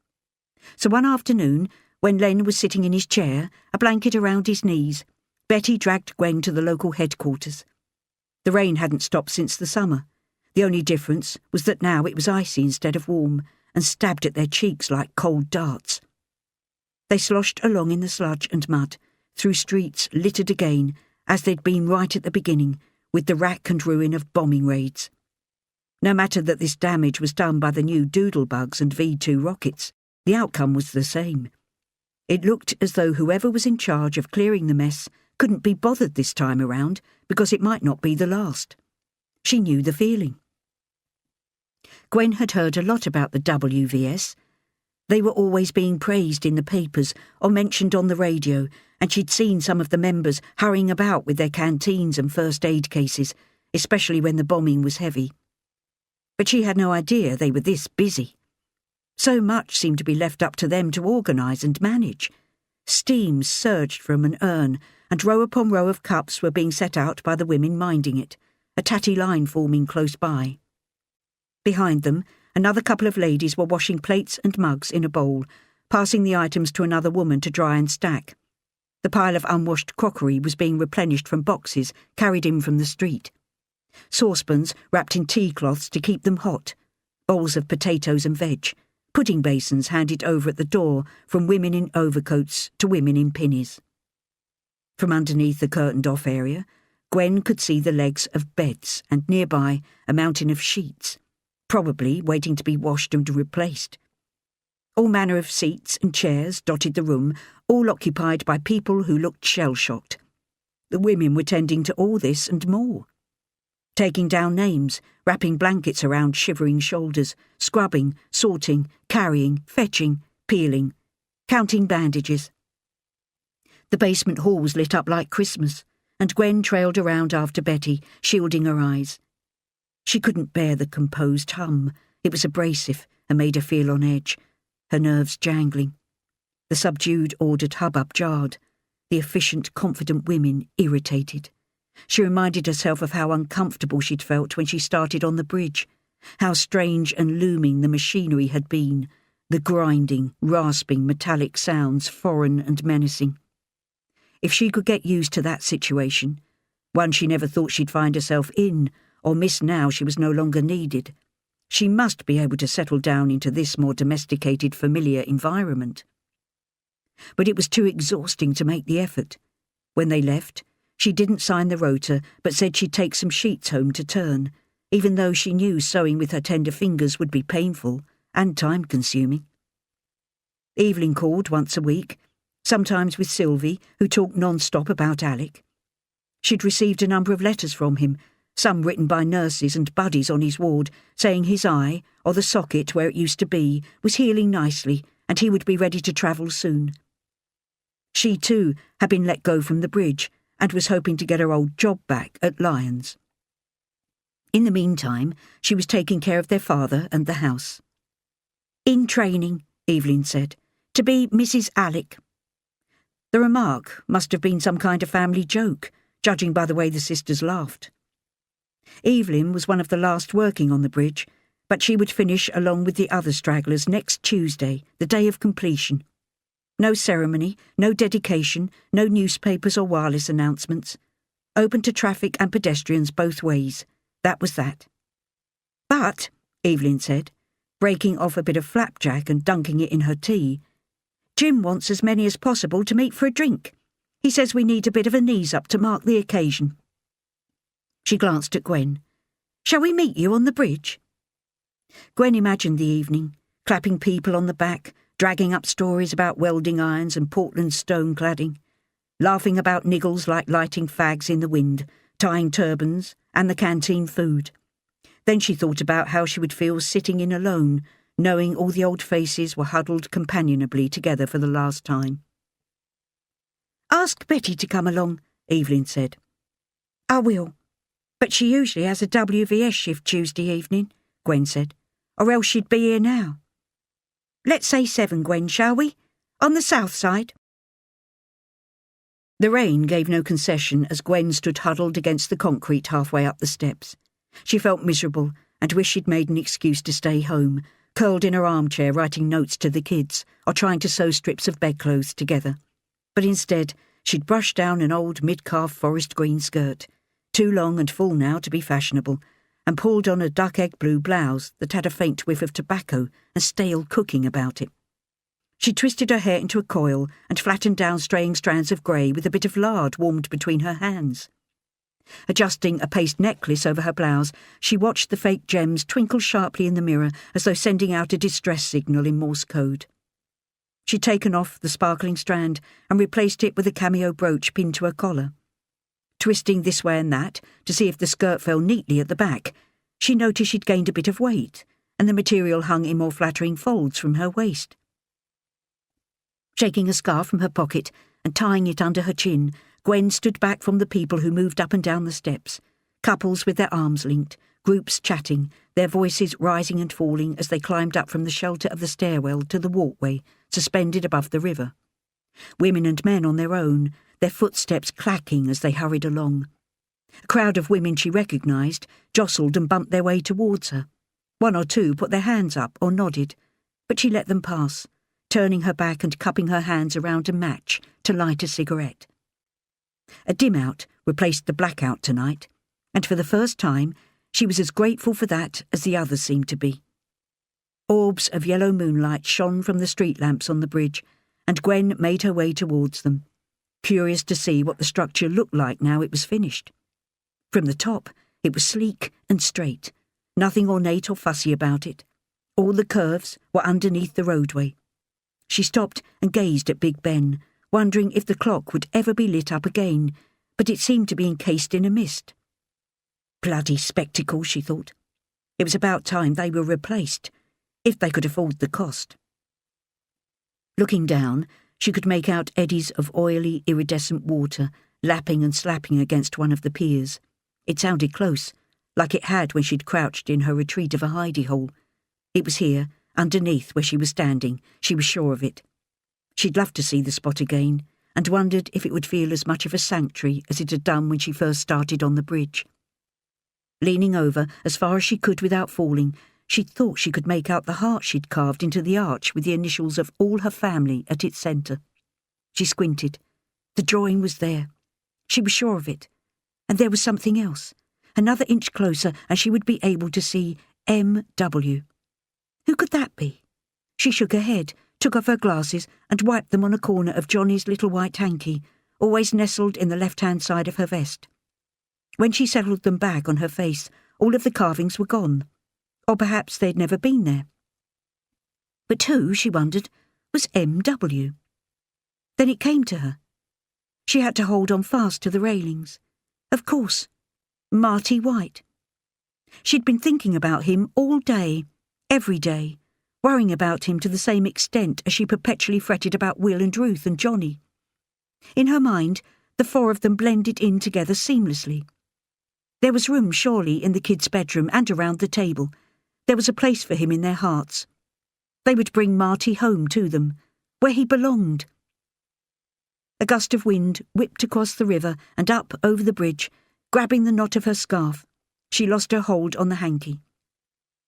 So one afternoon, when Len was sitting in his chair, a blanket around his knees, Betty dragged Gwen to the local headquarters. The rain hadn't stopped since the summer. The only difference was that now it was icy instead of warm, and stabbed at their cheeks like cold darts. They sloshed along in the sludge and mud, through streets littered again, as they'd been right at the beginning, with the rack and ruin of bombing raids. No matter that this damage was done by the new Doodlebugs and V2 rockets, the outcome was the same. It looked as though whoever was in charge of clearing the mess couldn't be bothered this time around because it might not be the last. She knew the feeling. Gwen had heard a lot about the WVS. They were always being praised in the papers or mentioned on the radio, and she'd seen some of the members hurrying about with their canteens and first aid cases, especially when the bombing was heavy. But she had no idea they were this busy. So much seemed to be left up to them to organise and manage. Steam surged from an urn, and row upon row of cups were being set out by the women minding it, a tatty line forming close by. Behind them, another couple of ladies were washing plates and mugs in a bowl, passing the items to another woman to dry and stack. The pile of unwashed crockery was being replenished from boxes carried in from the street. Saucepans wrapped in tea cloths to keep them hot, bowls of potatoes and veg, pudding basins handed over at the door from women in overcoats to women in pinnies. From underneath the curtained-off area, Gwen could see the legs of beds and nearby a mountain of sheets, probably waiting to be washed and replaced. All manner of seats and chairs dotted the room, all occupied by people who looked shell-shocked. The women were tending to all this and more. Taking down names, wrapping blankets around shivering shoulders, scrubbing, sorting, carrying, fetching, peeling, counting bandages. The basement hall was lit up like Christmas, and Gwen trailed around after Betty, shielding her eyes. She couldn't bear the composed hum. It was abrasive and made her feel on edge, her nerves jangling. The subdued, ordered hubbub jarred, the efficient, confident women irritated. She reminded herself of how uncomfortable she'd felt when she started on the bridge, how strange and looming the machinery had been, the grinding, rasping, metallic sounds foreign and menacing. If she could get used to that situation, one she never thought she'd find herself in, or miss now she was no longer needed, she must be able to settle down into this more domesticated, familiar environment. But it was too exhausting to make the effort. When they left, she didn't sign the rota, but said she'd take some sheets home to turn, even though she knew sewing with her tender fingers would be painful and time-consuming. Evelyn called once a week, sometimes with Sylvie, who talked non-stop about Alec. She'd received a number of letters from him, some written by nurses and buddies on his ward, saying his eye, or the socket where it used to be, was healing nicely and he would be ready to travel soon. She, too, had been let go from the bridge and was hoping to get her old job back at Lyons. In the meantime, she was taking care of their father and the house. In training, Evelyn said, to be Mrs. Alec. The remark must have been some kind of family joke, judging by the way the sisters laughed. Evelyn was one of the last working on the bridge, but she would finish along with the other stragglers next Tuesday, the day of completion. No ceremony, no dedication, no newspapers or wireless announcements. Open to traffic and pedestrians both ways. That was that. But, Evelyn said, breaking off a bit of flapjack and dunking it in her tea, Jim wants as many as possible to meet for a drink. He says we need a bit of a knees-up to mark the occasion. She glanced at Gwen. Shall we meet you on the bridge? Gwen imagined the evening, clapping people on the back, dragging up stories about welding irons and Portland stone cladding, laughing about niggles like lighting fags in the wind, tying turbans, and the canteen food. Then she thought about how she would feel sitting in alone, knowing all the old faces were huddled companionably together for the last time. Ask Betty to come along, Evelyn said. I will, but she usually has a WVS shift Tuesday evening, Gwen said, or else she'd be here now. Let's say 7, Gwen, shall we? On the south side. The rain gave no concession as Gwen stood huddled against the concrete halfway up the steps. She felt miserable and wished she'd made an excuse to stay home, curled in her armchair writing notes to the kids or trying to sew strips of bedclothes together. But instead, she'd brushed down an old mid-calf forest green skirt, too long and full now to be fashionable, and pulled on a duck-egg blue blouse that had a faint whiff of tobacco and stale cooking about it. She twisted her hair into a coil and flattened down straying strands of grey with a bit of lard warmed between her hands. Adjusting a paste necklace over her blouse, she watched the fake gems twinkle sharply in the mirror as though sending out a distress signal in Morse code. She'd taken off the sparkling strand and replaced it with a cameo brooch pinned to her collar. Twisting this way and that to see if the skirt fell neatly at the back, she noticed she'd gained a bit of weight, and the material hung in more flattering folds from her waist. Shaking a scarf from her pocket and tying it under her chin, Gwen stood back from the people who moved up and down the steps, couples with their arms linked, groups chatting, their voices rising and falling as they climbed up from the shelter of the stairwell to the walkway, suspended above the river. Women and men on their own, their footsteps clacking as they hurried along. A crowd of women she recognised jostled and bumped their way towards her. One or two put their hands up or nodded, but she let them pass, turning her back and cupping her hands around a match to light a cigarette. A dim-out replaced the blackout tonight, and for the first time she was as grateful for that as the others seemed to be. Orbs of yellow moonlight shone from the street lamps on the bridge, and Gwen made her way towards them, curious to see what the structure looked like now it was finished. From the top, it was sleek and straight, nothing ornate or fussy about it. All the curves were underneath the roadway. She stopped and gazed at Big Ben, wondering if the clock would ever be lit up again, but it seemed to be encased in a mist. Bloody spectacle, she thought. It was about time they were replaced, if they could afford the cost. Looking down, she could make out eddies of oily, iridescent water lapping and slapping against one of the piers. It sounded close, like it had when she'd crouched in her retreat of a hidey-hole. It was here, underneath where she was standing, she was sure of it. She'd love to see the spot again, and wondered if it would feel as much of a sanctuary as it had done when she first started on the bridge. Leaning over, as far as she could without falling, she thought she could make out the heart she'd carved into the arch with the initials of all her family at its centre. She squinted. The drawing was there. She was sure of it. And there was something else. Another inch closer, and she would be able to see M.W. Who could that be? She shook her head, took off her glasses, and wiped them on a corner of Johnny's little white hanky, always nestled in the left-hand side of her vest. When she settled them back on her face, all of the carvings were gone. Or perhaps they'd never been there. But who, she wondered, was M.W.? Then it came to her. She had to hold on fast to the railings. Of course, Marty White. She'd been thinking about him all day, every day, worrying about him to the same extent as she perpetually fretted about Will and Ruth and Johnny. In her mind, the four of them blended in together seamlessly. There was room, surely, in the kids' bedroom and around the table. There was a place for him in their hearts. They would bring Marty home to them, where he belonged. A gust of wind whipped across the river and up over the bridge, grabbing the knot of her scarf. She lost her hold on the hanky.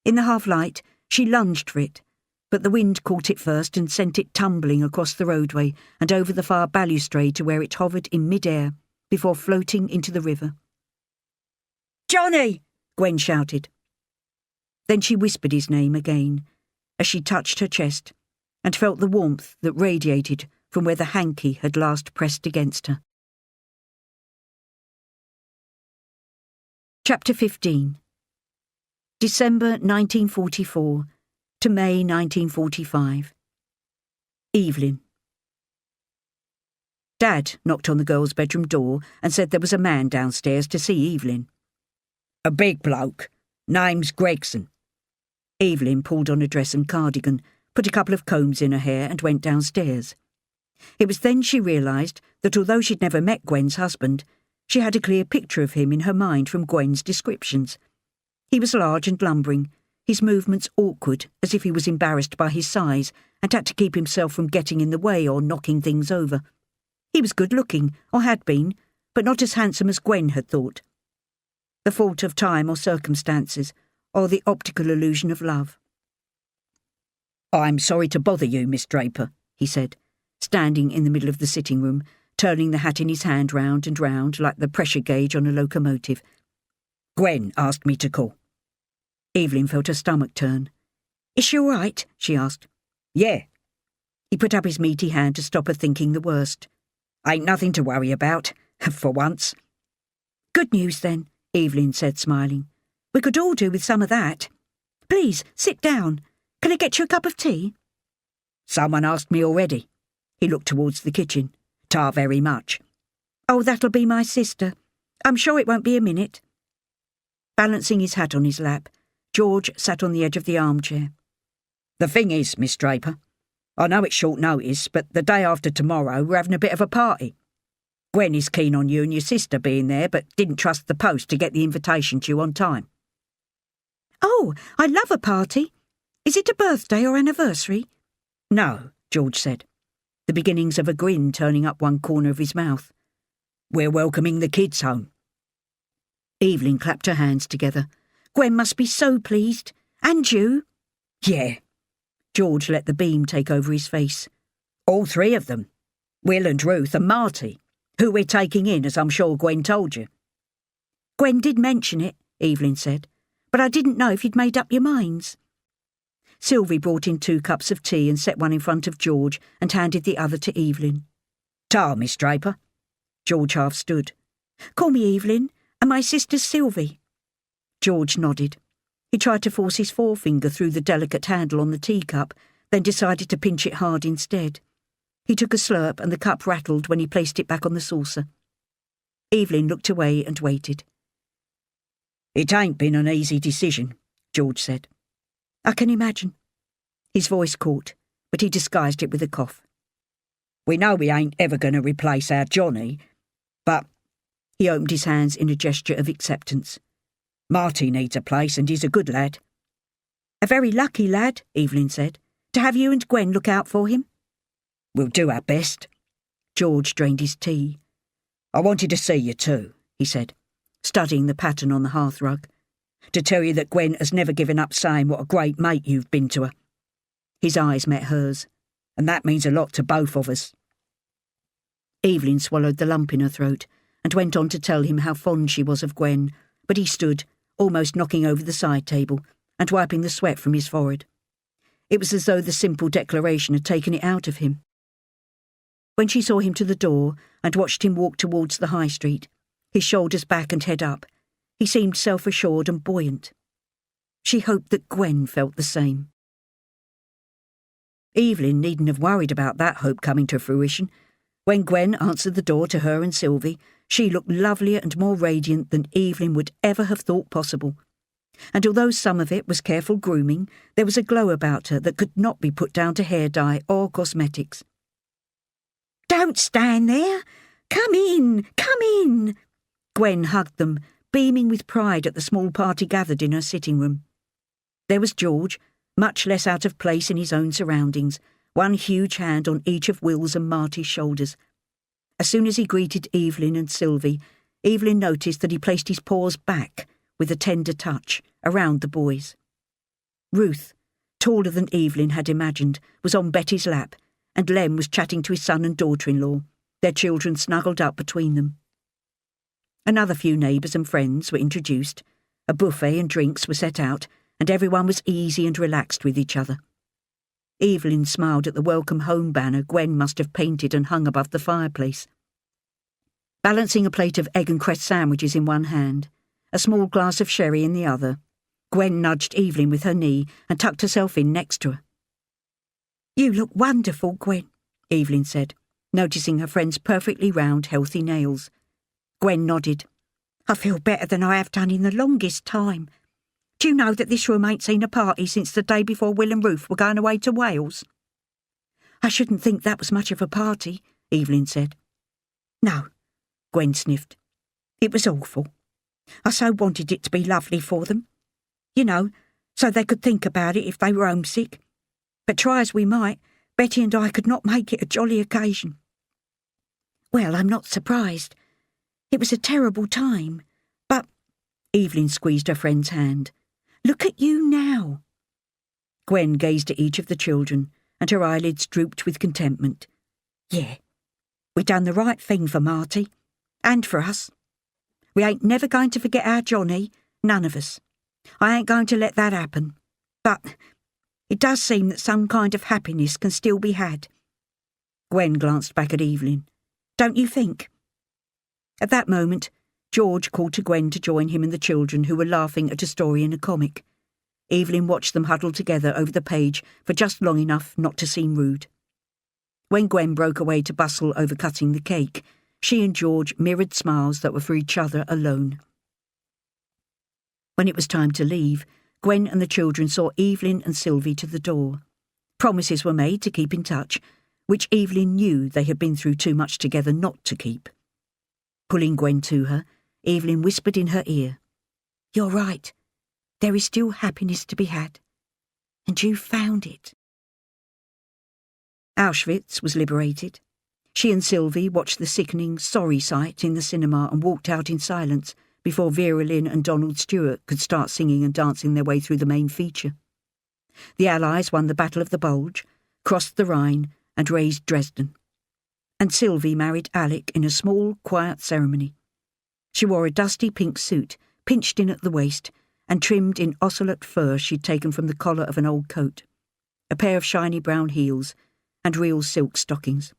In the half-light, she lunged for it, but the wind caught it first and sent it tumbling across the roadway and over the far balustrade to where it hovered in mid-air before floating into the river. "Johnny!" Gwen shouted. Then she whispered his name again, as she touched her chest and felt the warmth that radiated from where the hanky had last pressed against her. Chapter 15. December 1944 to May 1945. Evelyn. Dad knocked on the girl's bedroom door and said there was a man downstairs to see Evelyn. "A big bloke. Name's Gregson." Evelyn pulled on a dress and cardigan, put a couple of combs in her hair and went downstairs. It was then she realised that although she'd never met Gwen's husband, she had a clear picture of him in her mind from Gwen's descriptions. He was large and lumbering, his movements awkward as if he was embarrassed by his size and had to keep himself from getting in the way or knocking things over. He was good-looking, or had been, but not as handsome as Gwen had thought. The fault of time or circumstances, or the optical illusion of love. "I'm sorry to bother you, Miss Draper," he said, standing in the middle of the sitting room, turning the hat in his hand round and round like the pressure gauge on a locomotive. "Gwen asked me to call." Evelyn felt her stomach turn. "Is she all right?" she asked. "Yeah." He put up his meaty hand to stop her thinking the worst. "Ain't nothing to worry about, for once." "Good news, then," Evelyn said, smiling. "We could all do with some of that. Please, sit down. Can I get you a cup of tea?" "Someone asked me already." He looked towards the kitchen. "Ta very much." "Oh, that'll be my sister. I'm sure it won't be a minute." Balancing his hat on his lap, George sat on the edge of the armchair. "The thing is, Miss Draper, I know it's short notice, but the day after tomorrow we're having a bit of a party. Gwen is keen on you and your sister being there, but didn't trust the post to get the invitation to you on time." "Oh, I love a party. Is it a birthday or anniversary?" "No," George said, the beginnings of a grin turning up one corner of his mouth. "We're welcoming the kids home." Evelyn clapped her hands together. "Gwen must be so pleased. And you?" "Yeah." George let the beam take over his face. "All three of them. Will and Ruth and Marty, who we're taking in, as I'm sure Gwen told you." "Gwen did mention it," Evelyn said, "but I didn't know if you'd made up your minds." Sylvie brought in 2 cups of tea and set one in front of George and handed the other to Evelyn. "Ta, Miss Draper." George half stood. "Call me Evelyn, and my sister's Sylvie." George nodded. He tried to force his forefinger through the delicate handle on the teacup, then decided to pinch it hard instead. He took a slurp and the cup rattled when he placed it back on the saucer. Evelyn looked away and waited. "It ain't been an easy decision," George said. "I can imagine." His voice caught, but he disguised it with a cough. "We know we ain't ever going to replace our Johnny, but—" He opened his hands in a gesture of acceptance. "Marty needs a place and he's a good lad." "A very lucky lad," Evelyn said, "to have you and Gwen look out for him." "We'll do our best." George drained his tea. "I wanted to see you too," he said, studying the pattern on the hearthrug. "To tell you that Gwen has never given up saying what a great mate you've been to her." His eyes met hers. "And that means a lot to both of us." Evelyn swallowed the lump in her throat and went on to tell him how fond she was of Gwen, but he stood, almost knocking over the side table, and wiping the sweat from his forehead. It was as though the simple declaration had taken it out of him. When she saw him to the door and watched him walk towards the high street, his shoulders back and head up, he seemed self-assured and buoyant. She hoped that Gwen felt the same. Evelyn needn't have worried about that hope coming to fruition. When Gwen answered the door to her and Sylvie, she looked lovelier and more radiant than Evelyn would ever have thought possible. And although some of it was careful grooming, there was a glow about her that could not be put down to hair dye or cosmetics. "Don't stand there! Come in! Come in!" Gwen hugged them, beaming with pride at the small party gathered in her sitting room. There was George, much less out of place in his own surroundings, one huge hand on each of Will's and Marty's shoulders. As soon as he greeted Evelyn and Sylvie, Evelyn noticed that he placed his paws back with a tender touch around the boys. Ruth, taller than Evelyn had imagined, was on Betty's lap, and Lem was chatting to his son and daughter-in-law, their children snuggled up between them. Another few neighbours and friends were introduced, a buffet and drinks were set out, and everyone was easy and relaxed with each other. Evelyn smiled at the welcome home banner Gwen must have painted and hung above the fireplace. Balancing a plate of egg and cress sandwiches in one hand, a small glass of sherry in the other, Gwen nudged Evelyn with her knee and tucked herself in next to her. "You look wonderful, Gwen," Evelyn said, noticing her friend's perfectly round, healthy nails. Gwen nodded. "I feel better than I have done in the longest time. Do you know that this room ain't seen a party since the day before Will and Ruth were going away to Wales?" "I shouldn't think that was much of a party," Evelyn said. "No," Gwen sniffed. "It was awful. I so wanted it to be lovely for them. You know, so they could think about it if they were homesick. But try as we might, Betty and I could not make it a jolly occasion." "Well, I'm not surprised. It was a terrible time. But," Evelyn squeezed her friend's hand, "look at you now." Gwen gazed at each of the children, and her eyelids drooped with contentment. "Yeah, we done the right thing for Marty, and for us. We ain't never going to forget our Johnny, none of us. I ain't going to let that happen. But it does seem that some kind of happiness can still be had." Gwen glanced back at Evelyn. "Don't you think?" At that moment, George called to Gwen to join him and the children, who were laughing at a story in a comic. Evelyn watched them huddled together over the page for just long enough not to seem rude. When Gwen broke away to bustle over cutting the cake, she and George mirrored smiles that were for each other alone. When it was time to leave, Gwen and the children saw Evelyn and Sylvie to the door. Promises were made to keep in touch, which Evelyn knew they had been through too much together not to keep. Pulling Gwen to her, Evelyn whispered in her ear, "You're right. There is still happiness to be had. And you found it." Auschwitz was liberated. She and Sylvie watched the sickening, sorry sight in the cinema and walked out in silence before Vera Lynn and Donald Stewart could start singing and dancing their way through the main feature. The Allies won the Battle of the Bulge, crossed the Rhine, and razed Dresden. And Sylvie married Alec in a small, quiet ceremony. She wore a dusty pink suit, pinched in at the waist, and trimmed in ocelot fur she'd taken from the collar of an old coat, a pair of shiny brown heels, and real silk stockings.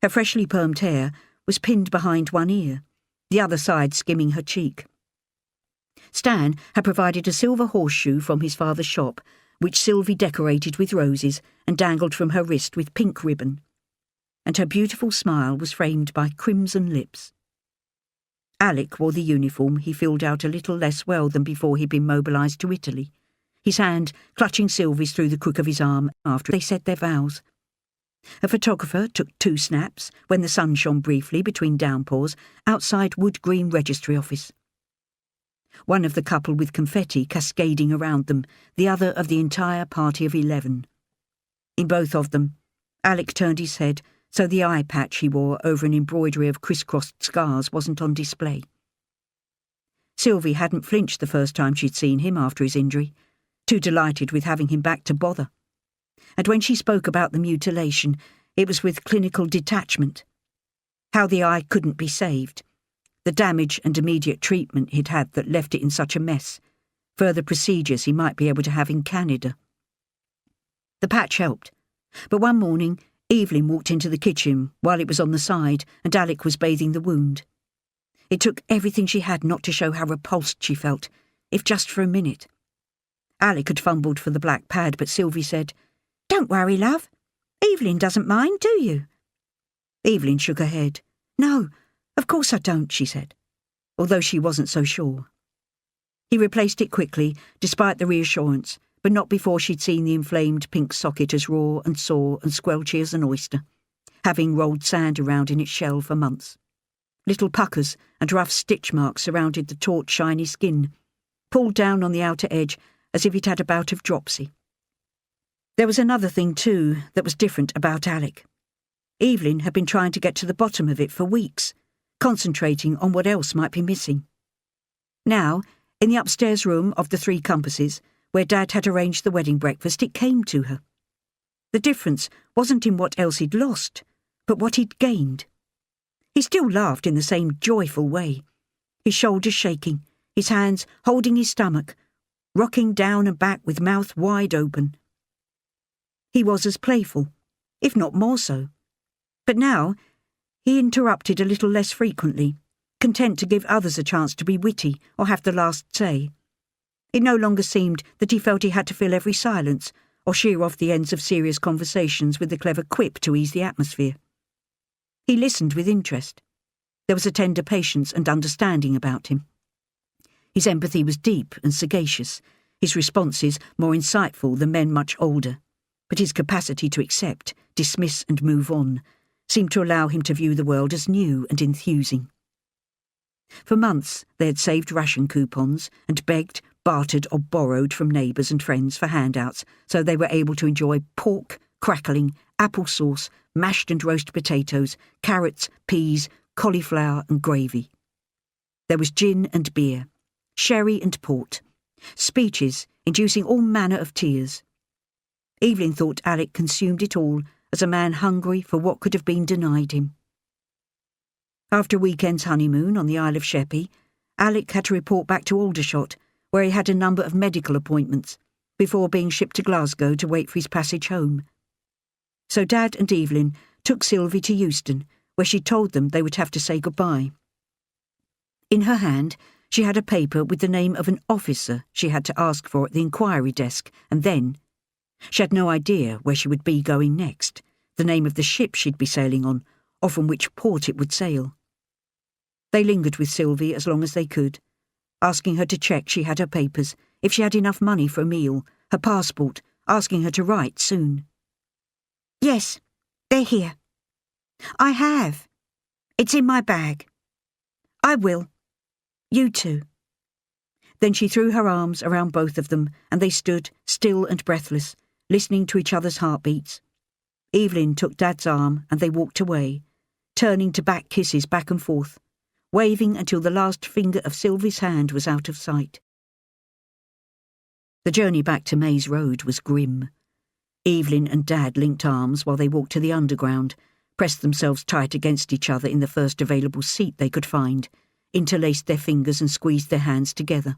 Her freshly permed hair was pinned behind one ear, the other side skimming her cheek. Stan had provided a silver horseshoe from his father's shop, which Sylvie decorated with roses and dangled from her wrist with pink ribbon, and her beautiful smile was framed by crimson lips. Alec wore the uniform he filled out a little less well than before he'd been mobilised to Italy, his hand clutching Sylvie's through the crook of his arm after they said their vows. A photographer took 2 snaps when the sun shone briefly between downpours outside Wood Green Registry Office. One of the couple with confetti cascading around them, the other of the entire party of 11. In both of them, Alec turned his head so the eye patch he wore over an embroidery of crisscrossed scars wasn't on display. Sylvie hadn't flinched the first time she'd seen him after his injury, too delighted with having him back to bother. And when she spoke about the mutilation, it was with clinical detachment. How the eye couldn't be saved, the damage and immediate treatment he'd had that left it in such a mess, further procedures he might be able to have in Canada. The patch helped, but one morning Evelyn walked into the kitchen while it was on the side and Alec was bathing the wound. It took everything she had not to show how repulsed she felt, if just for a minute. Alec had fumbled for the black pad, but Sylvie said, "Don't worry, love. Evelyn doesn't mind, do you?" Evelyn shook her head. "No, of course I don't," she said, although she wasn't so sure. He replaced it quickly, despite the reassurance, but not before she'd seen the inflamed pink socket as raw and sore and squelchy as an oyster, having rolled sand around in its shell for months. Little puckers and rough stitch marks surrounded the taut, shiny skin. Pulled down on the outer edge, as if he'd had a bout of dropsy. There was another thing, too, that was different about Alec. Evelyn had been trying to get to the bottom of it for weeks, concentrating on what else might be missing. Now, in the upstairs room of the Three Compasses, where Dad had arranged the wedding breakfast, it came to her. The difference wasn't in what else he'd lost, but what he'd gained. He still laughed in the same joyful way, his shoulders shaking, his hands holding his stomach, rocking down and back with mouth wide open. He was as playful, if not more so. But now, he interrupted a little less frequently, content to give others a chance to be witty or have the last say. It no longer seemed that he felt he had to fill every silence or shear off the ends of serious conversations with a clever quip to ease the atmosphere. He listened with interest. There was a tender patience and understanding about him. His empathy was deep and sagacious, his responses more insightful than men much older, but his capacity to accept, dismiss and move on seemed to allow him to view the world as new and enthusing. For months they had saved ration coupons and begged, bartered or borrowed from neighbours and friends for handouts so they were able to enjoy pork, crackling, apple sauce, mashed and roast potatoes, carrots, peas, cauliflower and gravy. There was gin and beer, sherry and port, speeches inducing all manner of tears. Evelyn thought Alec consumed it all as a man hungry for what could have been denied him. After a weekend's honeymoon on the Isle of Sheppey, Alec had to report back to Aldershot, where he had a number of medical appointments, before being shipped to Glasgow to wait for his passage home. So Dad and Evelyn took Sylvie to Euston, where she told them they would have to say goodbye. In her hand, she had a paper with the name of an officer she had to ask for at the inquiry desk, and then she had no idea where she would be going next, the name of the ship she'd be sailing on, or from which port it would sail. They lingered with Sylvie as long as they could, asking her to check she had her papers, if she had enough money for a meal, her passport, asking her to write soon. Yes, they're here. I have. It's in my bag. I will. You too. Then she threw her arms around both of them, and they stood, still and breathless, listening to each other's heartbeats. Evelyn took Dad's arm, and they walked away, turning to back kisses back and forth, waving until the last finger of Sylvie's hand was out of sight. The journey back to Maze Road was grim. Evelyn and Dad linked arms while they walked to the underground, pressed themselves tight against each other in the first available seat they could find, interlaced their fingers and squeezed their hands together.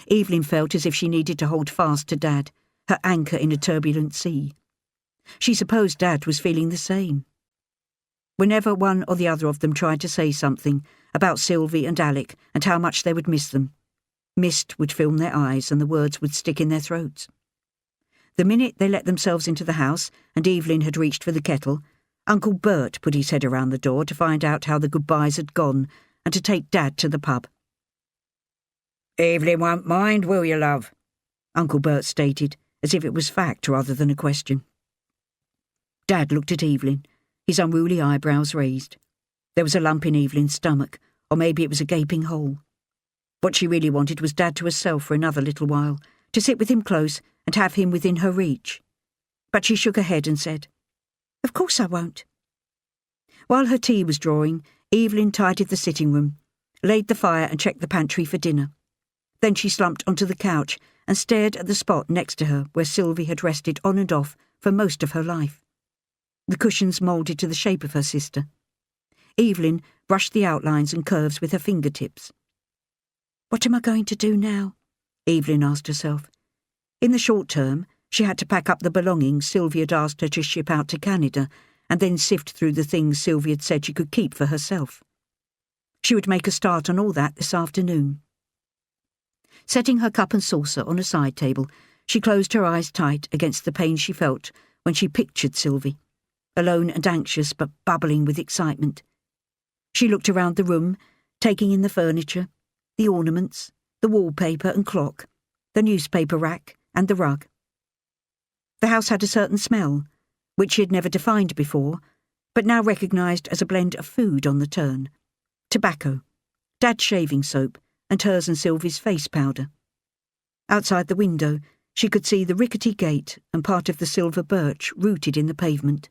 Evelyn felt as if she needed to hold fast to Dad, her anchor in a turbulent sea. She supposed Dad was feeling the same. Whenever one or the other of them tried to say something about Sylvie and Alec and how much they would miss them, mist would film their eyes and the words would stick in their throats. The minute they let themselves into the house and Evelyn had reached for the kettle, Uncle Bert put his head around the door to find out how the goodbyes had gone and to take Dad to the pub. "Evelyn won't mind, will you, love?" Uncle Bert stated, as if it was fact rather than a question. Dad looked at Evelyn, his unruly eyebrows raised. There was a lump in Evelyn's stomach, or maybe it was a gaping hole. What she really wanted was Dad to herself for another little while, to sit with him close and have him within her reach. But she shook her head and said, "Of course I won't." While her tea was drawing, Evelyn tidied the sitting room, laid the fire and checked the pantry for dinner. Then she slumped onto the couch and stared at the spot next to her where Sylvie had rested on and off for most of her life. The cushions moulded to the shape of her sister. Evelyn brushed the outlines and curves with her fingertips. "What am I going to do now?" Evelyn asked herself. In the short term, she had to pack up the belongings Sylvie had asked her to ship out to Canada and then sift through the things Sylvie had said she could keep for herself. She would make a start on all that this afternoon. Setting her cup and saucer on a side table, she closed her eyes tight against the pain she felt when she pictured Sylvie, alone and anxious but bubbling with excitement. She looked around the room, taking in the furniture, the ornaments, the wallpaper and clock, the newspaper rack and the rug. The house had a certain smell, which she had never defined before, but now recognised as a blend of food on the turn. Tobacco, Dad's shaving soap, and hers and Sylvie's face powder. Outside the window, she could see the rickety gate and part of the silver birch rooted in the pavement.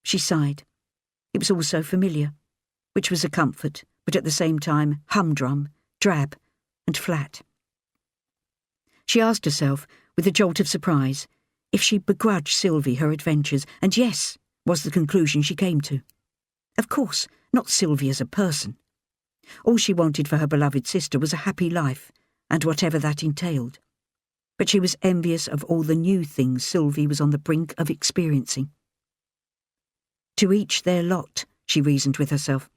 She sighed. It was all so familiar, which was a comfort, but at the same time humdrum, drab, and flat. She asked herself, with a jolt of surprise, if she begrudged Sylvie her adventures, and yes, was the conclusion she came to. Of course, not Sylvie as a person. All she wanted for her beloved sister was a happy life, and whatever that entailed. But she was envious of all the new things Sylvie was on the brink of experiencing. To each their lot, she reasoned with herself,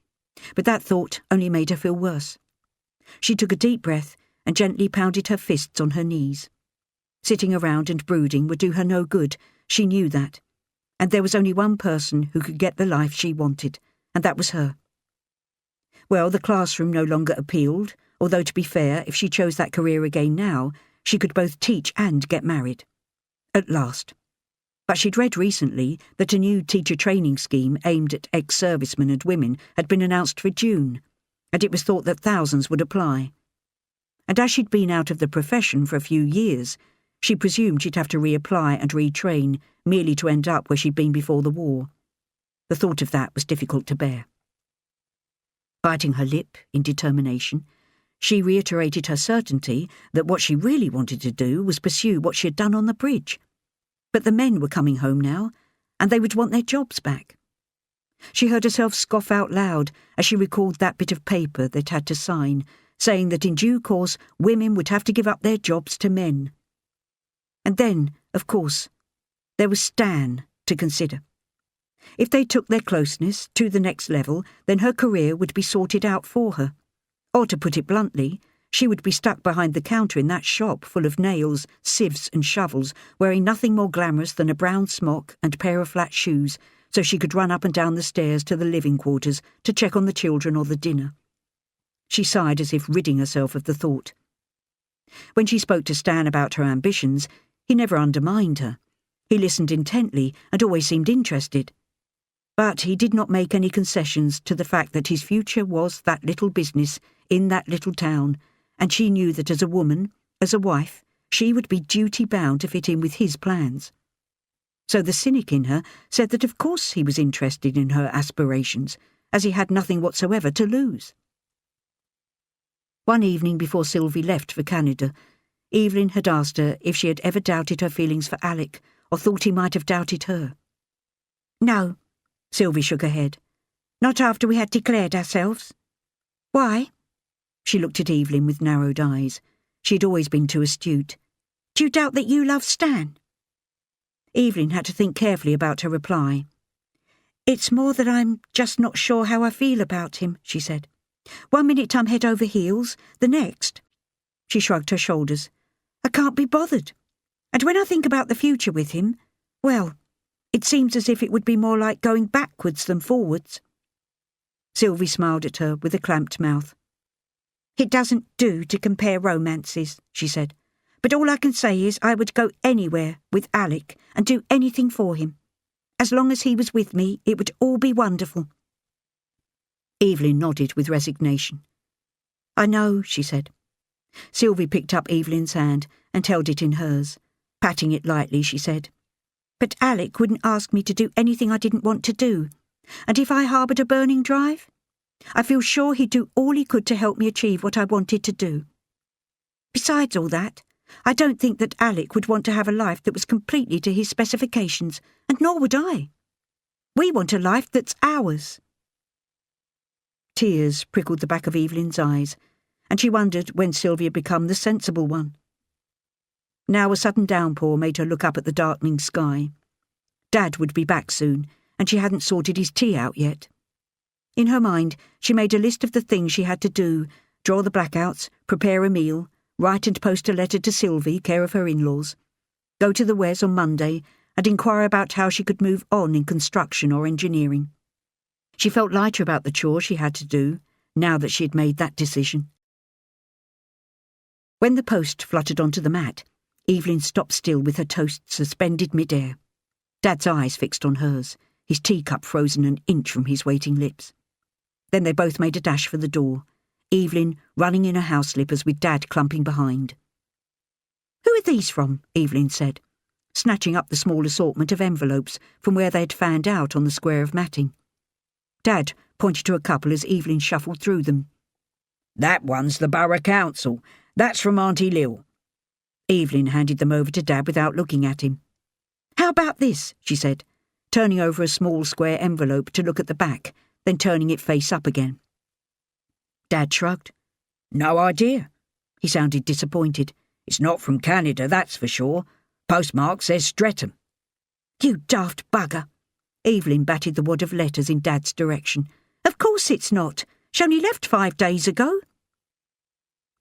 but that thought only made her feel worse. She took a deep breath and gently pounded her fists on her knees. Sitting around and brooding would do her no good, she knew that, and there was only one person who could get the life she wanted, and that was her. Well, the classroom no longer appealed, although to be fair, if she chose that career again now, she could both teach and get married. At last. But she'd read recently that a new teacher training scheme aimed at ex-servicemen and women had been announced for June, and it was thought that thousands would apply. And as she'd been out of the profession for a few years, she presumed she'd have to reapply and retrain, merely to end up where she'd been before the war. The thought of that was difficult to bear. Biting her lip in determination, she reiterated her certainty that what she really wanted to do was pursue what she had done on the bridge. But the men were coming home now, and they would want their jobs back. She heard herself scoff out loud as she recalled that bit of paper they'd had to sign, saying that in due course women would have to give up their jobs to men. And then, of course, there was Stan to consider. If they took their closeness to the next level, then her career would be sorted out for her. Or, to put it bluntly, she would be stuck behind the counter in that shop full of nails, sieves and shovels, wearing nothing more glamorous than a brown smock and pair of flat shoes, so she could run up and down the stairs to the living quarters to check on the children or the dinner. She sighed as if ridding herself of the thought. When she spoke to Stan about her ambitions, he never undermined her. He listened intently and always seemed interested. But he did not make any concessions to the fact that his future was that little business in that little town, and she knew that as a woman, as a wife, she would be duty-bound to fit in with his plans. So the cynic in her said that of course he was interested in her aspirations, as he had nothing whatsoever to lose. One evening before Sylvie left for Canada, Evelyn had asked her if she had ever doubted her feelings for Alec, or thought he might have doubted her. No, Sylvie shook her head. not after we had declared ourselves. Why? She looked at Evelyn with narrowed eyes. She had always been too astute. Do you doubt that you love Stan? Evelyn had to think carefully about her reply. It's more that I'm just not sure how I feel about him, she said. One minute I'm head over heels, the next. She shrugged her shoulders. I can't be bothered. And when I think about the future with him, well, it seems as if it would be more like going backwards than forwards. Sylvie smiled at her with a clamped mouth. It doesn't do to compare romances, she said. But all I can say is I would go anywhere with Alec and do anything for him. As long as he was with me, it would all be wonderful. Evelyn nodded with resignation. I know, she said. Sylvie picked up Evelyn's hand and held it in hers. Patting it lightly, she said, But Alec wouldn't ask me to do anything I didn't want to do. And if I harboured a burning drive, I feel sure he'd do all he could to help me achieve what I wanted to do. Besides all that, I don't think that Alec would want to have a life that was completely to his specifications, and nor would I. We want a life that's ours. Tears prickled the back of Evelyn's eyes, and she wondered when Sylvie had become the sensible one. Now a sudden downpour made her look up at the darkening sky. Dad would be back soon, and she hadn't sorted his tea out yet. In her mind, she made a list of the things she had to do, draw the blackouts, prepare a meal, write and post a letter to Sylvie, care of her in-laws, go to the Wes on Monday and inquire about how she could move on in construction or engineering. She felt lighter about the chores she had to do, now that she had made that decision. When the post fluttered onto the mat, Evelyn stopped still with her toast suspended mid-air. Dad's eyes fixed on hers, his teacup frozen an inch from his waiting lips. Then they both made a dash for the door, Evelyn running in her house slippers with Dad clumping behind. Who are these from? Evelyn said, snatching up the small assortment of envelopes from where they'd found out on the square of matting. Dad pointed to a couple as Evelyn shuffled through them. That one's the Borough Council. That's from Auntie Lil. Evelyn handed them over to Dad without looking at him. How about this? She said, turning over a small square envelope to look at the back, then turning it face up again. Dad shrugged. No idea. He sounded disappointed. It's not from Canada, that's for sure. Postmark says Streatham. You daft bugger. Evelyn batted the wad of letters in Dad's direction. Of course it's not. She only left 5 days ago.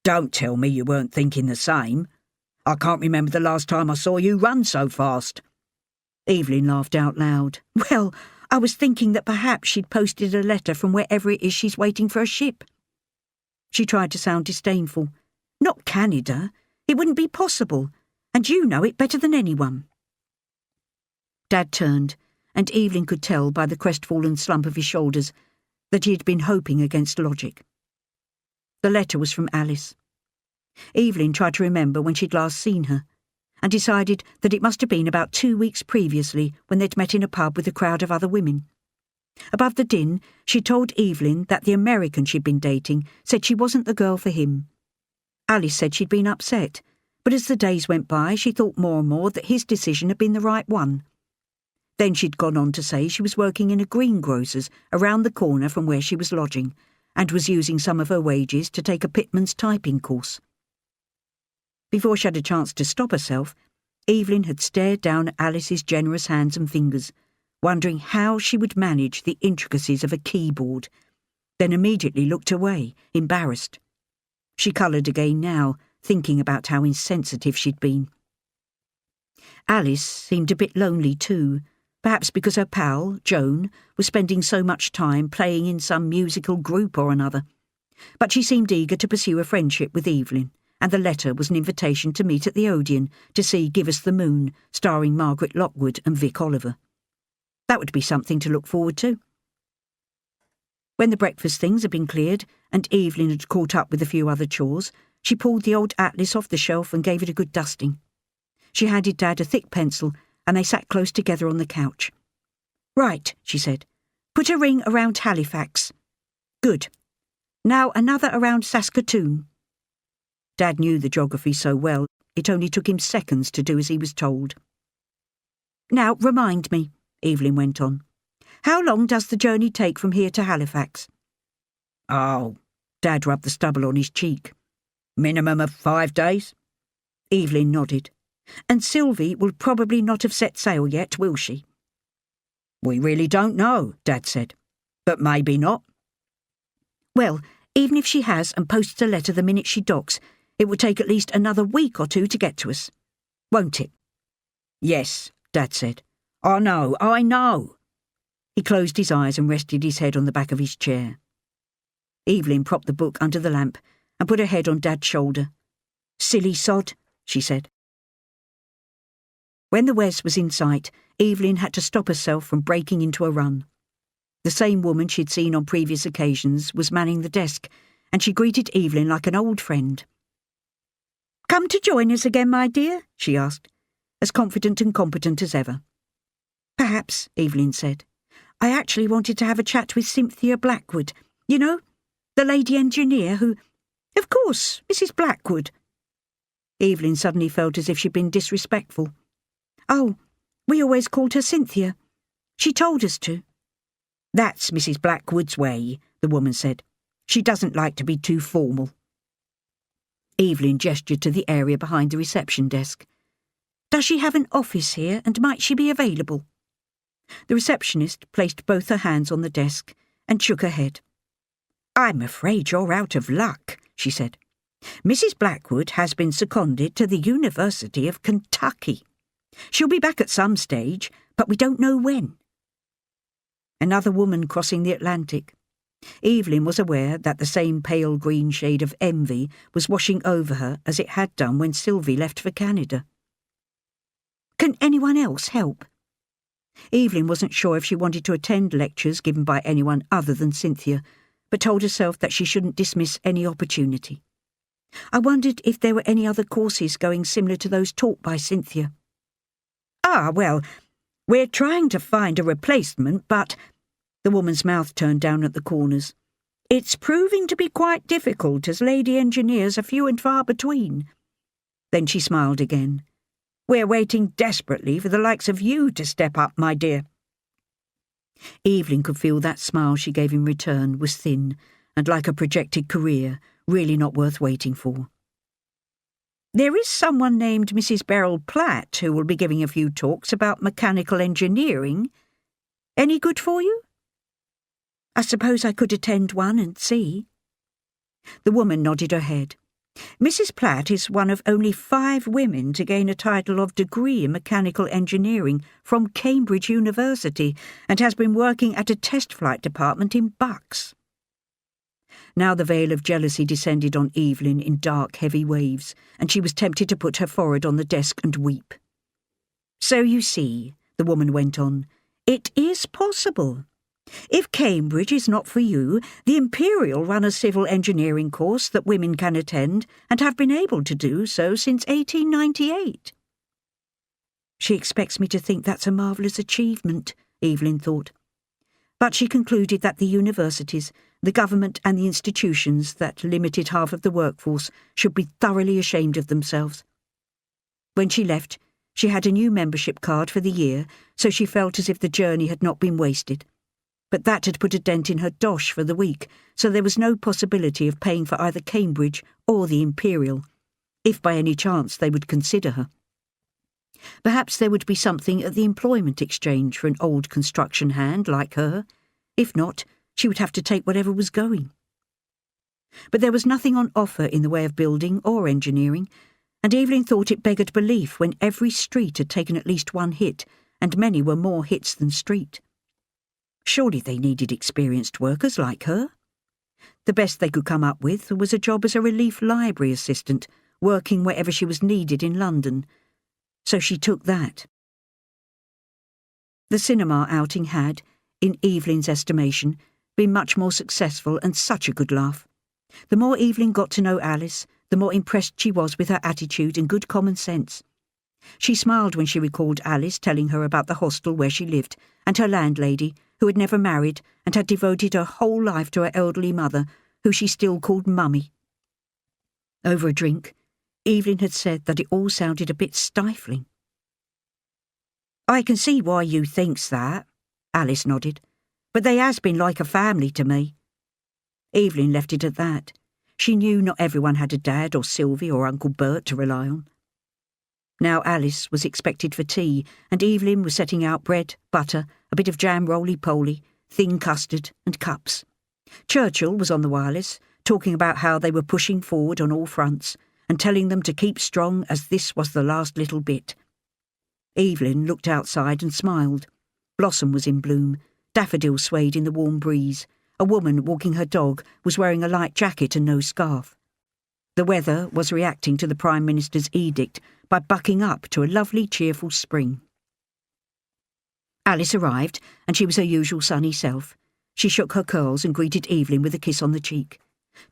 Don't tell me you weren't thinking the same. I can't remember the last time I saw you run so fast. Evelyn laughed out loud. Well, I was thinking that perhaps she'd posted a letter from wherever it is she's waiting for a ship. She tried to sound disdainful. Not Canada. It wouldn't be possible, and you know it better than anyone. Dad turned, and Evelyn could tell by the crestfallen slump of his shoulders that he had been hoping against logic. The letter was from Alice. Evelyn tried to remember when she'd last seen her, and decided that it must have been about 2 weeks previously when they'd met in a pub with a crowd of other women. Above the din, she told Evelyn that the American she'd been dating said she wasn't the girl for him. Alice said she'd been upset, but as the days went by, she thought more and more that his decision had been the right one. Then she'd gone on to say she was working in a greengrocer's around the corner from where she was lodging, and was using some of her wages to take a pitman's typing course. Before she had a chance to stop herself, Evelyn had stared down at Alice's generous hands and fingers, wondering how she would manage the intricacies of a keyboard, then immediately looked away, embarrassed. She coloured again now, thinking about how insensitive she'd been. Alice seemed a bit lonely too, perhaps because her pal, Joan, was spending so much time playing in some musical group or another. But she seemed eager to pursue a friendship with Evelyn, and the letter was an invitation to meet at the Odeon to see Give Us the Moon, starring Margaret Lockwood and Vic Oliver. That would be something to look forward to. When the breakfast things had been cleared, and Evelyn had caught up with a few other chores, she pulled the old atlas off the shelf and gave it a good dusting. She handed Dad a thick pencil, and they sat close together on the couch. Right, she said. Put a ring around Halifax. Good. Now another around Saskatoon. Dad knew the geography so well, it only took him seconds to do as he was told. Now remind me, Evelyn went on. How long does the journey take from here to Halifax? Oh, Dad rubbed the stubble on his cheek. Minimum of 5 days? Evelyn nodded. And Sylvie will probably not have set sail yet, will she? We really don't know, Dad said. But maybe not. Well, even if she has and posts a letter the minute she docks, it will take at least another week or 2 to get to us. Won't it? Yes, Dad said. I know. He closed his eyes and rested his head on the back of his chair. Evelyn propped the book under the lamp and put her head on Dad's shoulder. Silly sod, she said. When the Wes was in sight, Evelyn had to stop herself from breaking into a run. The same woman she'd seen on previous occasions was manning the desk, and she greeted Evelyn like an old friend. Come to join us again, my dear? She asked, as confident and competent as ever. Perhaps, Evelyn said. I actually wanted to have a chat with Cynthia Blackwood. You know, the lady engineer who... Of course, Mrs. Blackwood. Evelyn suddenly felt as if she'd been disrespectful. Oh, we always called her Cynthia. She told us to. That's Mrs. Blackwood's way, the woman said. She doesn't like to be too formal. Evelyn gestured to the area behind the reception desk. Does she have an office here, and might she be available? The receptionist placed both her hands on the desk and shook her head. I'm afraid you're out of luck, she said. Mrs. Blackwood has been seconded to the University of Kentucky. She'll be back at some stage, but we don't know when. Another woman crossing the Atlantic. Evelyn was aware that the same pale green shade of envy was washing over her as it had done when Sylvie left for Canada. Can anyone else help? Evelyn wasn't sure if she wanted to attend lectures given by anyone other than Cynthia, but told herself that she shouldn't dismiss any opportunity. I wondered if there were any other courses going similar to those taught by Cynthia. Ah, well, we're trying to find a replacement, but— the woman's mouth turned down at the corners. It's proving to be quite difficult, as lady engineers are few and far between. Then she smiled again. We're waiting desperately for the likes of you to step up, my dear. Evelyn could feel that smile she gave in return was thin and like a projected career, really not worth waiting for. There is someone named Mrs. Beryl Platt who will be giving a few talks about mechanical engineering. Any good for you? I suppose I could attend one and see. The woman nodded her head. Mrs. Platt is one of only 5 women to gain a title of degree in mechanical engineering from Cambridge University and has been working at a test flight department in Bucks. Now the veil of jealousy descended on Evelyn in dark, heavy waves, and she was tempted to put her forehead on the desk and weep. So you see, the woman went on, it is possible. If Cambridge is not for you, the Imperial run a civil engineering course that women can attend and have been able to do so since 1898. She expects me to think that's a marvellous achievement, Evelyn thought. But she concluded that the universities, the government and the institutions that limited half of the workforce should be thoroughly ashamed of themselves. When she left, she had a new membership card for the year, so she felt as if the journey had not been wasted. But that had put a dent in her dosh for the week, so there was no possibility of paying for either Cambridge or the Imperial, if by any chance they would consider her. Perhaps there would be something at the employment exchange for an old construction hand like her. If not, she would have to take whatever was going. But there was nothing on offer in the way of building or engineering, and Evelyn thought it beggared belief when every street had taken at least one hit, and many were more hits than street. Surely they needed experienced workers like her. The best they could come up with was a job as a relief library assistant, working wherever she was needed in London. So she took that. The cinema outing had, in Evelyn's estimation, been much more successful and such a good laugh. The more Evelyn got to know Alice, the more impressed she was with her attitude and good common sense. She smiled when she recalled Alice telling her about the hostel where she lived, and her landlady, who had never married and had devoted her whole life to her elderly mother, who she still called Mummy. Over a drink, Evelyn had said that it all sounded a bit stifling. I can see why you thinks that, Alice nodded, but they has been like a family to me. Evelyn left it at that. She knew not everyone had a dad or Sylvie or Uncle Bert to rely on. Now Alice was expected for tea, and Evelyn was setting out bread, butter, a bit of jam roly-poly, thin custard and cups. Churchill was on the wireless, talking about how they were pushing forward on all fronts, and telling them to keep strong as this was the last little bit. Evelyn looked outside and smiled. Blossom was in bloom, daffodils swayed in the warm breeze. A woman walking her dog was wearing a light jacket and no scarf. The weather was reacting to the Prime Minister's edict by bucking up to a lovely, cheerful spring. Alice arrived, and she was her usual sunny self. She shook her curls and greeted Evelyn with a kiss on the cheek.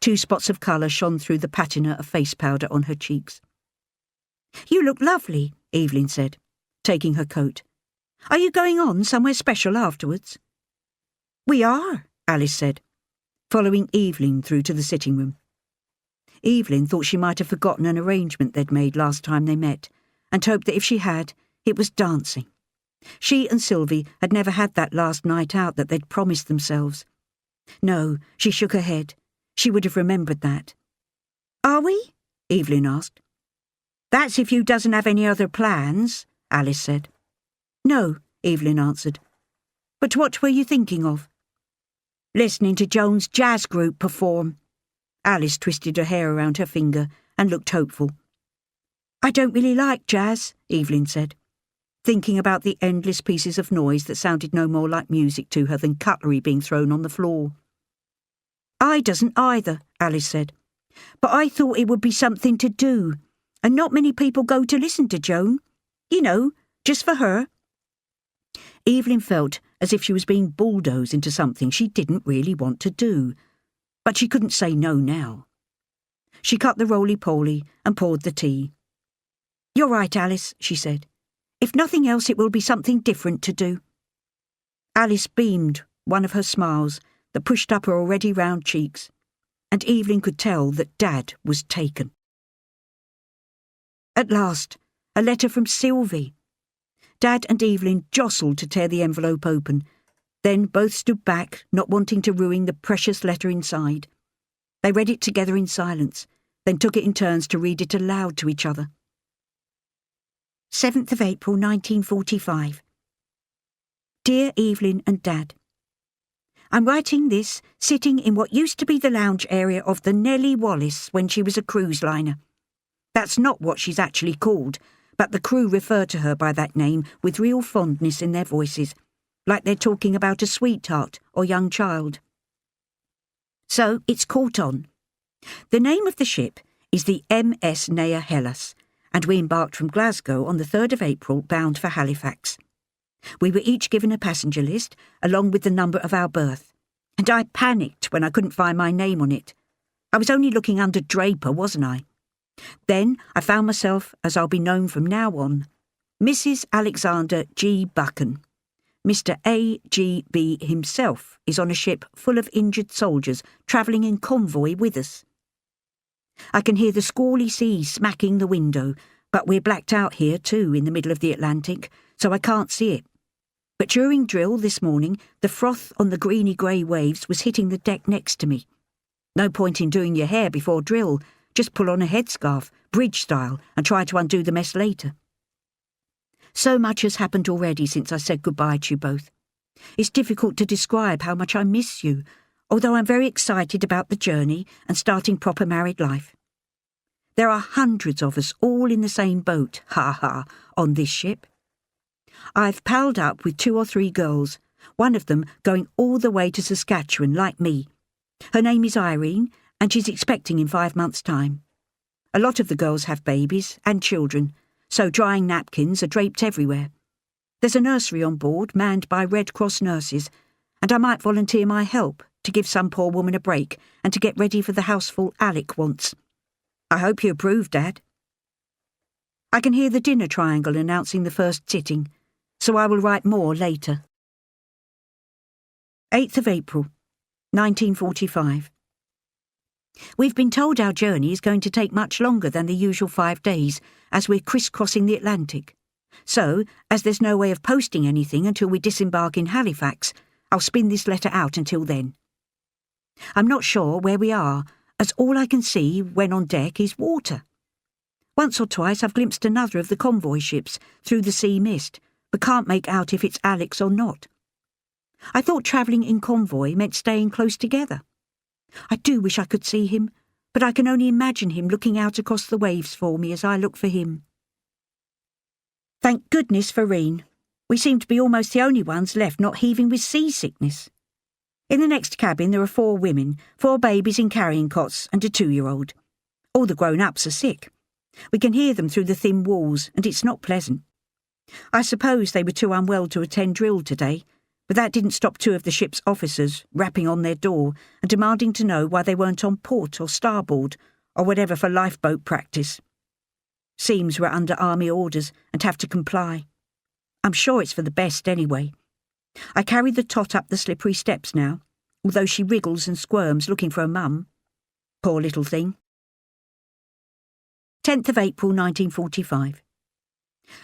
2 spots of colour shone through the patina of face powder on her cheeks. You look lovely, Evelyn said, taking her coat. Are you going on somewhere special afterwards? We are, Alice said, following Evelyn through to the sitting room. Evelyn thought she might have forgotten an arrangement they'd made last time they met, and hoped that if she had, it was dancing. She and Sylvie had never had that last night out that they'd promised themselves. No, she shook her head. She would have remembered that. Are we? Evelyn asked. That's if you doesn't have any other plans, Alice said. No, Evelyn answered. But what were you thinking of? Listening to Joan's jazz group perform. Alice twisted her hair around her finger and looked hopeful. I don't really like jazz, Evelyn said, thinking about the endless pieces of noise that sounded no more like music to her than cutlery being thrown on the floor. I doesn't either, Alice said, but I thought it would be something to do, and not many people go to listen to Joan. You know, just for her. Evelyn felt as if she was being bulldozed into something she didn't really want to do, but she couldn't say no now. She cut the roly-poly and poured the tea. "You're right, Alice," she said. "If nothing else, it will be something different to do." Alice beamed one of her smiles that pushed up her already round cheeks, and Evelyn could tell that Dad was taken. At last, a letter from Sylvie. Dad and Evelyn jostled to tear the envelope open, then both stood back, not wanting to ruin the precious letter inside. They read it together in silence, then took it in turns to read it aloud to each other. 7th of April 1945. Dear Evelyn and Dad, I'm writing this sitting in what used to be the lounge area of the Nellie Wallace when she was a cruise liner. That's not what she's actually called, but the crew refer to her by that name with real fondness in their voices, like they're talking about a sweetheart or young child. So it's caught on. The name of the ship is the MS Nea Hellas, and we embarked from Glasgow on the 3rd of April bound for Halifax. We were each given a passenger list, along with the number of our berth, and I panicked when I couldn't find my name on it. I was only looking under Draper, wasn't I? Then I found myself, as I'll be known from now on, Mrs. Alexander G. Buchan. Mr. A.G.B. himself is on a ship full of injured soldiers travelling in convoy with us. I can hear the squally sea smacking the window, but we're blacked out here too in the middle of the Atlantic, so I can't see it. But during drill this morning, the froth on the greeny-grey waves was hitting the deck next to me. No point in doing your hair before drill. Just pull on a headscarf, bridge style, and try to undo the mess later. So much has happened already since I said goodbye to you both. It's difficult to describe how much I miss you, although I'm very excited about the journey and starting proper married life. There are hundreds of us all in the same boat, ha, on this ship. I've palled up with 2 or 3 girls, one of them going all the way to Saskatchewan like me. Her name is Irene, and she's expecting in 5 months' time. A lot of the girls have babies and children, so drying napkins are draped everywhere. There's a nursery on board manned by Red Cross nurses, and I might volunteer my help to give some poor woman a break and to get ready for the houseful Alec wants. I hope you approve, Dad. I can hear the dinner triangle announcing the first sitting, so I will write more later. 8th of April, 1945. We've been told our journey is going to take much longer than the usual 5 days, as we're crisscrossing the Atlantic. So, as there's no way of posting anything until we disembark in Halifax, I'll spin this letter out until then. I'm not sure where we are, as all I can see when on deck is water. Once or twice I've glimpsed another of the convoy ships through the sea mist, but can't make out if it's Alex or not. I thought travelling in convoy meant staying close together. I do wish I could see him, but I can only imagine him looking out across the waves for me as I look for him. Thank goodness for Reen. We seem to be almost the only ones left not heaving with seasickness. In the next cabin there are 4 women, 4 babies in carrying cots and a 2-year-old. All the grown-ups are sick. We can hear them through the thin walls, and it's not pleasant. I suppose they were too unwell to attend drill today, but that didn't stop 2 of the ship's officers rapping on their door and demanding to know why they weren't on port or starboard or whatever for lifeboat practice. Seems we're under army orders and have to comply. I'm sure it's for the best anyway. I carry the tot up the slippery steps now, although she wriggles and squirms looking for her mum. Poor little thing. 10th of April 1945.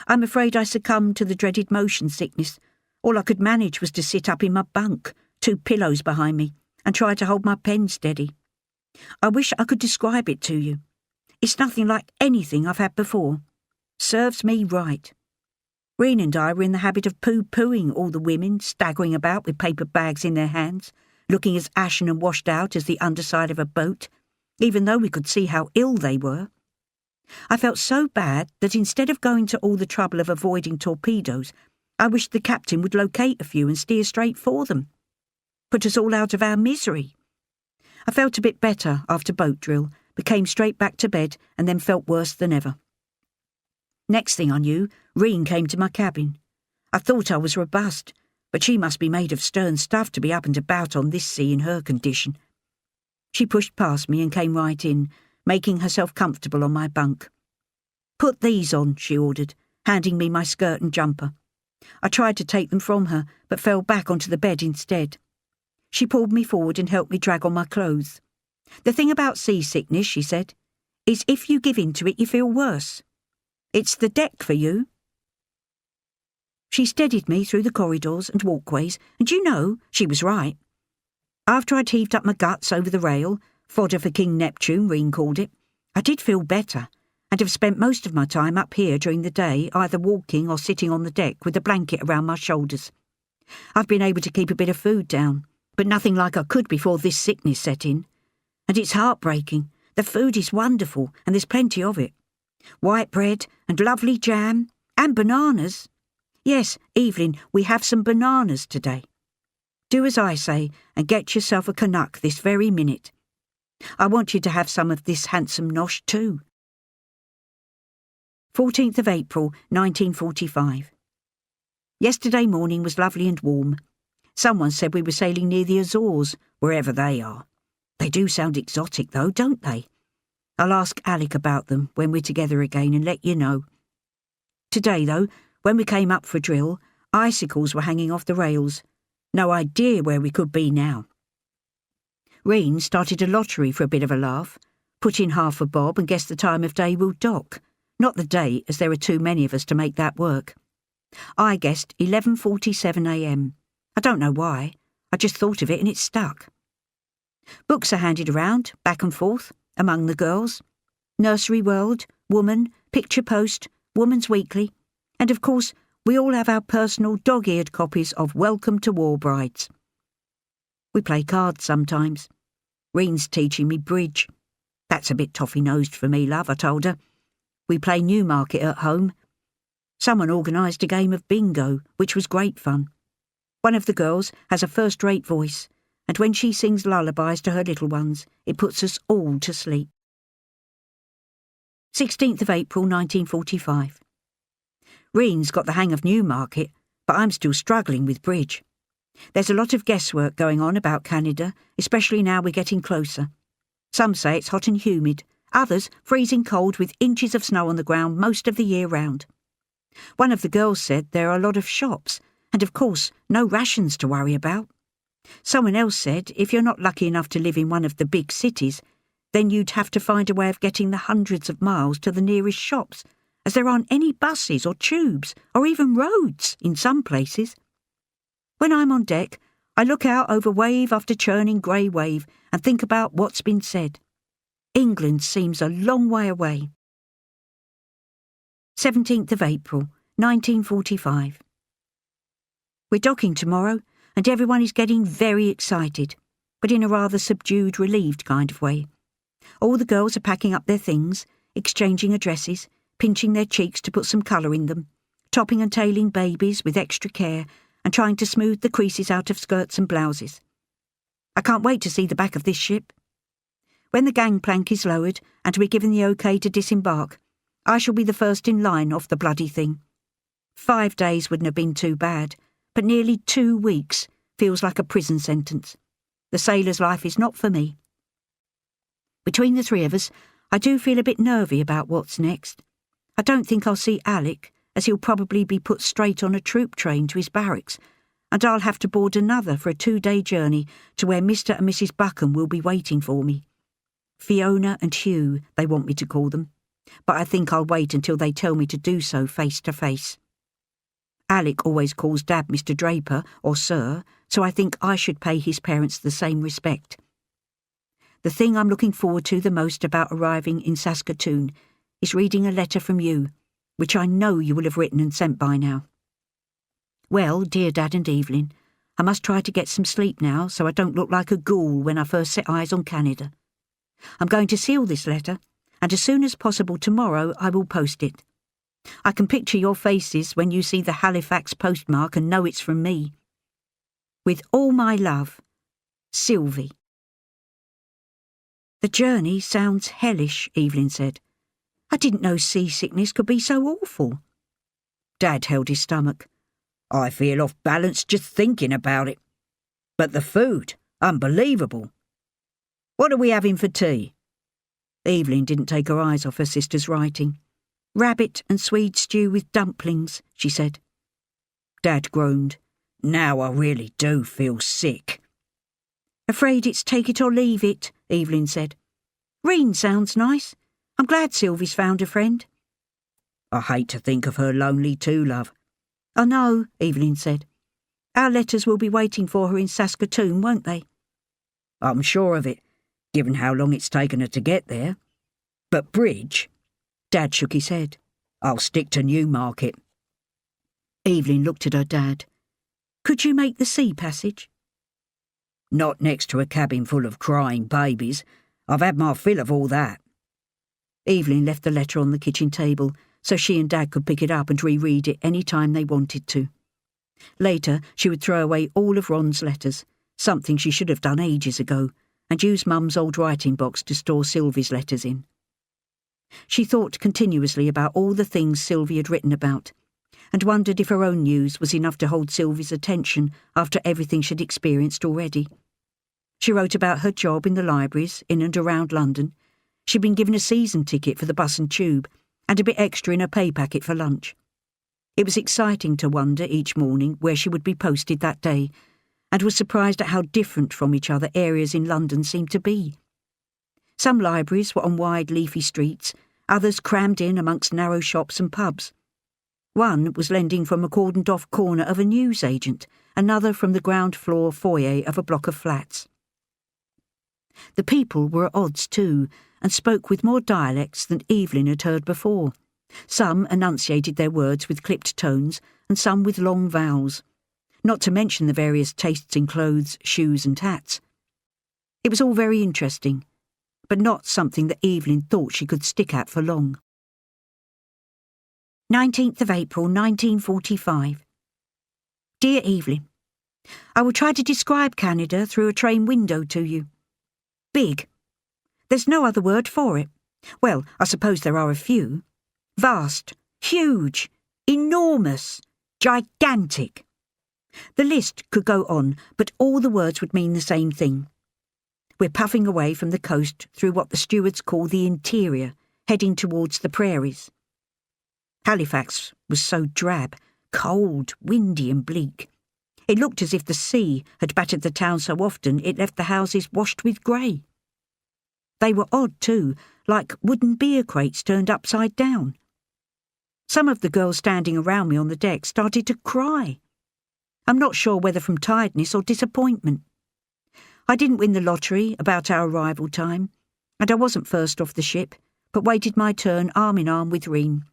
I'm afraid I succumbed to the dreaded motion sickness. All I could manage was to sit up in my bunk, 2 pillows behind me, and try to hold my pen steady. I wish I could describe it to you. It's nothing like anything I've had before. Serves me right. Reen and I were in the habit of pooh-poohing all the women staggering about with paper bags in their hands, looking as ashen and washed out as the underside of a boat, even though we could see how ill they were. I felt so bad that instead of going to all the trouble of avoiding torpedoes, I wished the captain would locate a few and steer straight for them. Put us all out of our misery. I felt a bit better after boat drill, but came straight back to bed and then felt worse than ever. Next thing I knew, Reen came to my cabin. I thought I was robust, but she must be made of stern stuff to be up and about on this sea in her condition. She pushed past me and came right in, making herself comfortable on my bunk. "Put these on," she ordered, handing me my skirt and jumper. I tried to take them from her, but fell back onto the bed instead. She pulled me forward and helped me drag on my clothes. "The thing about seasickness," she said, "is if you give in to it, you feel worse. It's the deck for you." She steadied me through the corridors and walkways, and you know, she was right. After I'd heaved up my guts over the rail, fodder for King Neptune, Reen called it, I did feel better, and have spent most of my time up here during the day, either walking or sitting on the deck with a blanket around my shoulders. I've been able to keep a bit of food down, but nothing like I could before this sickness set in. And it's heartbreaking. The food is wonderful, and there's plenty of it. White bread and lovely jam and bananas. Yes, Evelyn, we have some bananas today. Do as I say and get yourself a Canuck this very minute. I want you to have some of this handsome nosh too. 14th of April, 1945. Yesterday morning was lovely and warm. Someone said we were sailing near the Azores, wherever they are. They do sound exotic though, don't they? I'll ask Alec about them when we're together again and let you know. Today though, when we came up for drill, icicles were hanging off the rails. No idea where we could be now. Reen started a lottery for a bit of a laugh, put in half a bob and guessed the time of day we'll dock. Not the date, as there are too many of us to make that work. I guessed 11:47 a.m. I don't know why. I just thought of it and it stuck. Books are handed around, back and forth, among the girls. Nursery World, Woman, Picture Post, Woman's Weekly, and of course we all have our personal dog-eared copies of Welcome to War Brides. We play cards sometimes. Reen's teaching me bridge. That's a bit toffee-nosed for me, love, I told her. We play Newmarket at home. Someone organised a game of bingo, which was great fun. One of the girls has a first-rate voice, and when she sings lullabies to her little ones, it puts us all to sleep. 16th of April, 1945. Reen's got the hang of Newmarket, but I'm still struggling with bridge. There's a lot of guesswork going on about Canada, especially now we're getting closer. Some say it's hot and humid, others freezing cold with inches of snow on the ground most of the year round. One of the girls said there are a lot of shops, and of course no rations to worry about. Someone else said if you're not lucky enough to live in one of the big cities, then you'd have to find a way of getting the hundreds of miles to the nearest shops, as there aren't any buses or tubes or even roads in some places. When I'm on deck, I look out over wave after churning grey wave and think about what's been said. England seems a long way away. 17th of April, 1945. We're docking tomorrow, and everyone is getting very excited, but in a rather subdued, relieved kind of way. All the girls are packing up their things, exchanging addresses, pinching their cheeks to put some colour in them, topping and tailing babies with extra care, and trying to smooth the creases out of skirts and blouses. I can't wait to see the back of this ship. When the gangplank is lowered and we're given the OK to disembark, I shall be the first in line off the bloody thing. 5 days wouldn't have been too bad, but nearly 2 weeks feels like a prison sentence. The sailor's life is not for me. Between the three of us, I do feel a bit nervy about what's next. I don't think I'll see Alec, as he'll probably be put straight on a troop train to his barracks, and I'll have to board another for a 2-day journey to where Mr. and Mrs. Buckham will be waiting for me. Fiona and Hugh, they want me to call them, but I think I'll wait until they tell me to do so face to face. Alec always calls Dad Mr. Draper or Sir, so I think I should pay his parents the same respect. The thing I'm looking forward to the most about arriving in Saskatoon is reading a letter from you, which I know you will have written and sent by now. Well, dear Dad and Evelyn, I must try to get some sleep now so I don't look like a ghoul when I first set eyes on Canada. I'm going to seal this letter, and as soon as possible tomorrow I will post it. I can picture your faces when you see the Halifax postmark and know it's from me. With all my love, Sylvie. The journey sounds hellish, Evelyn said. I didn't know seasickness could be so awful. Dad held his stomach. I feel off balance just thinking about it. But the food, unbelievable. What are we having for tea? Evelyn didn't take her eyes off her sister's writing. "Rabbit and swede stew with dumplings," she said. Dad groaned. "Now I really do feel sick." "Afraid it's take it or leave it," Evelyn said. "Reen sounds nice. I'm glad Sylvie's found a friend." "I hate to think of her lonely too, love." "I know," Evelyn said. "Our letters will be waiting for her in Saskatoon, won't they?" "I'm sure of it, given how long it's taken her to get there. But Bridge—" Dad shook his head. "I'll stick to Newmarket." Evelyn looked at her dad. "Could you make the sea passage?" "Not next to a cabin full of crying babies. I've had my fill of all that." Evelyn left the letter on the kitchen table so she and Dad could pick it up and reread it any time they wanted to. Later, she would throw away all of Ron's letters, something she should have done ages ago, and use Mum's old writing box to store Sylvie's letters in. She thought continuously about all the things Sylvie had written about, and wondered if her own news was enough to hold Sylvie's attention after everything she'd experienced already. She wrote about her job in the libraries in and around London. She'd been given a season ticket for the bus and tube, and a bit extra in her pay packet for lunch. It was exciting to wonder each morning where she would be posted that day, and was surprised at how different from each other areas in London seemed to be. Some libraries were on wide leafy streets, others crammed in amongst narrow shops and pubs. One was lending from a cordoned-off corner of a newsagent, another from the ground floor foyer of a block of flats. The people were at odds too, and spoke with more dialects than Evelyn had heard before. Some enunciated their words with clipped tones, and some with long vowels, not to mention the various tastes in clothes, shoes and hats. It was all very interesting, but not something that Evelyn thought she could stick at for long. 19th of April, 1945. Dear Evelyn, I will try to describe Canada through a train window to you. Big. There's no other word for it. Well, I suppose there are a few. Vast, huge, enormous, gigantic. The list could go on, but all the words would mean the same thing. We're puffing away from the coast through what the stewards call the interior, heading towards the prairies. Halifax was so drab, cold, windy and bleak. It looked as if the sea had battered the town so often it left the houses washed with grey. They were odd too, like wooden beer crates turned upside down. Some of the girls standing around me on the deck started to cry. I'm not sure whether from tiredness or disappointment. I didn't win the lottery about our arrival time, and I wasn't first off the ship, but waited my turn arm in arm with Reen.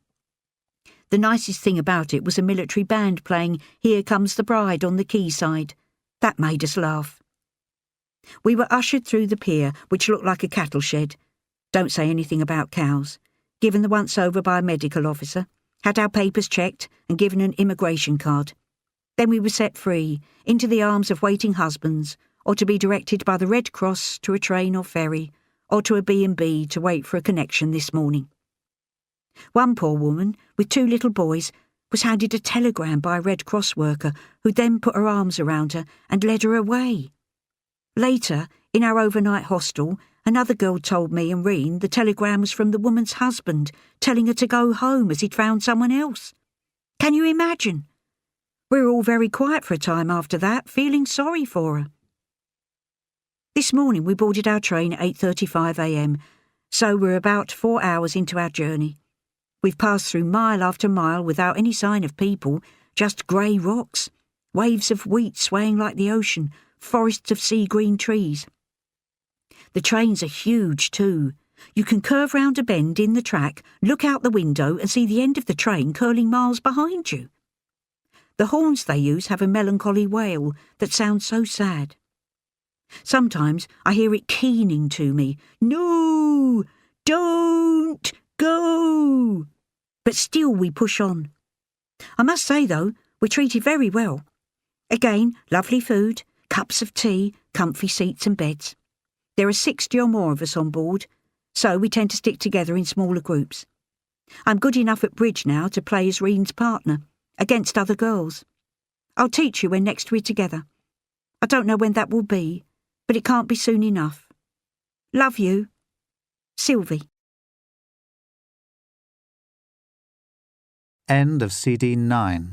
The nicest thing about it was a military band playing Here Comes the Bride on the quayside. That made us laugh. We were ushered through the pier, which looked like a cattle shed. Don't say anything about cows. Given the once-over by a medical officer, had our papers checked and given an immigration card. Then we were set free, into the arms of waiting husbands, or to be directed by the Red Cross to a train or ferry, or to a B&B to wait for a connection this morning. One poor woman, with 2 little boys, was handed a telegram by a Red Cross worker who then put her arms around her and led her away. Later, in our overnight hostel, another girl told me and Reen the telegram was from the woman's husband, telling her to go home as he'd found someone else. Can you imagine? We were all very quiet for a time after that, feeling sorry for her. This morning we boarded our train at 8:35 a.m, so we're about 4 hours into our journey. We've passed through mile after mile without any sign of people, just grey rocks, waves of wheat swaying like the ocean, forests of sea-green trees. The trains are huge too. You can curve round a bend in the track, look out the window and see the end of the train curling miles behind you. The horns they use have a melancholy wail that sounds so sad. Sometimes I hear it keening to me, "No, don't go!" But still we push on. I must say, though, we're treated very well. Again, lovely food, cups of tea, comfy seats and beds. There are 60 or more of us on board, so we tend to stick together in smaller groups. I'm good enough at bridge now to play as Reen's partner, against other girls. I'll teach you when next we're together. I don't know when that will be, but it can't be soon enough. Love you. Sylvie. End of CD 9.